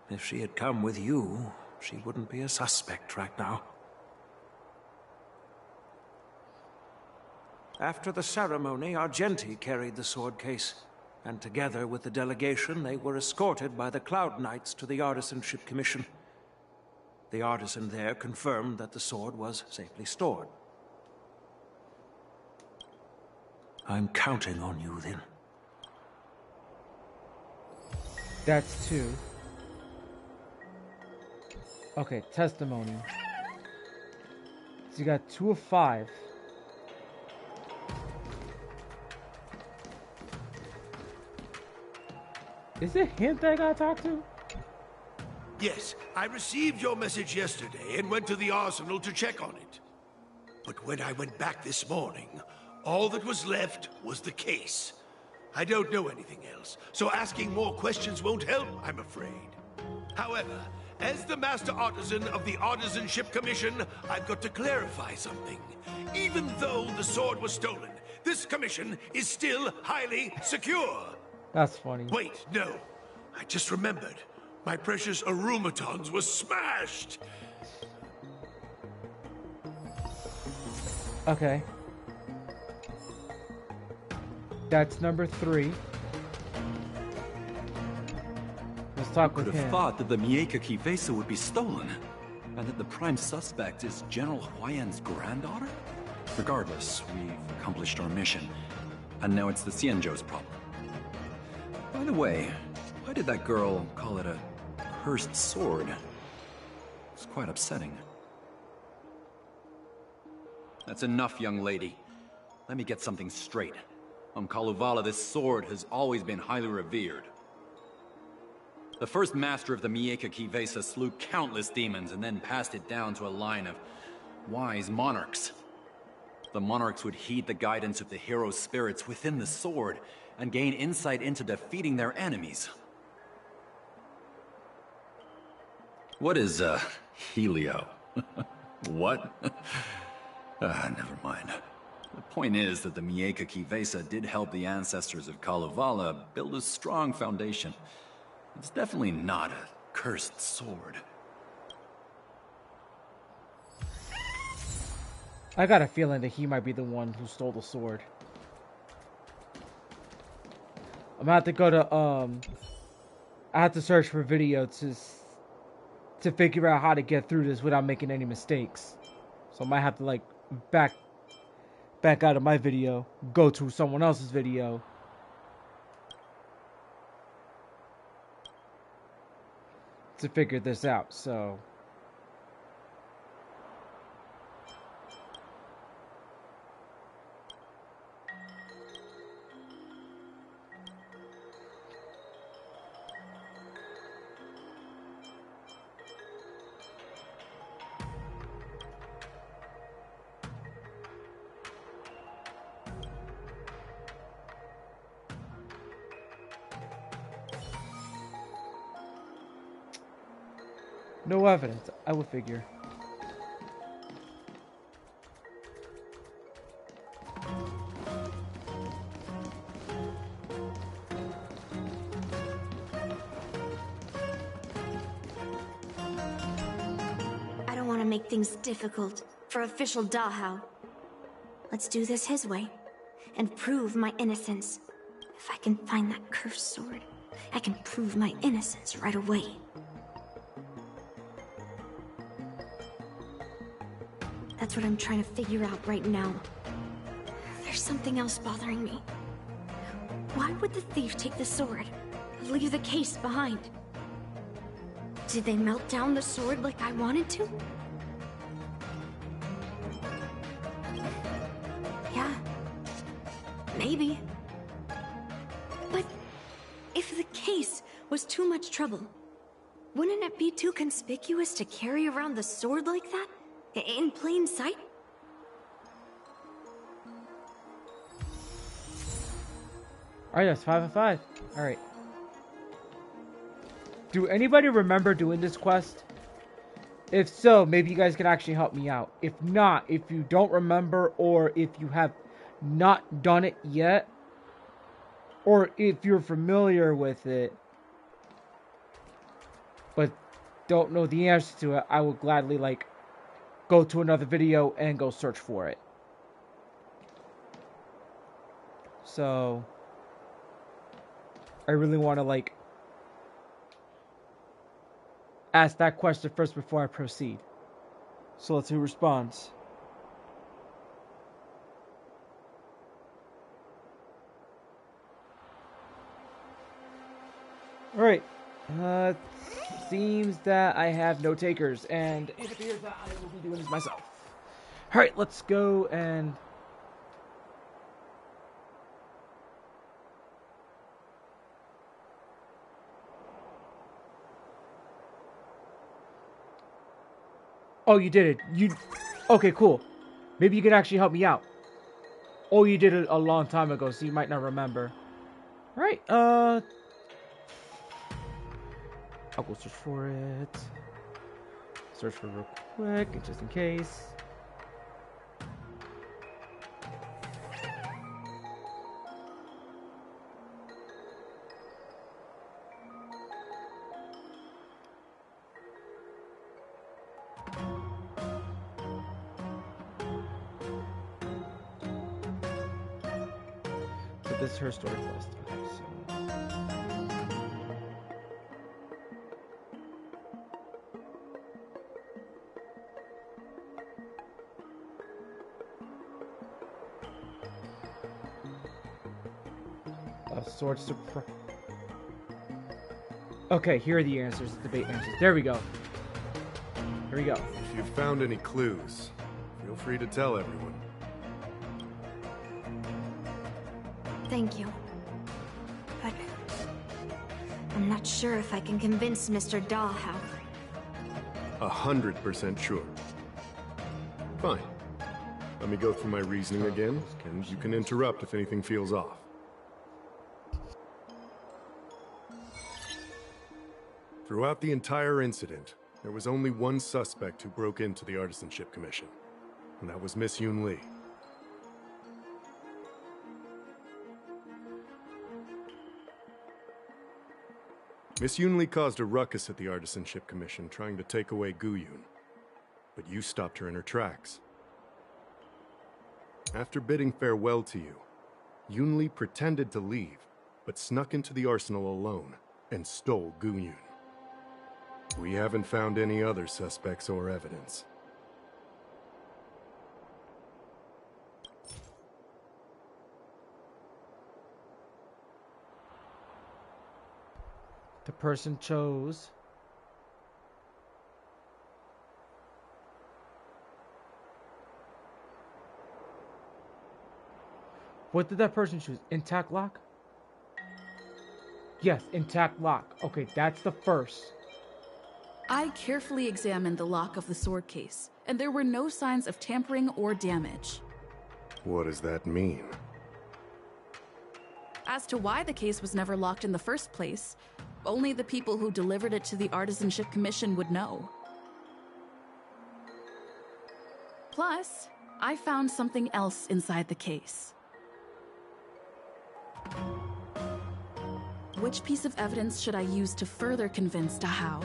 If she had come with you, she wouldn't be a suspect right now. After the ceremony, Argenti carried the sword case, and together with the delegation, they were escorted by the Cloud Knights to the Artisanship Commission. The artisan there confirmed that the sword was safely stored. I'm counting on you, then. That's 2. Okay, testimony. So you got 2 of 5. Is it him that I gotta talk to? Yes, I received your message yesterday and went to the arsenal to check on it. But when I went back this morning, all that was left was the case. I don't know anything else, so asking more questions won't help, I'm afraid. However, as the Master Artisan of the Artisanship Commission, I've got to clarify something. Even though the sword was stolen, this commission is still highly secure. That's funny. Wait, no. I just remembered. My precious aromatons was smashed! Okay. That's number 3. Let's talk with him. Who could have thought that the Mieka Kivesa would be stolen? And that the prime suspect is General Huayan's granddaughter? Regardless, we've accomplished our mission. And now it's the Xianzhou's problem. By the way, why did that girl call it a cursed sword? It's quite upsetting. That's enough, young lady. let me get something straight. On Kalevala, this sword has always been highly revered. The first master of the Mieka Kivesa slew countless demons and then passed it down to a line of wise monarchs. The monarchs would heed the guidance of the hero spirits within the sword and gain insight into defeating their enemies. What is, Helio? What? Never mind. The point is that the Mieka Kivesa did help the ancestors of Kalevala build a strong foundation. It's definitely not a cursed sword. I got a feeling that he might be the one who stole the sword. I'm gonna have to go to, I have to search for video to figure out how to get through this without making any mistakes. So I might have to, like, back out of my video, go to someone else's video. To figure this out, so... No evidence, I would figure. I don't want to make things difficult for official Dahao. Let's do this his way and prove my innocence. If I can find that cursed sword, I can prove my innocence right away. That's what I'm trying to figure out right now. There's something else bothering me. Why would the thief take the sword, leave the case behind? Did they melt down the sword like I wanted to? Yeah, maybe. But if the case was too much trouble, wouldn't it be too conspicuous to carry around the sword like that? In plain sight? Alright, that's 5 of 5. Alright. Do anybody remember doing this quest? If so, maybe you guys can actually help me out. If not, if you don't remember, or if you have not done it yet, or if you're familiar with it, but don't know the answer to it, I would gladly, like, go to another video and go search for it. So I really want to, like, ask that question first before I proceed. So let's see who responds. Alright. Seems that I have no takers, and it appears that I will be doing this myself. Alright, let's go and... Oh, you did it. Okay, cool. Maybe you can actually help me out. Oh, you did it a long time ago, so you might not remember. Alright, I'll go search for it. Search for it real quick, just in case. So this is her story quest. Okay, so... sword surprise. Okay, here are the answers, the debate answers. There we go. Here we go. If you've found any clues, feel free to tell everyone. Thank you. But I'm not sure if I can convince Mr. Daw how. 100% sure. Fine. Let me go through my reasoning again, and you can interrupt if anything feels off. Throughout the entire incident, there was only one suspect who broke into the Artisanship Commission, and that was Miss Yoon Lee. Miss Yoon Lee caused a ruckus at the Artisanship Commission trying to take away Guyun, but you stopped her in her tracks. After bidding farewell to you, Yoon Lee pretended to leave, but snuck into the arsenal alone and stole Guyun. We haven't found any other suspects or evidence. The person chose. What did that person choose? Intact lock? Yes, intact lock. Okay, that's the first. I carefully examined the lock of the sword case, and there were no signs of tampering or damage. What does that mean? As to why the case was never locked in the first place, only the people who delivered it to the Artisanship Commission would know. Plus, I found something else inside the case. Which piece of evidence should I use to further convince Dahao?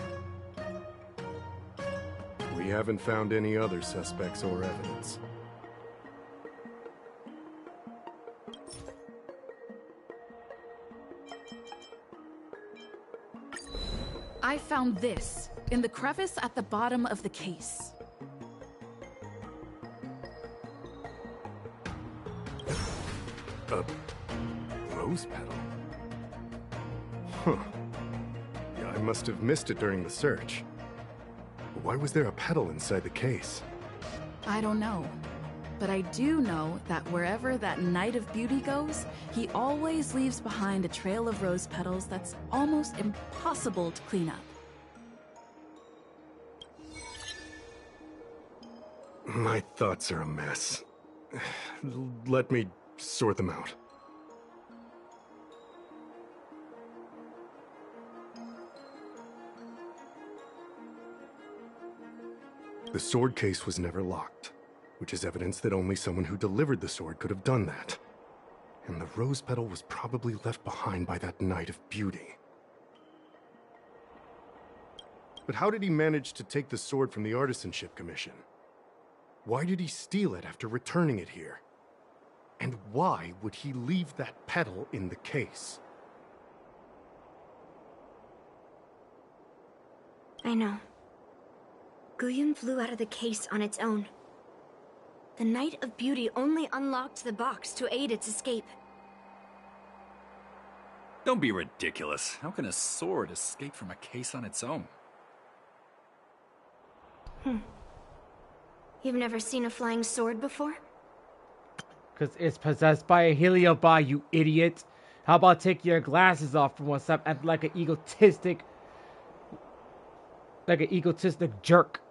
We haven't found any other suspects or evidence. I found this in the crevice at the bottom of the case. A rose petal? Huh. Yeah, I must have missed it during the search. Why was there a petal inside the case? I don't know. But I do know that wherever that Knight of Beauty goes, he always leaves behind a trail of rose petals that's almost impossible to clean up. My thoughts are a mess. Let me sort them out. The sword case was never locked, which is evidence that only someone who delivered the sword could have done that. And the rose petal was probably left behind by that Knight of Beauty. But how did he manage to take the sword from the Artisanship Commission? Why did he steal it after returning it here? And why would he leave that petal in the case? I know. Guyun flew out of the case on its own. The Knight of Beauty only unlocked the box to aid its escape. Don't be ridiculous. How can a sword escape from a case on its own? You've never seen a flying sword before? Because it's possessed by a Heliobi, you idiot. How about taking your glasses off for one step and like an egotistic jerk.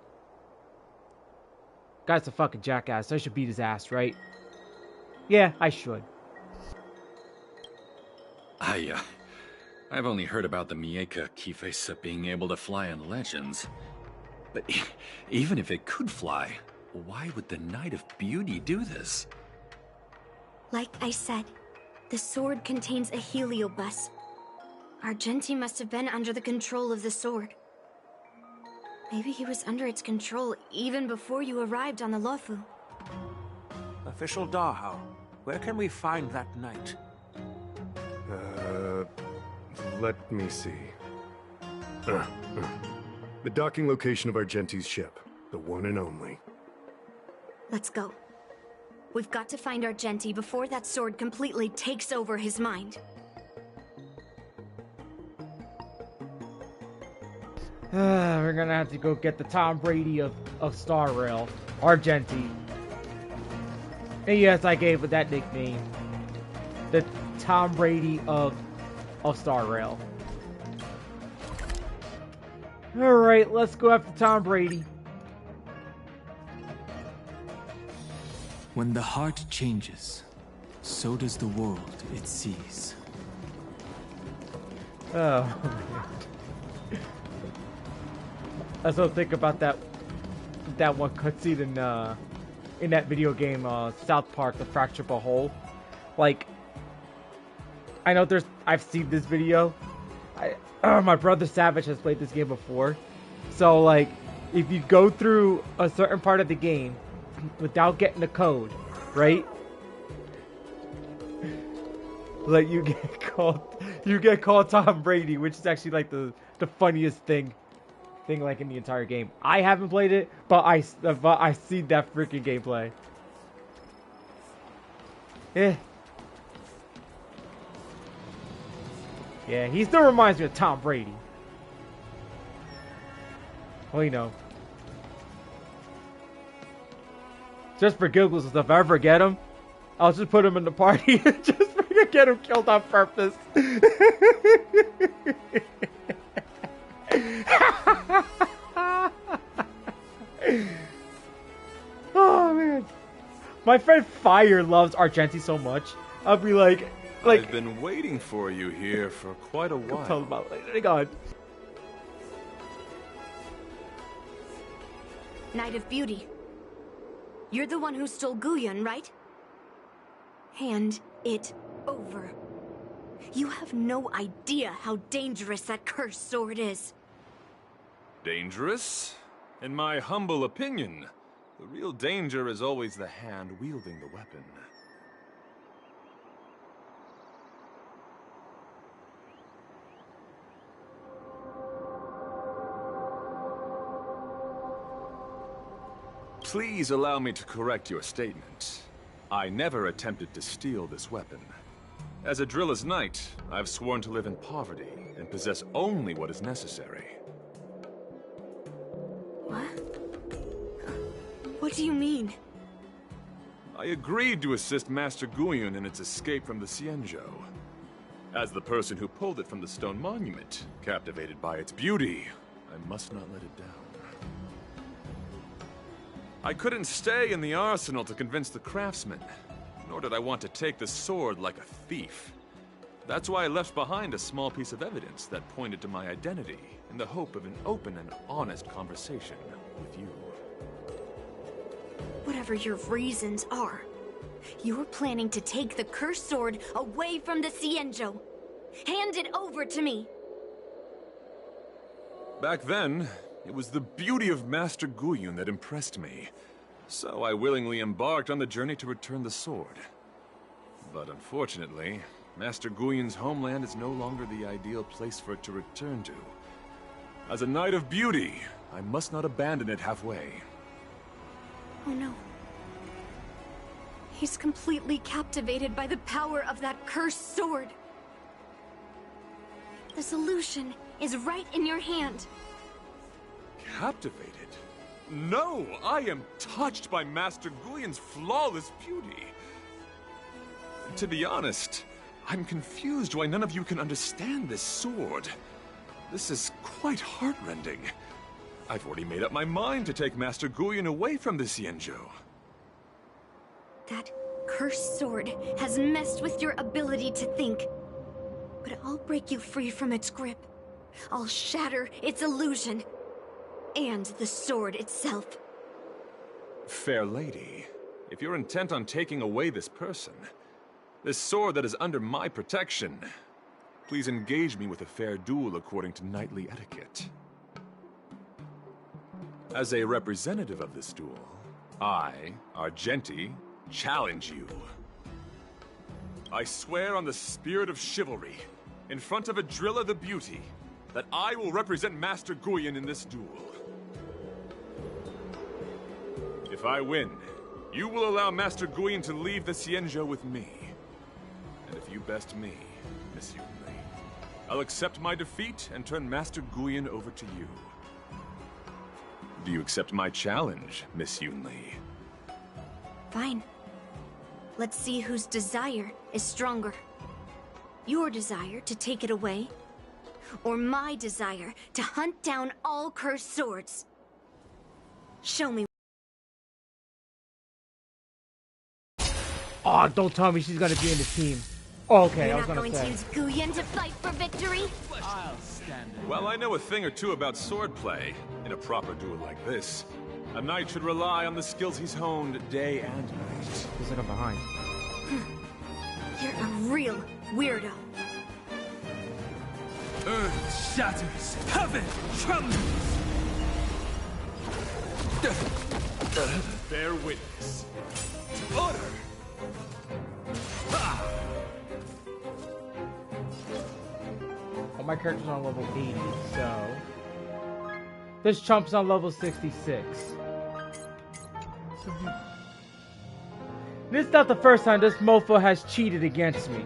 Guy's a fucking jackass. I should beat his ass, right? Yeah, I should. I've only heard about the Mieka Kifesa being able to fly in legends. But even if it could fly, why would the Knight of Beauty do this? Like I said, the sword contains a heliobus. Argenti must have been under the control of the sword. Maybe he was under its control even before you arrived on the Luofu. Official Dahao, where can we find that knight? Let me see. The docking location of Argenti's ship. The one and only. Let's go. We've got to find Argenti before that sword completely takes over his mind. We're gonna have to go get the Tom Brady of Star Rail, Argenti. And yes, I gave it that nickname. The Tom Brady of Star Rail. All right, let's go after Tom Brady. When the heart changes, so does the world it sees. Oh, man. I still think about that one cutscene in that video game, South Park, The Fracturable Whole. Like, I know I've seen this video. My brother Savage has played this game before. So, like, if you go through a certain part of the game without getting the code, right? Like, you get called Tom Brady, which is actually like the funniest thing like in the entire game. I haven't played it, but I seen that freaking gameplay. Yeah, he still reminds me of Tom Brady. Well, you know. Just for giggles and stuff, if I ever get him, I'll just put him in the party and just get him killed on purpose. Oh, man. My friend Fire loves Argenti so much. I'll be like... I've been waiting for you here for quite a while. Tell him about it later. God. Knight of Beauty. You're the one who stole Guyon, right? Hand it over. You have no idea how dangerous that cursed sword is. Dangerous? In my humble opinion, the real danger is always the hand wielding the weapon. Please allow me to correct your statement. I never attempted to steal this weapon. As a Driller's Knight, I've sworn to live in poverty and possess only what is necessary. What do you mean? I agreed to assist Master Guyon in its escape from the Xianzhou. As the person who pulled it from the stone monument, captivated by its beauty, I must not let it down. I couldn't stay in the arsenal to convince the craftsman, nor did I want to take the sword like a thief. That's why I left behind a small piece of evidence that pointed to my identity in the hope of an open and honest conversation with you. Whatever your reasons are, you're planning to take the cursed sword away from the Xianzhou. Hand it over to me! Back then, it was the beauty of Master Guyon that impressed me, so I willingly embarked on the journey to return the sword. But unfortunately, Master Guyon's homeland is no longer the ideal place for it to return to. As a Knight of Beauty, I must not abandon it halfway. Oh no. He's completely captivated by the power of that cursed sword. The solution is right in your hand. Captivated? No! I am touched by Master Guyon's flawless beauty. To be honest, I'm confused why none of you can understand this sword. This is quite heartrending. I've already made up my mind to take Master Guyon away from the Xianzhou. That cursed sword has messed with your ability to think. But I'll break you free from its grip. I'll shatter its illusion. And the sword itself. Fair lady, if you're intent on taking away this person, this sword that is under my protection, please engage me with a fair duel according to knightly etiquette. As a representative of this duel, I, Argenti, challenge you. I swear on the spirit of chivalry, in front of a Drilla the Beauty, that I will represent Master Guyon in this duel. If I win, you will allow Master Guyon to leave the Xianzhou with me. And if you best me, Miss Yunli, I'll accept my defeat and turn Master Guyon over to you. Do you accept my challenge, Miss Yunli? Fine. Let's see whose desire is stronger. Your desire to take it away? Or my desire to hunt down all cursed swords? Show me. Oh, don't tell me she's gonna be in the team. Oh, okay, You're I was not gonna going say. to use Guyan to fight for victory? I'll stand it. Well, I know a thing or two about swordplay. In a proper duel like this, a knight should rely on the skills he's honed day and night. He's looking behind. You're a real weirdo. Earth shatters, heaven trembles. Bear witness. Order! Well, my character's on level 80, so... This chump's on level 66. This is not the first time this mofo has cheated against me.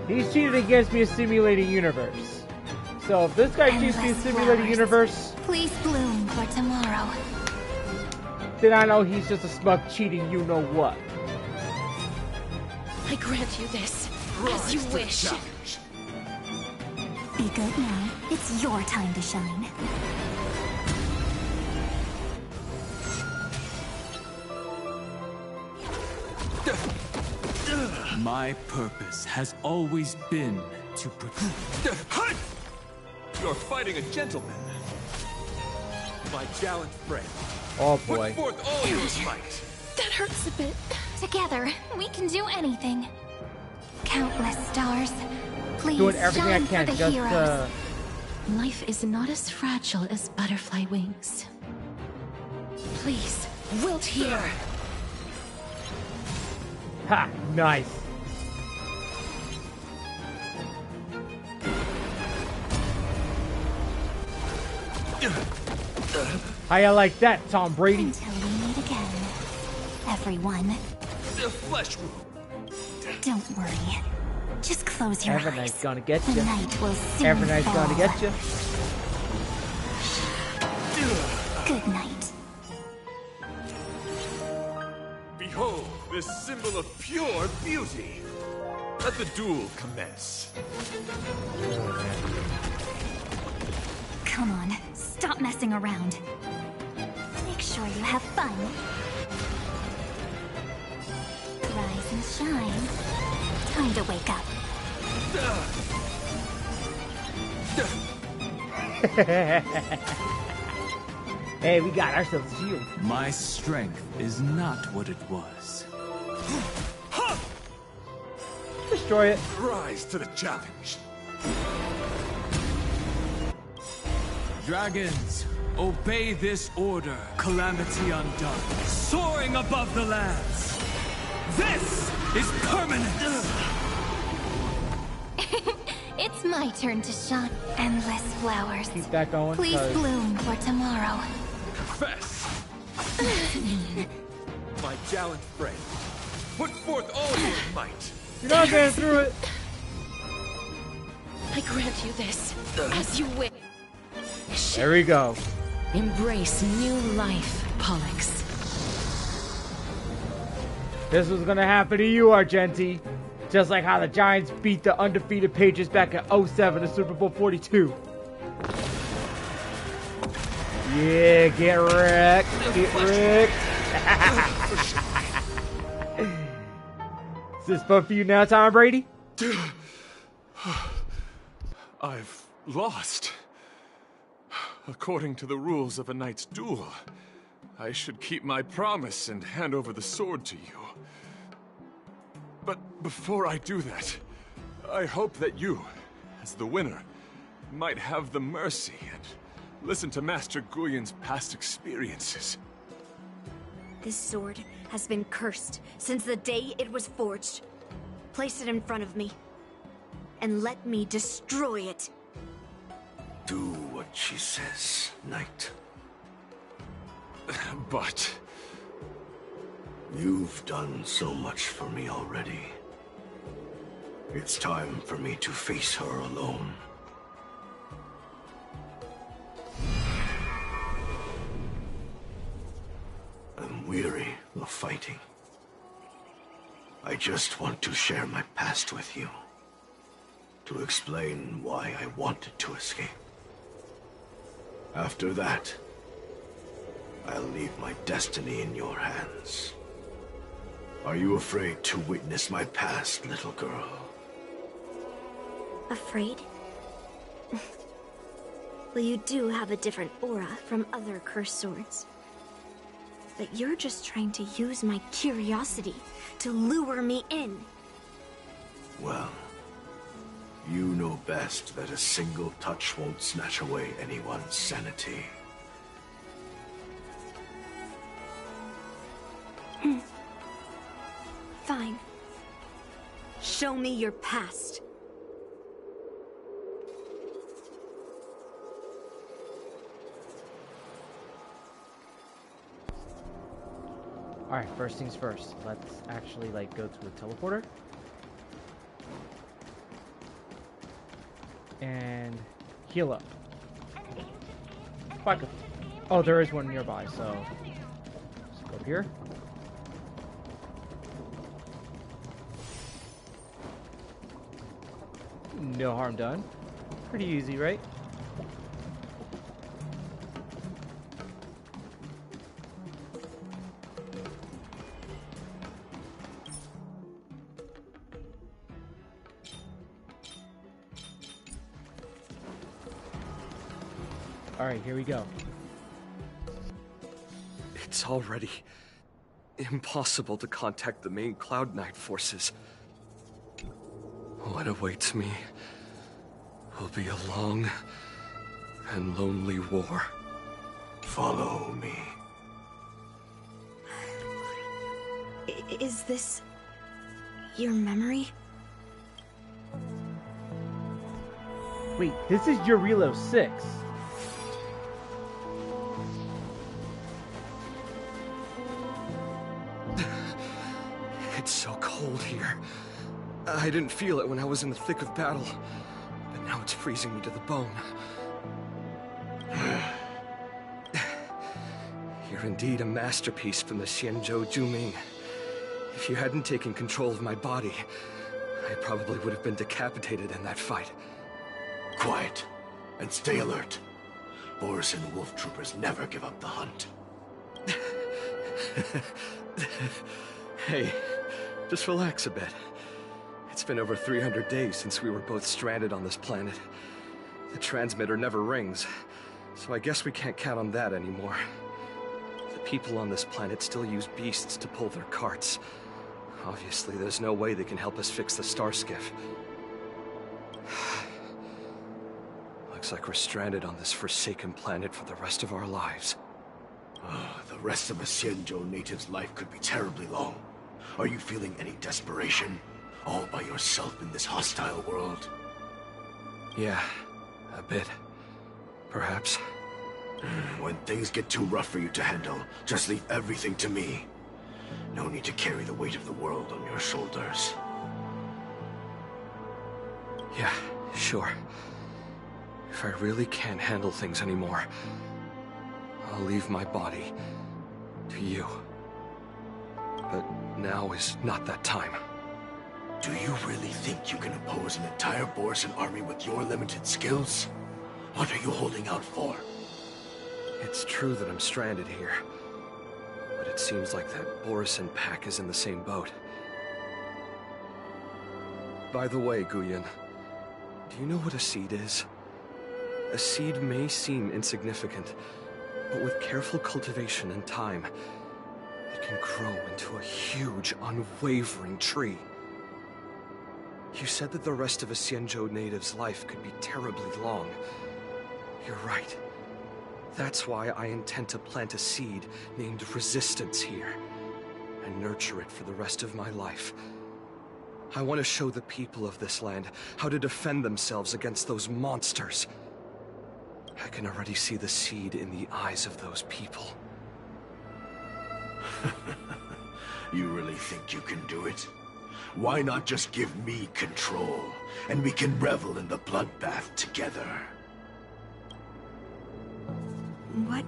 He's cheated against me in Simulated Universe. So if this guy cheats me in Simulated Universe... Please bloom for tomorrow. Then I know he's just a smug cheating you-know-what. I grant you this, as you wish. Be good now. It's your time to shine. My purpose has always been to protect. You're fighting a gentleman. My gallant friend. Oh boy. Put forth all your might. That hurts a bit. Together, we can do anything. Countless stars. Please Doing everything I shine can for the just heroes. Life is not as fragile as butterfly wings. Please, wilt here. Ha! Nice. How you like that, Tom Brady? Until we meet again, everyone. The flesh wound. Don't worry. Just close your Every eyes. night's gonna get The you. night will soon Every night's fall. gonna get you. Good night. Behold, this symbol of pure beauty. Let the duel commence. Come on, stop messing around. Make sure you have fun. Rise and shine. Time to wake up. Hey, we got ourselves a shield. My strength is not what it was. Destroy it. Rise to the challenge. Dragons, obey this order. Calamity undone, soaring above the lands. This is permanent. It's my turn to shine. Endless flowers. Keep that going. Please 'cause bloom for tomorrow. Confess. Mean. My gallant friend. Put forth all your might. You're not getting through it. I grant you this, as you wish. There we go. Embrace new life, Pollux. This was gonna happen to you, Argenti. Just like how the Giants beat the undefeated Patriots back in 07 in Super Bowl 42. Yeah, get wrecked. Get wrecked. Is this fun for you now, Tom Brady? I've lost. According to the rules of a knight's duel, I should keep my promise and hand over the sword to you. But before I do that, I hope that you, as the winner, might have the mercy and listen to Master Guyan's past experiences. This sword has been cursed since the day it was forged. Place it in front of me, and let me destroy it. Do what she says, Knight. But... You've done so much for me already. It's time for me to face her alone. I'm weary of fighting. I just want to share my past with you. to explain why I wanted to escape. After that, I'll leave my destiny in your hands. Are you afraid to witness my past, little girl? Afraid? Well, you do have a different aura from other cursed swords. But you're just trying to use my curiosity to lure me in. Well, you know best that a single touch won't snatch away anyone's sanity. Fine. Show me your past. Alright, first things first. Let's actually, like, go to a teleporter. And heal up. Fuck it. Oh, there is one nearby, so let's go up here. No harm done. Pretty easy, right? Alright, here we go. It's already impossible to contact the main Cloud Knight forces. What awaits me will be a long and lonely war. Follow me. Is this your memory? Wait, this is Eurilo 6. It's so cold here. I didn't feel it when I was in the thick of battle, but now it's freezing me to the bone. You're indeed a masterpiece from the Xianzhou Juming. If you hadn't taken control of my body, I probably would have been decapitated in that fight. Quiet, and stay alert. Boris and the wolf troopers never give up the hunt. Hey, just relax a bit. It's been over 300 days since we were both stranded on this planet. The transmitter never rings, so I guess we can't count on that anymore. The people on this planet still use beasts to pull their carts. Obviously, there's no way they can help us fix the star skiff. Looks like we're stranded on this forsaken planet for the rest of our lives. The rest of a Xianzhou native's life could be terribly long. Are you feeling any desperation? All by yourself in this hostile world? Yeah, a bit. Perhaps. When things get too rough for you to handle, just leave everything to me. No need to carry the weight of the world on your shoulders. Yeah, sure. If I really can't handle things anymore, I'll leave my body to you. But now is not that time. Do you really think you can oppose an entire Borisan army with your limited skills? What are you holding out for? It's true that I'm stranded here, but it seems like that Borisan pack is in the same boat. By the way, Guyan, do you know what a seed is? A seed may seem insignificant, but with careful cultivation and time, it can grow into a huge, unwavering tree. You said that the rest of a Xianzhou native's life could be terribly long. You're right. That's why I intend to plant a seed named Resistance here, and nurture it for the rest of my life. I want to show the people of this land how to defend themselves against those monsters. I can already see the seed in the eyes of those people. You really think you can do it? Why not just give me control, and we can revel in the bloodbath together? What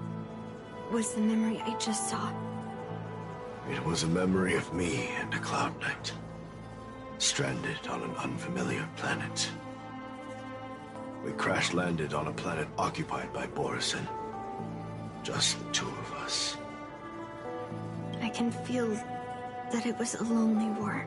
was the memory I just saw? It was a memory of me and a Cloud Knight, stranded on an unfamiliar planet. We crash-landed on a planet occupied by Borison. Just the two of us. I can feel that it was a lonely war.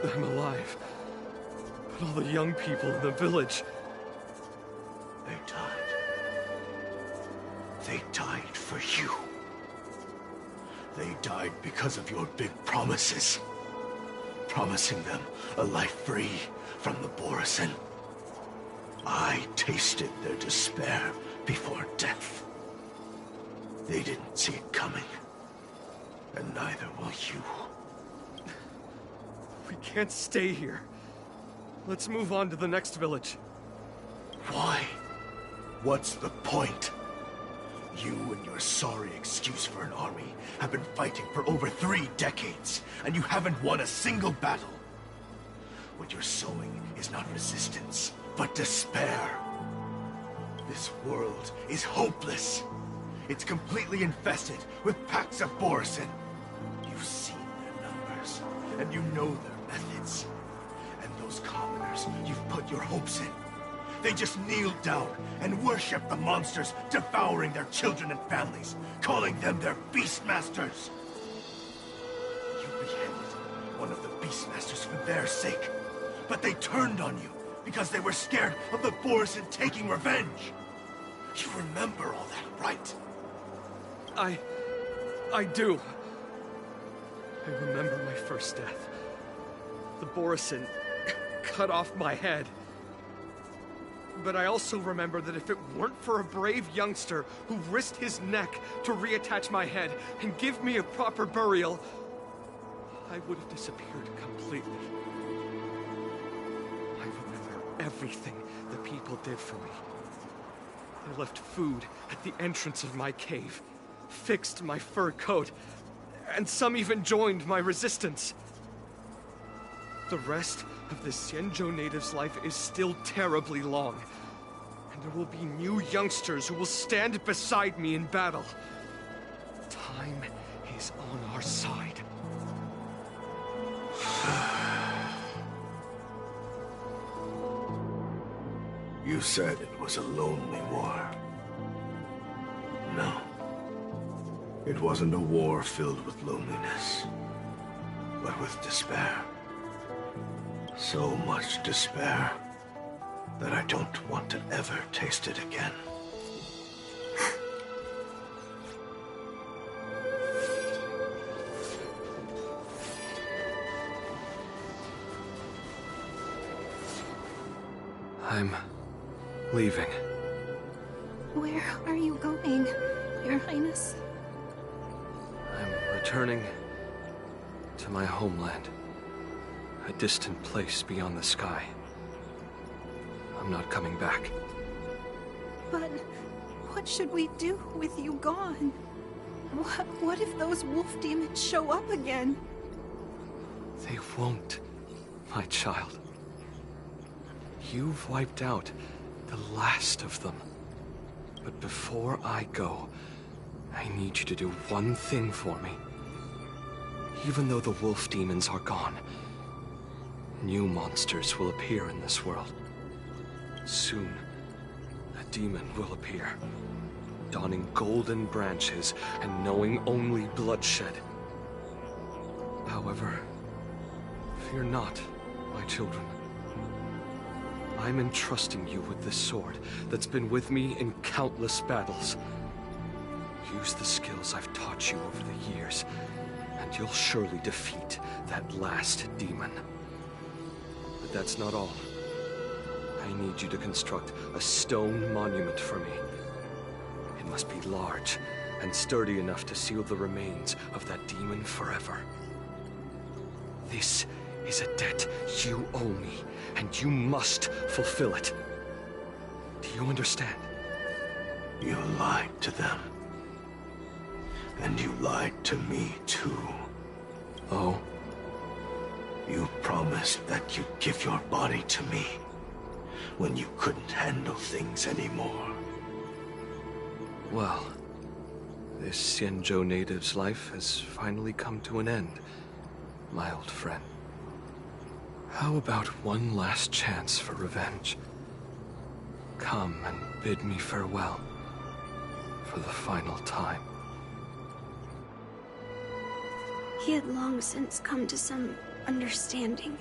I'm alive. But all the young people in the village... They died. They died for you. They died because of your big promises. Promising them a life free from the Borison. I tasted their despair before death. They didn't see it coming. And neither will you. We can't stay here. Let's move on to the next village. Why? What's the point? You and your sorry excuse for an army have been fighting for over 3 decades, and you haven't won a single battle. What you're sowing is not resistance, but despair. This world is hopeless. It's completely infested with packs of Borison. You've seen their numbers, and you know their methods. And those commoners you've put your hopes in. They just kneel down and worship the monsters devouring their children and families, calling them their Beastmasters. You beheaded one of the Beastmasters for their sake, but they turned on you because they were scared of the Borison taking revenge. You remember all that, right? I do. I remember my first death. The Borison cut off my head. But I also remember that if it weren't for a brave youngster who risked his neck to reattach my head and give me a proper burial, I would have disappeared completely. I remember everything the people did for me. They left food at the entrance of my cave, fixed my fur coat, and some even joined my resistance. The rest of the Xianzhou native's life is still terribly long, and there will be new youngsters who will stand beside me in battle. Time is on our side. You said it was a lonely war. No. It wasn't a war filled with loneliness, but with despair. So much despair that I don't want to ever taste it again. I'm leaving. Where are you going, Your Highness? I'm returning to my homeland. A distant place beyond the sky. I'm not coming back. But what should we do with you gone? What if those wolf demons show up again? They won't, my child. You've wiped out the last of them. But before I go, I need you to do one thing for me. Even though the wolf demons are gone, new monsters will appear in this world. Soon, a demon will appear, donning golden branches and knowing only bloodshed. However, fear not, my children. I'm entrusting you with this sword that's been with me in countless battles. Use the skills I've taught you over the years, and you'll surely defeat that last demon. But that's not all. I need you to construct a stone monument for me. It must be large and sturdy enough to seal the remains of that demon forever. This is a debt you owe me, and you must fulfill it. Do you understand? You lied to them. And you lied to me, too. Oh? You promised that you'd give your body to me. when you couldn't handle things anymore. Well, this Xianzhou native's life has finally come to an end, my old friend. How about one last chance for revenge? Come and bid me farewell for the final time. He had long since come to some understanding.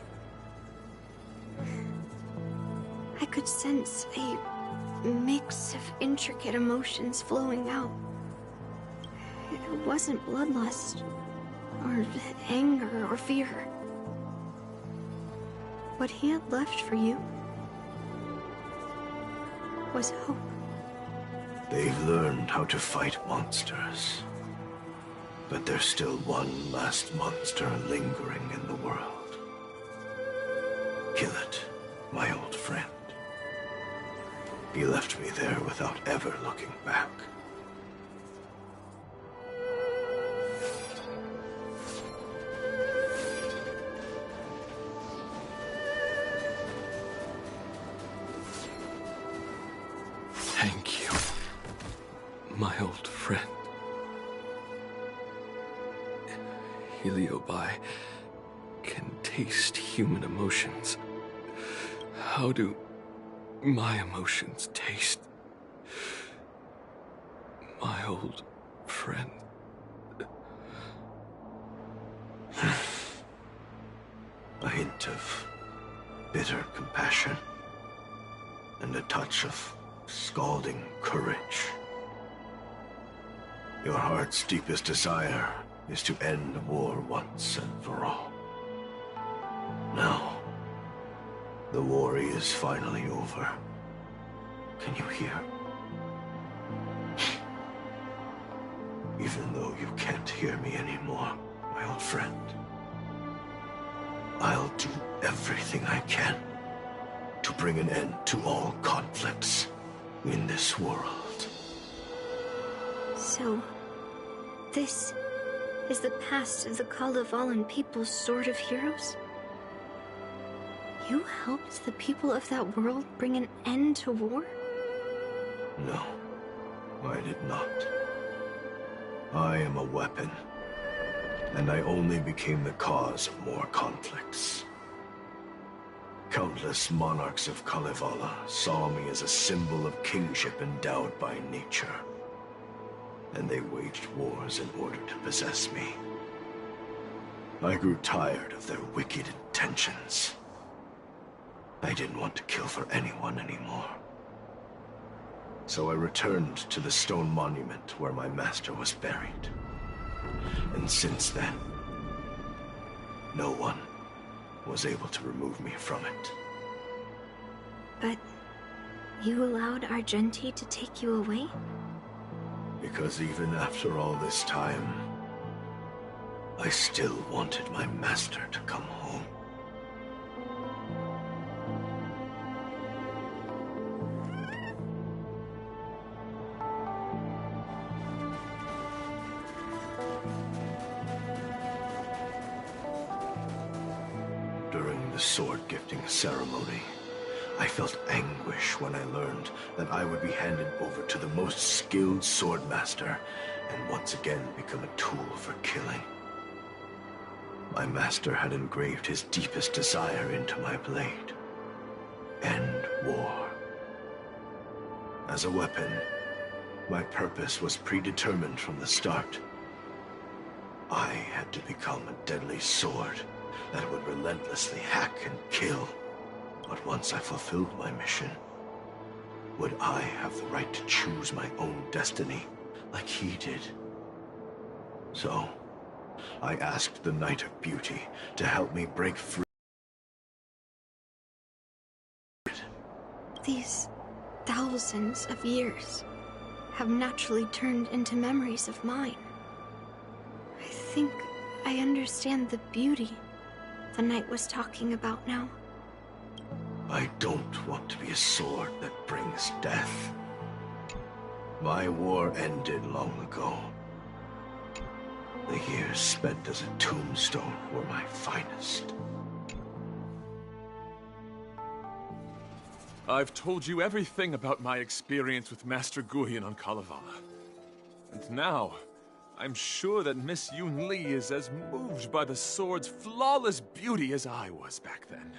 I could sense a mix of intricate emotions flowing out. It wasn't bloodlust, or anger, or fear. What he had left for you was hope. They've learned how to fight monsters. But there's still one last monster lingering in the world. Kill it, my old friend. He left me there without ever looking back. Thank you, my old friend. Heliobi can taste human emotions. How do my emotions taste? My old friend. A hint of bitter compassion and a touch of scalding courage. Your heart's deepest desire is to end war once and for all. Now, the war is finally over. Can you hear? Even though you can't hear me anymore, my old friend, I'll do everything I can to bring an end to all conflicts in this world. So, this is the past of the Kalevalan people's Sword of Heroes? You helped the people of that world bring an end to war? No, I did not. I am a weapon, and I only became the cause of more conflicts. Countless monarchs of Kalevala saw me as a symbol of kingship endowed by nature, and they waged wars in order to possess me. I grew tired of their wicked intentions. I didn't want to kill for anyone anymore. So I returned to the stone monument where my master was buried. And since then, no one was able to remove me from it. But you allowed Argenti to take you away? Because even after all this time, I still wanted my master to come home. During the sword gifting ceremony, I felt anguish when I learned that I would be handed over to the most skilled swordmaster and once again become a tool for killing. My master had engraved his deepest desire into my blade. End war. As a weapon, my purpose was predetermined from the start. I had to become a deadly sword that would relentlessly hack and kill. But once I fulfilled my mission, would I have the right to choose my own destiny like he did? So, I asked the Knight of Beauty to help me break free. These thousands of years have naturally turned into memories of mine. I think I understand the beauty the Knight was talking about now. I don't want to be a sword that brings death. My war ended long ago. The years spent as a tombstone were my finest. I've told you everything about my experience with Master Guyan on Kalevala. And now, I'm sure that Miss Yun Li is as moved by the sword's flawless beauty as I was back then.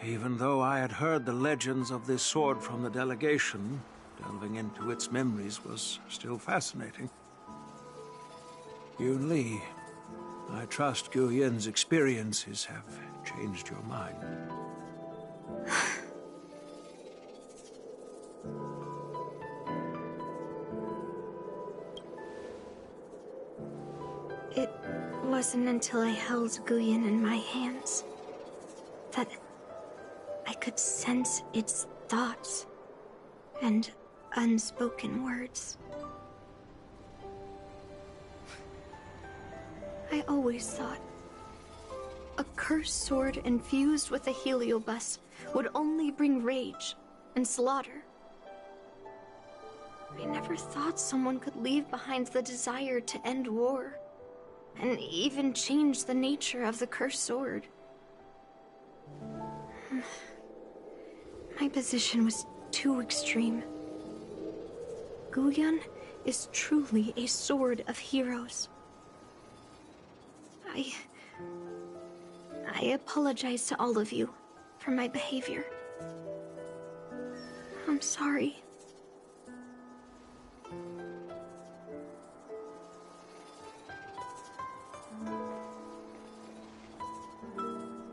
Even though I had heard the legends of this sword from the delegation, delving into its memories was still fascinating. Yun Li, I trust Guyan's experiences have changed your mind. It wasn't until I held Guyan in my hands that I could sense its thoughts and unspoken words. I always thought a cursed sword infused with a heliobus would only bring rage and slaughter. I never thought someone could leave behind the desire to end war, and even change the nature of the cursed sword. My position was too extreme. Guyan is truly a sword of heroes. I apologize to all of you for my behavior. I'm sorry.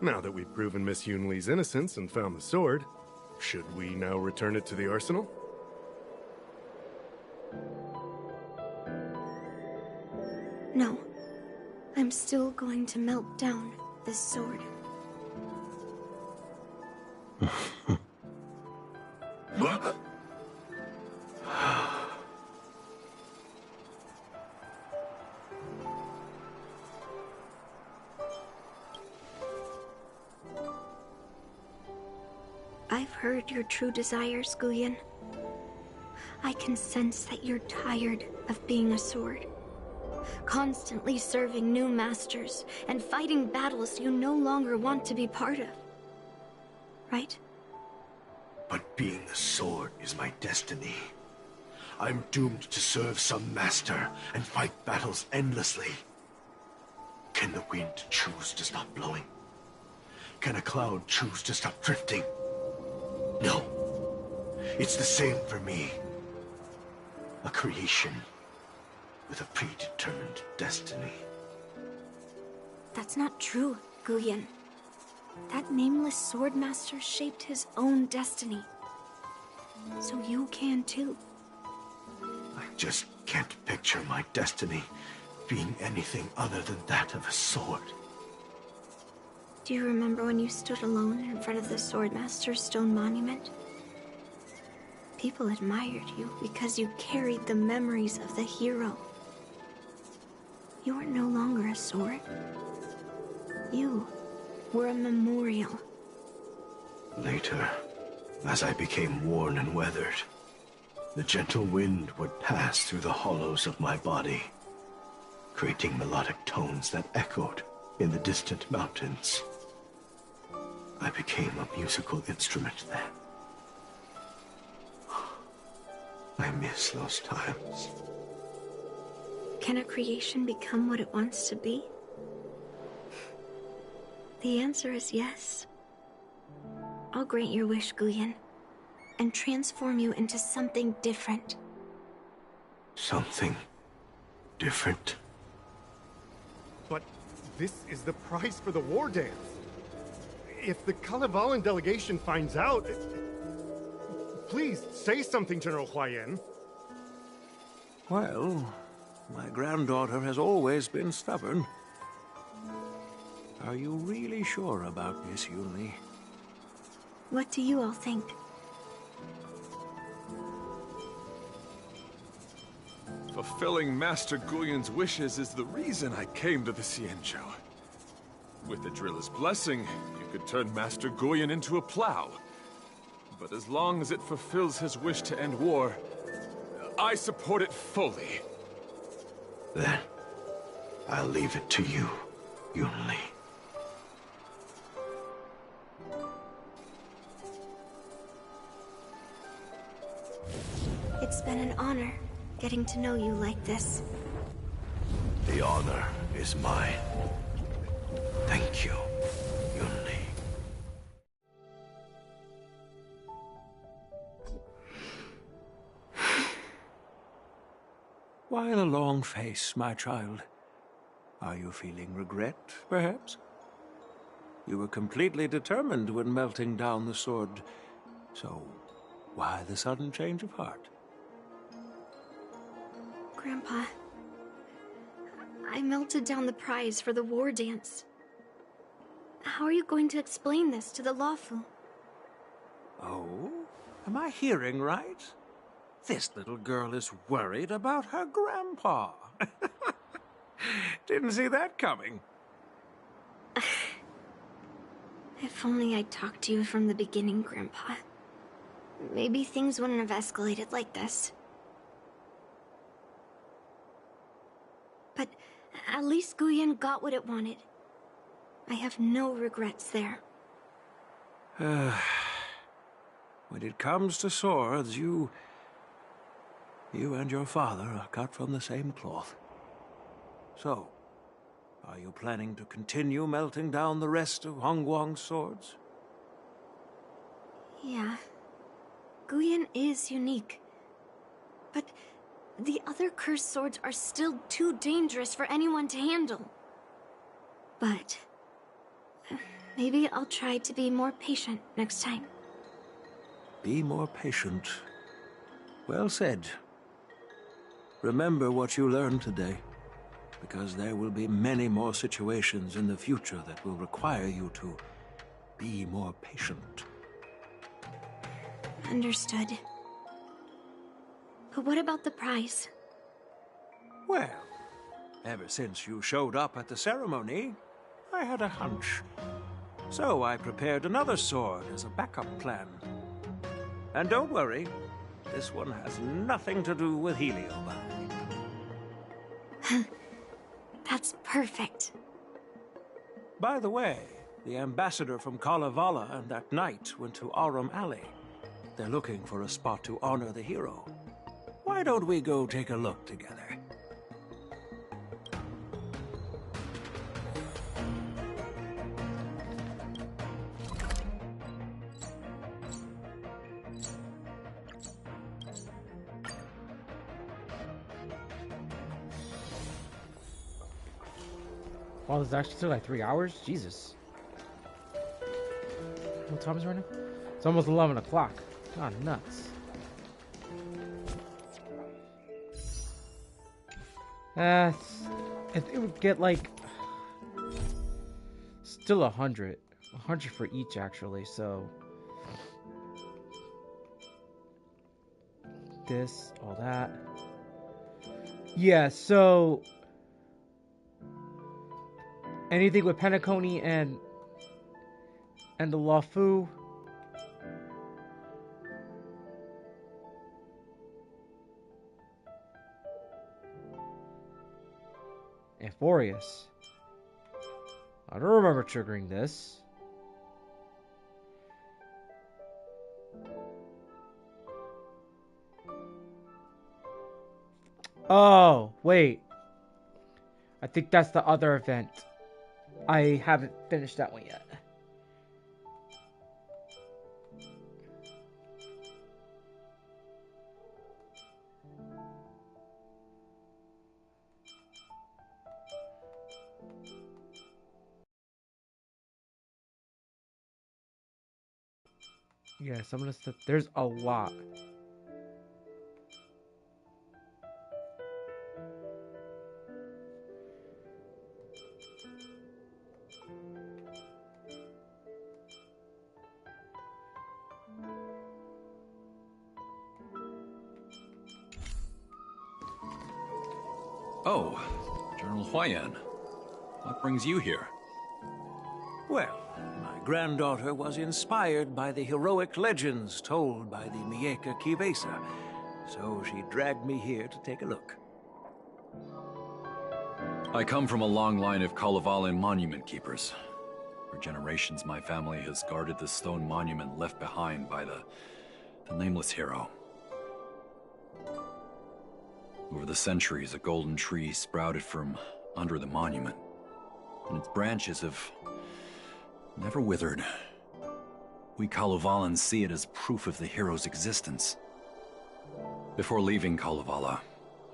Now that we've proven Miss Yun Li's innocence and found the sword, should we now return it to the arsenal? No. I'm still going to melt down this sword. I've heard your true desires, Guyan. I can sense that you're tired of being a sword. Constantly serving new masters and fighting battles you no longer want to be part of. Right? But being a sword is my destiny. I'm doomed to serve some master and fight battles endlessly. Can the wind choose to stop blowing? Can a cloud choose to stop drifting? No. It's the same for me. A creation with a predetermined destiny. That's not true, Guyan. That nameless swordmaster shaped his own destiny. So you can too. I just can't picture my destiny being anything other than that of a sword. Do you remember when you stood alone in front of the swordmaster's stone monument? People admired you because you carried the memories of the hero. You were no longer a sword. You were a memorial. Later, as I became worn and weathered, the gentle wind would pass through the hollows of my body, creating melodic tones that echoed in the distant mountains. I became a musical instrument then. I miss those times. Can a creation become what it wants to be? The answer is yes. I'll grant your wish, Guyan, and transform you into something different. Something different? But this is the price for the war dance. If the Kalevalan delegation finds out... Please, say something, General Huayan. Well, my granddaughter has always been stubborn. Are you really sure about Miss Yun Li? What do you all think? Fulfilling Master Guyan's wishes is the reason I came to the Xianzhou. With the Driller's blessing, you could turn Master Guyan into a plow. But as long as it fulfills his wish to end war, I support it fully. Then, I'll leave it to you, Yun Li. honor getting to know you like this. The honor is mine. Thank you, Yunli. Why the long face, my child? Are you feeling regret, perhaps? You were completely determined when melting down the sword, so why the sudden change of heart? Grandpa, I melted down the prize for the war dance. How are you going to explain this to the Luofu? Oh? Am I hearing right? This little girl is worried about her grandpa. Didn't see that coming. If only I'd talked to you from the beginning, Grandpa. Maybe things wouldn't have escalated like this. But at least Guyan got what it wanted. I have no regrets there. When it comes to swords, you and your father are cut from the same cloth. So, are you planning to continue melting down the rest of Hongguang's swords? Yeah. Guyan is unique. But the other cursed swords are still too dangerous for anyone to handle. But maybe I'll try to be more patient next time. Be more patient. Well said. Remember what you learned today, because there will be many more situations in the future that will require you to be more patient. Understood. But what about the prize? Well, ever since you showed up at the ceremony, I had a hunch. So I prepared another sword as a backup plan. And don't worry, this one has nothing to do with Heliobound. That's perfect. By the way, the ambassador from Kalevala and that knight went to Arum Alley. They're looking for a spot to honor the hero. Why don't we go take a look together? Wow, this actually took like 3 hours? Jesus. What time is it right now? It's almost 11 o'clock. God, nuts. It would get like... Still 100. 100 for each, actually, so... This, all that. Yeah, so... Anything with Penacony and the Luofu. Amphorius. I don't remember triggering this. Oh, wait. I think that's the other event. I haven't finished that one yet. Yeah, some of the stuff, there's a lot. Oh, General Huayan. What brings you here? Well, my granddaughter was inspired by the heroic legends told by the Mieka Kivesa, so she dragged me here to take a look. I come from a long line of Kalevalan monument keepers. For generations, my family has guarded the stone monument left behind by the nameless hero. Over the centuries, a golden tree sprouted from under the monument, and its branches have never withered. We Kalevalans see it as proof of the hero's existence. Before leaving Kalevala,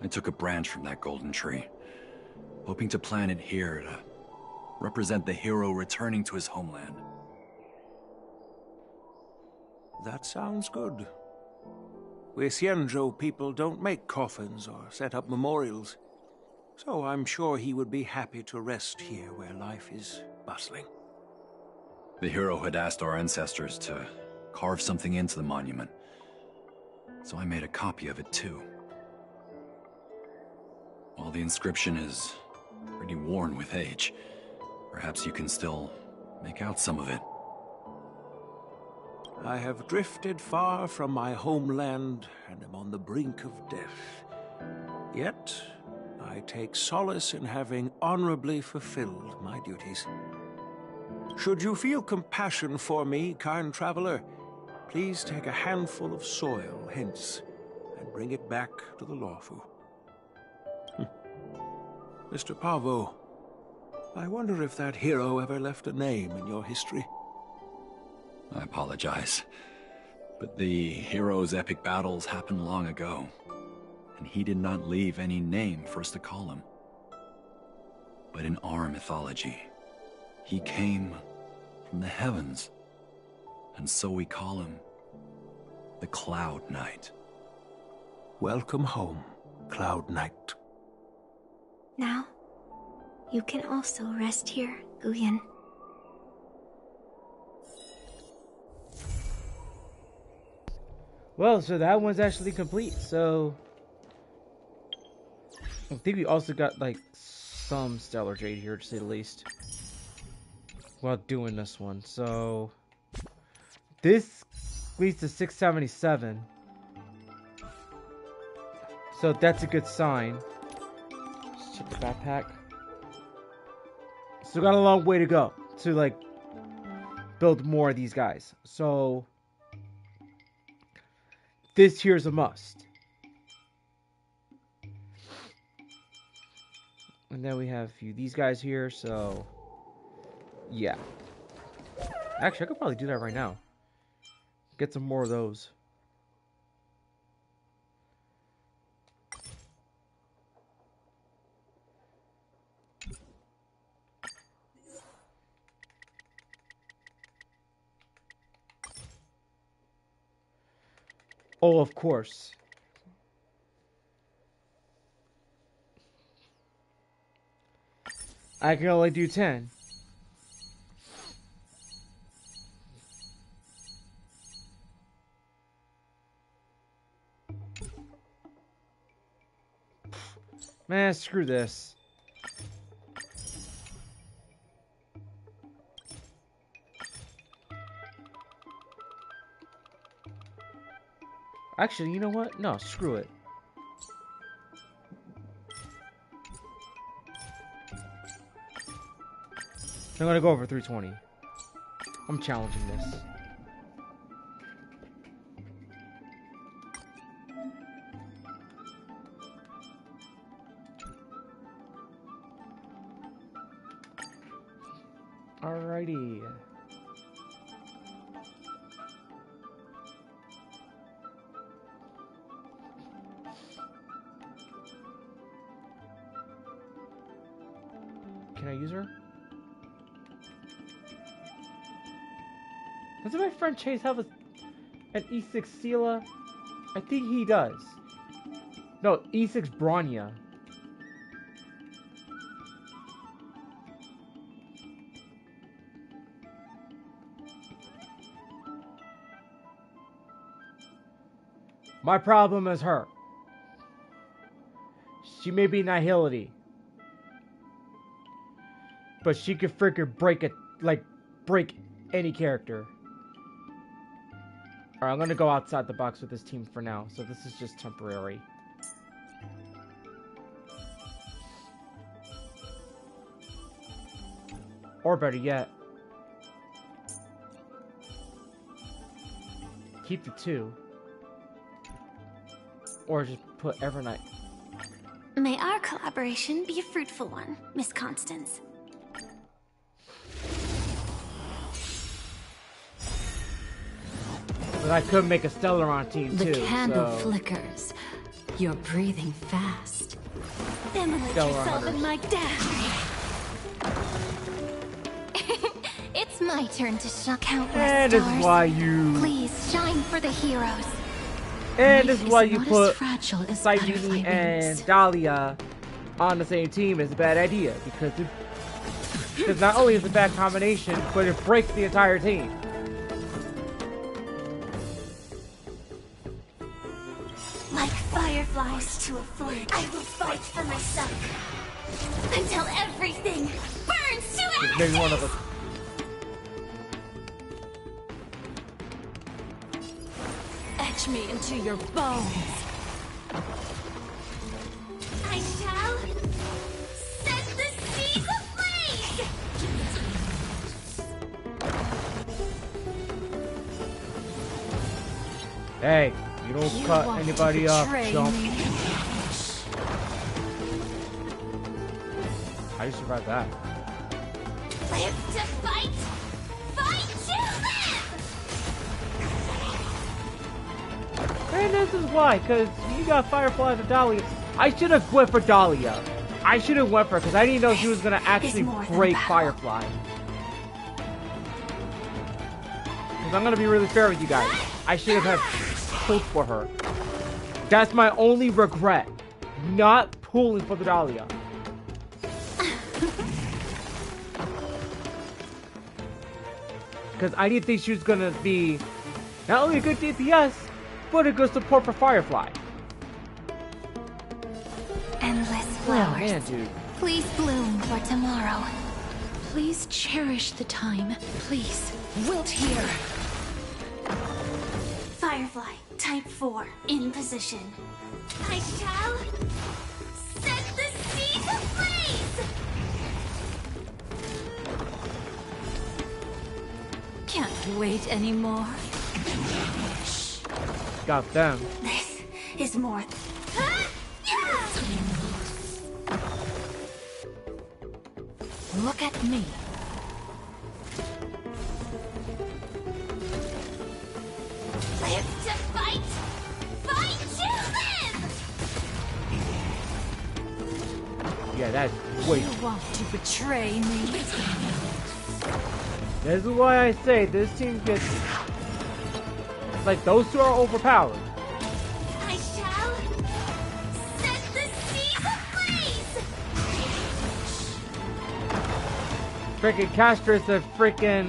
I took a branch from that golden tree, hoping to plant it here to represent the hero returning to his homeland. That sounds good. We Xianzhou people don't make coffins or set up memorials, so I'm sure he would be happy to rest here where life is bustling. The hero had asked our ancestors to carve something into the monument, so I made a copy of it too. While the inscription is pretty worn with age, perhaps you can still make out some of it. I have drifted far from my homeland and am on the brink of death. Yet, I take solace in having honorably fulfilled my duties. Should you feel compassion for me, kind traveler, please take a handful of soil hence and bring it back to the Luofu. Mr. Pavo, I wonder if that hero ever left a name in your history. I apologize, but the hero's epic battles happened long ago, and he did not leave any name for us to call him. But in our mythology, he came from the heavens, and so we call him the Cloud Knight. Welcome home, Cloud Knight. Now, you can also rest here, Guyan. Well, so that one's actually complete. So I think we also got like some Stellar Jade here, to say the least, while doing this one. So this leads to 677. So that's a good sign. Let's check the backpack. Still got a long way to go to like build more of these guys. So this here's a must. And then we have a few of these guys here, so yeah. Actually, I could probably do that right now. Get some more of those. Oh, of course. I can only do 10. Man, screw this. Actually, you know what? No, screw it. I'm gonna go over 320. I'm challenging this. Alrighty. Can I use her? Doesn't my friend Chase have an E6 Sela? I think he does. No, E6 Bronya. My problem is her. She may be nihility, but she could freaking break it, like break any character. Alright, I'm gonna go outside the box with this team for now, so this is just temporary. Or better yet, keep the 2. Or just put Evernight. May our collaboration be a fruitful one, Miss Constance. But I could make a Stellaron team The too. candle so. flickers. You're breathing fast. Immolate yourself in my death. It's my turn to shine. Countless And this stars. is why you. Please shine for the heroes. And this is why you not put as fragile as Saidini butterfly and wings. Dahlia on the same team is a bad idea because not only is it a bad combination, but it breaks the entire team. Like fireflies to a flame, I will fight for myself until everything burns to Just maybe one of us. Etch me into your bones. I shall set the seas ablaze. Hey, you don't You cut want to anybody off, betray chump. me? How do you survive that? Live to fight, fight to live. And this is why, because you got Fireflies and Dahlia. I should have went for Dahlia. I should have went for her, because I didn't know she was going to actually break Firefly. Because I'm going to be really fair with you guys. I should have had pulled for her. That's my only regret. Not pulling for the Dahlia. Because I didn't think she was going to be not only a good DPS, but a good support for Firefly. Endless flowers. Oh, man, dude. Please bloom for tomorrow. Please cherish the time. Please, wilt here. Firefly, type 4, in position. I shall set the seas ablaze. Can't wait anymore. Got them. This is more. Look at me. Live to fight, fight to live. Yeah, that's way. You want to betray me? This is why I say this team gets. Like, those two are overpowered. I shall set the seas ablaze. Freaking Castrus and freaking,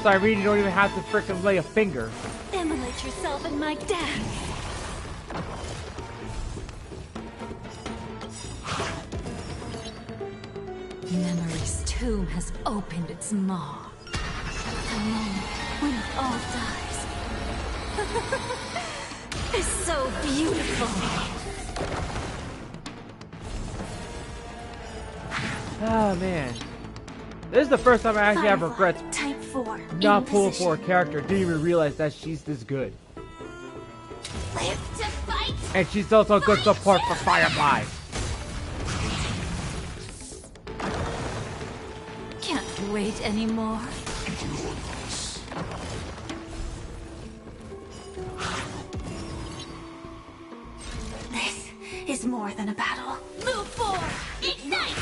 Cyrene don't even have to freaking lay a finger. Immolate yourself in my death. Memory's tomb has opened its maw. The moment when it all dies. It's so beautiful. Oh man. This is the first time I actually have Firefly, regrets type 4, not in pulling position. for a character. Didn't even realize that she's this good. Live to fight. And she's also a good support for Firefly. Can't wait anymore. This is more than a battle. Move forward. Ignite.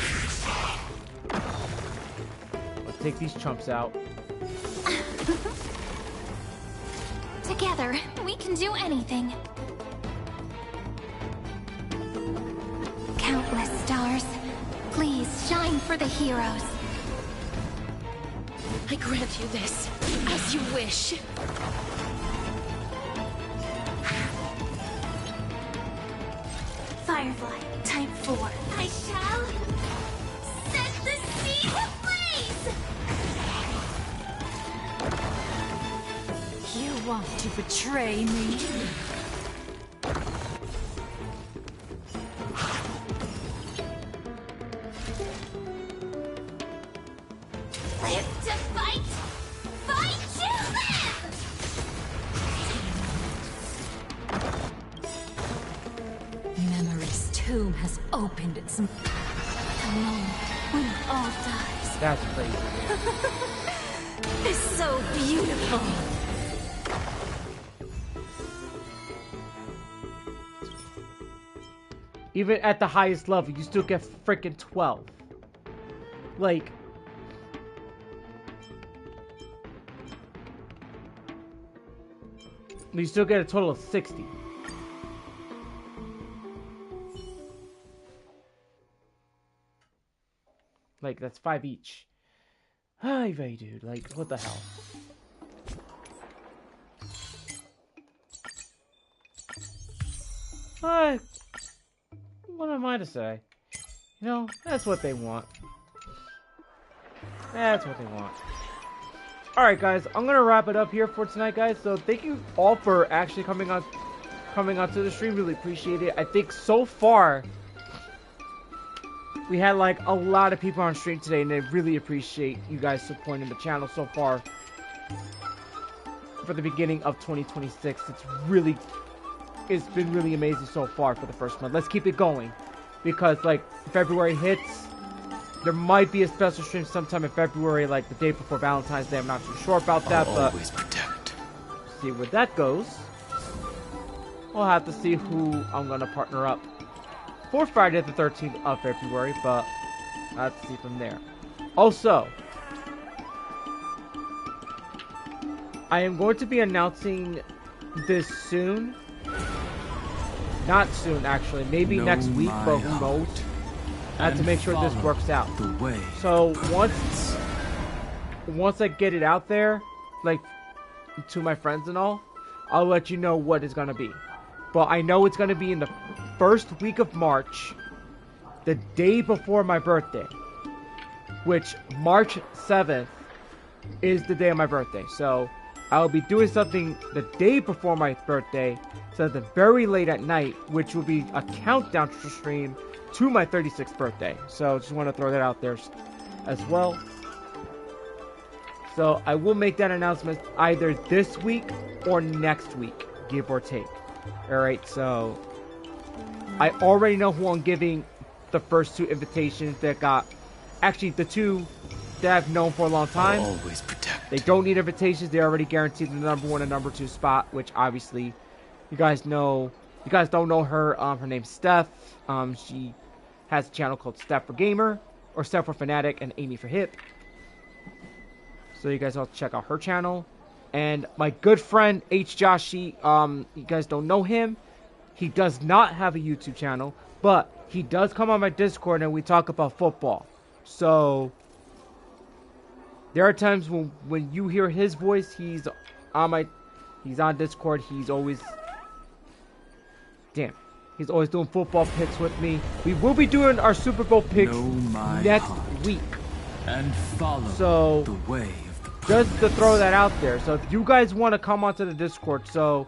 Let's take these chumps out. Together, we can do anything. Countless stars, please shine for the heroes. I grant you this, as you wish. Firefly, type 4. I shall set the seas ablaze. You want to betray me? Live to fight, fight to live. memory's tomb has opened its mouth. The moment when all dies. That's crazy. It's so beautiful. Even at the highest level, you still get freaking 12. Like, you still get a total of 60. Like, that's 5 each. Ay vey, dude. Like, what the hell? What am I to say? You know, that's what they want. That's what they want. Alright, guys. I'm gonna wrap it up here for tonight, guys. So, thank you all for actually coming on to the stream. Really appreciate it. I think so far we had like a lot of people on stream today, and I really appreciate you guys supporting the channel so far for the beginning of 2026. It's been really amazing so far for the first month. Let's keep it going, because like February hits, there might be a special stream sometime in February, like the day before Valentine's Day. I'm not too sure about that, but always protect. See where that goes. We'll have to see who I'm gonna partner up for Friday the 13th of February, but I'll have to see from there. Also, I am going to be announcing this soon. Not soon, actually. Maybe next week, but who knows? I have to make sure this works out. So once I get it out there, like to my friends and all, I'll let you know what it's gonna be. But I know it's gonna be in the first week of March, the day before my birthday, which March 7th is the day of my birthday. So I'll be doing something the day before my birthday, so the very late at night, which will be a countdown stream to my 36th birthday. So just want to throw that out there as well. So I will make that announcement either this week or next week, give or take. Alright, so I already know who I'm giving the first 2 invitations that got, actually the 2 that I've known for a long time. I'll always protect. They don't need invitations. They already guaranteed the number 1 and number 2 spot, which obviously you guys know. You guys don't know her. Her name's Steph. She has a channel called Steph for Gamer, or Steph for Fanatic, and Amy for Hip. So you guys all check out her channel. And my good friend H. Joshi, you guys don't know him. He does not have a YouTube channel, but he does come on my Discord and we talk about football. So there are times when you hear his voice, he's on Discord. He's always doing football picks with me. We will be doing our Super Bowl picks next week. And follow so the way. Just to throw that out there. So if you guys want to come onto the Discord, so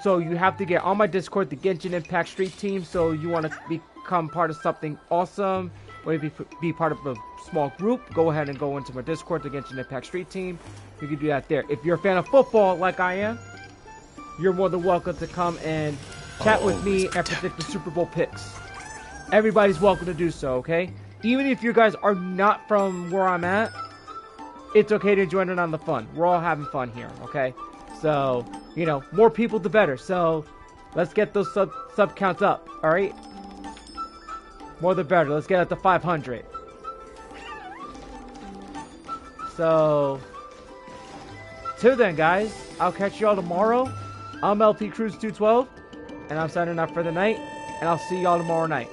you have to get on my Discord, the Genshin Impact Street Team. So you want to become part of something awesome, or be part of a small group, go ahead and go into my Discord, the Genshin Impact Street Team. You can do that there. If you're a fan of football, like I am, you're more than welcome to come and chat with me and predict the Super Bowl picks. Everybody's welcome to do so, okay? Even if you guys are not from where I'm at, it's okay to join in on the fun. We're all having fun here, okay? So, you know, more people the better. So, let's get those sub counts up, alright? More the better. Let's get it to 500. So, till then, guys, I'll catch you all tomorrow. I'm LP Cruise 212, and I'm signing off for the night, and I'll see y'all tomorrow night.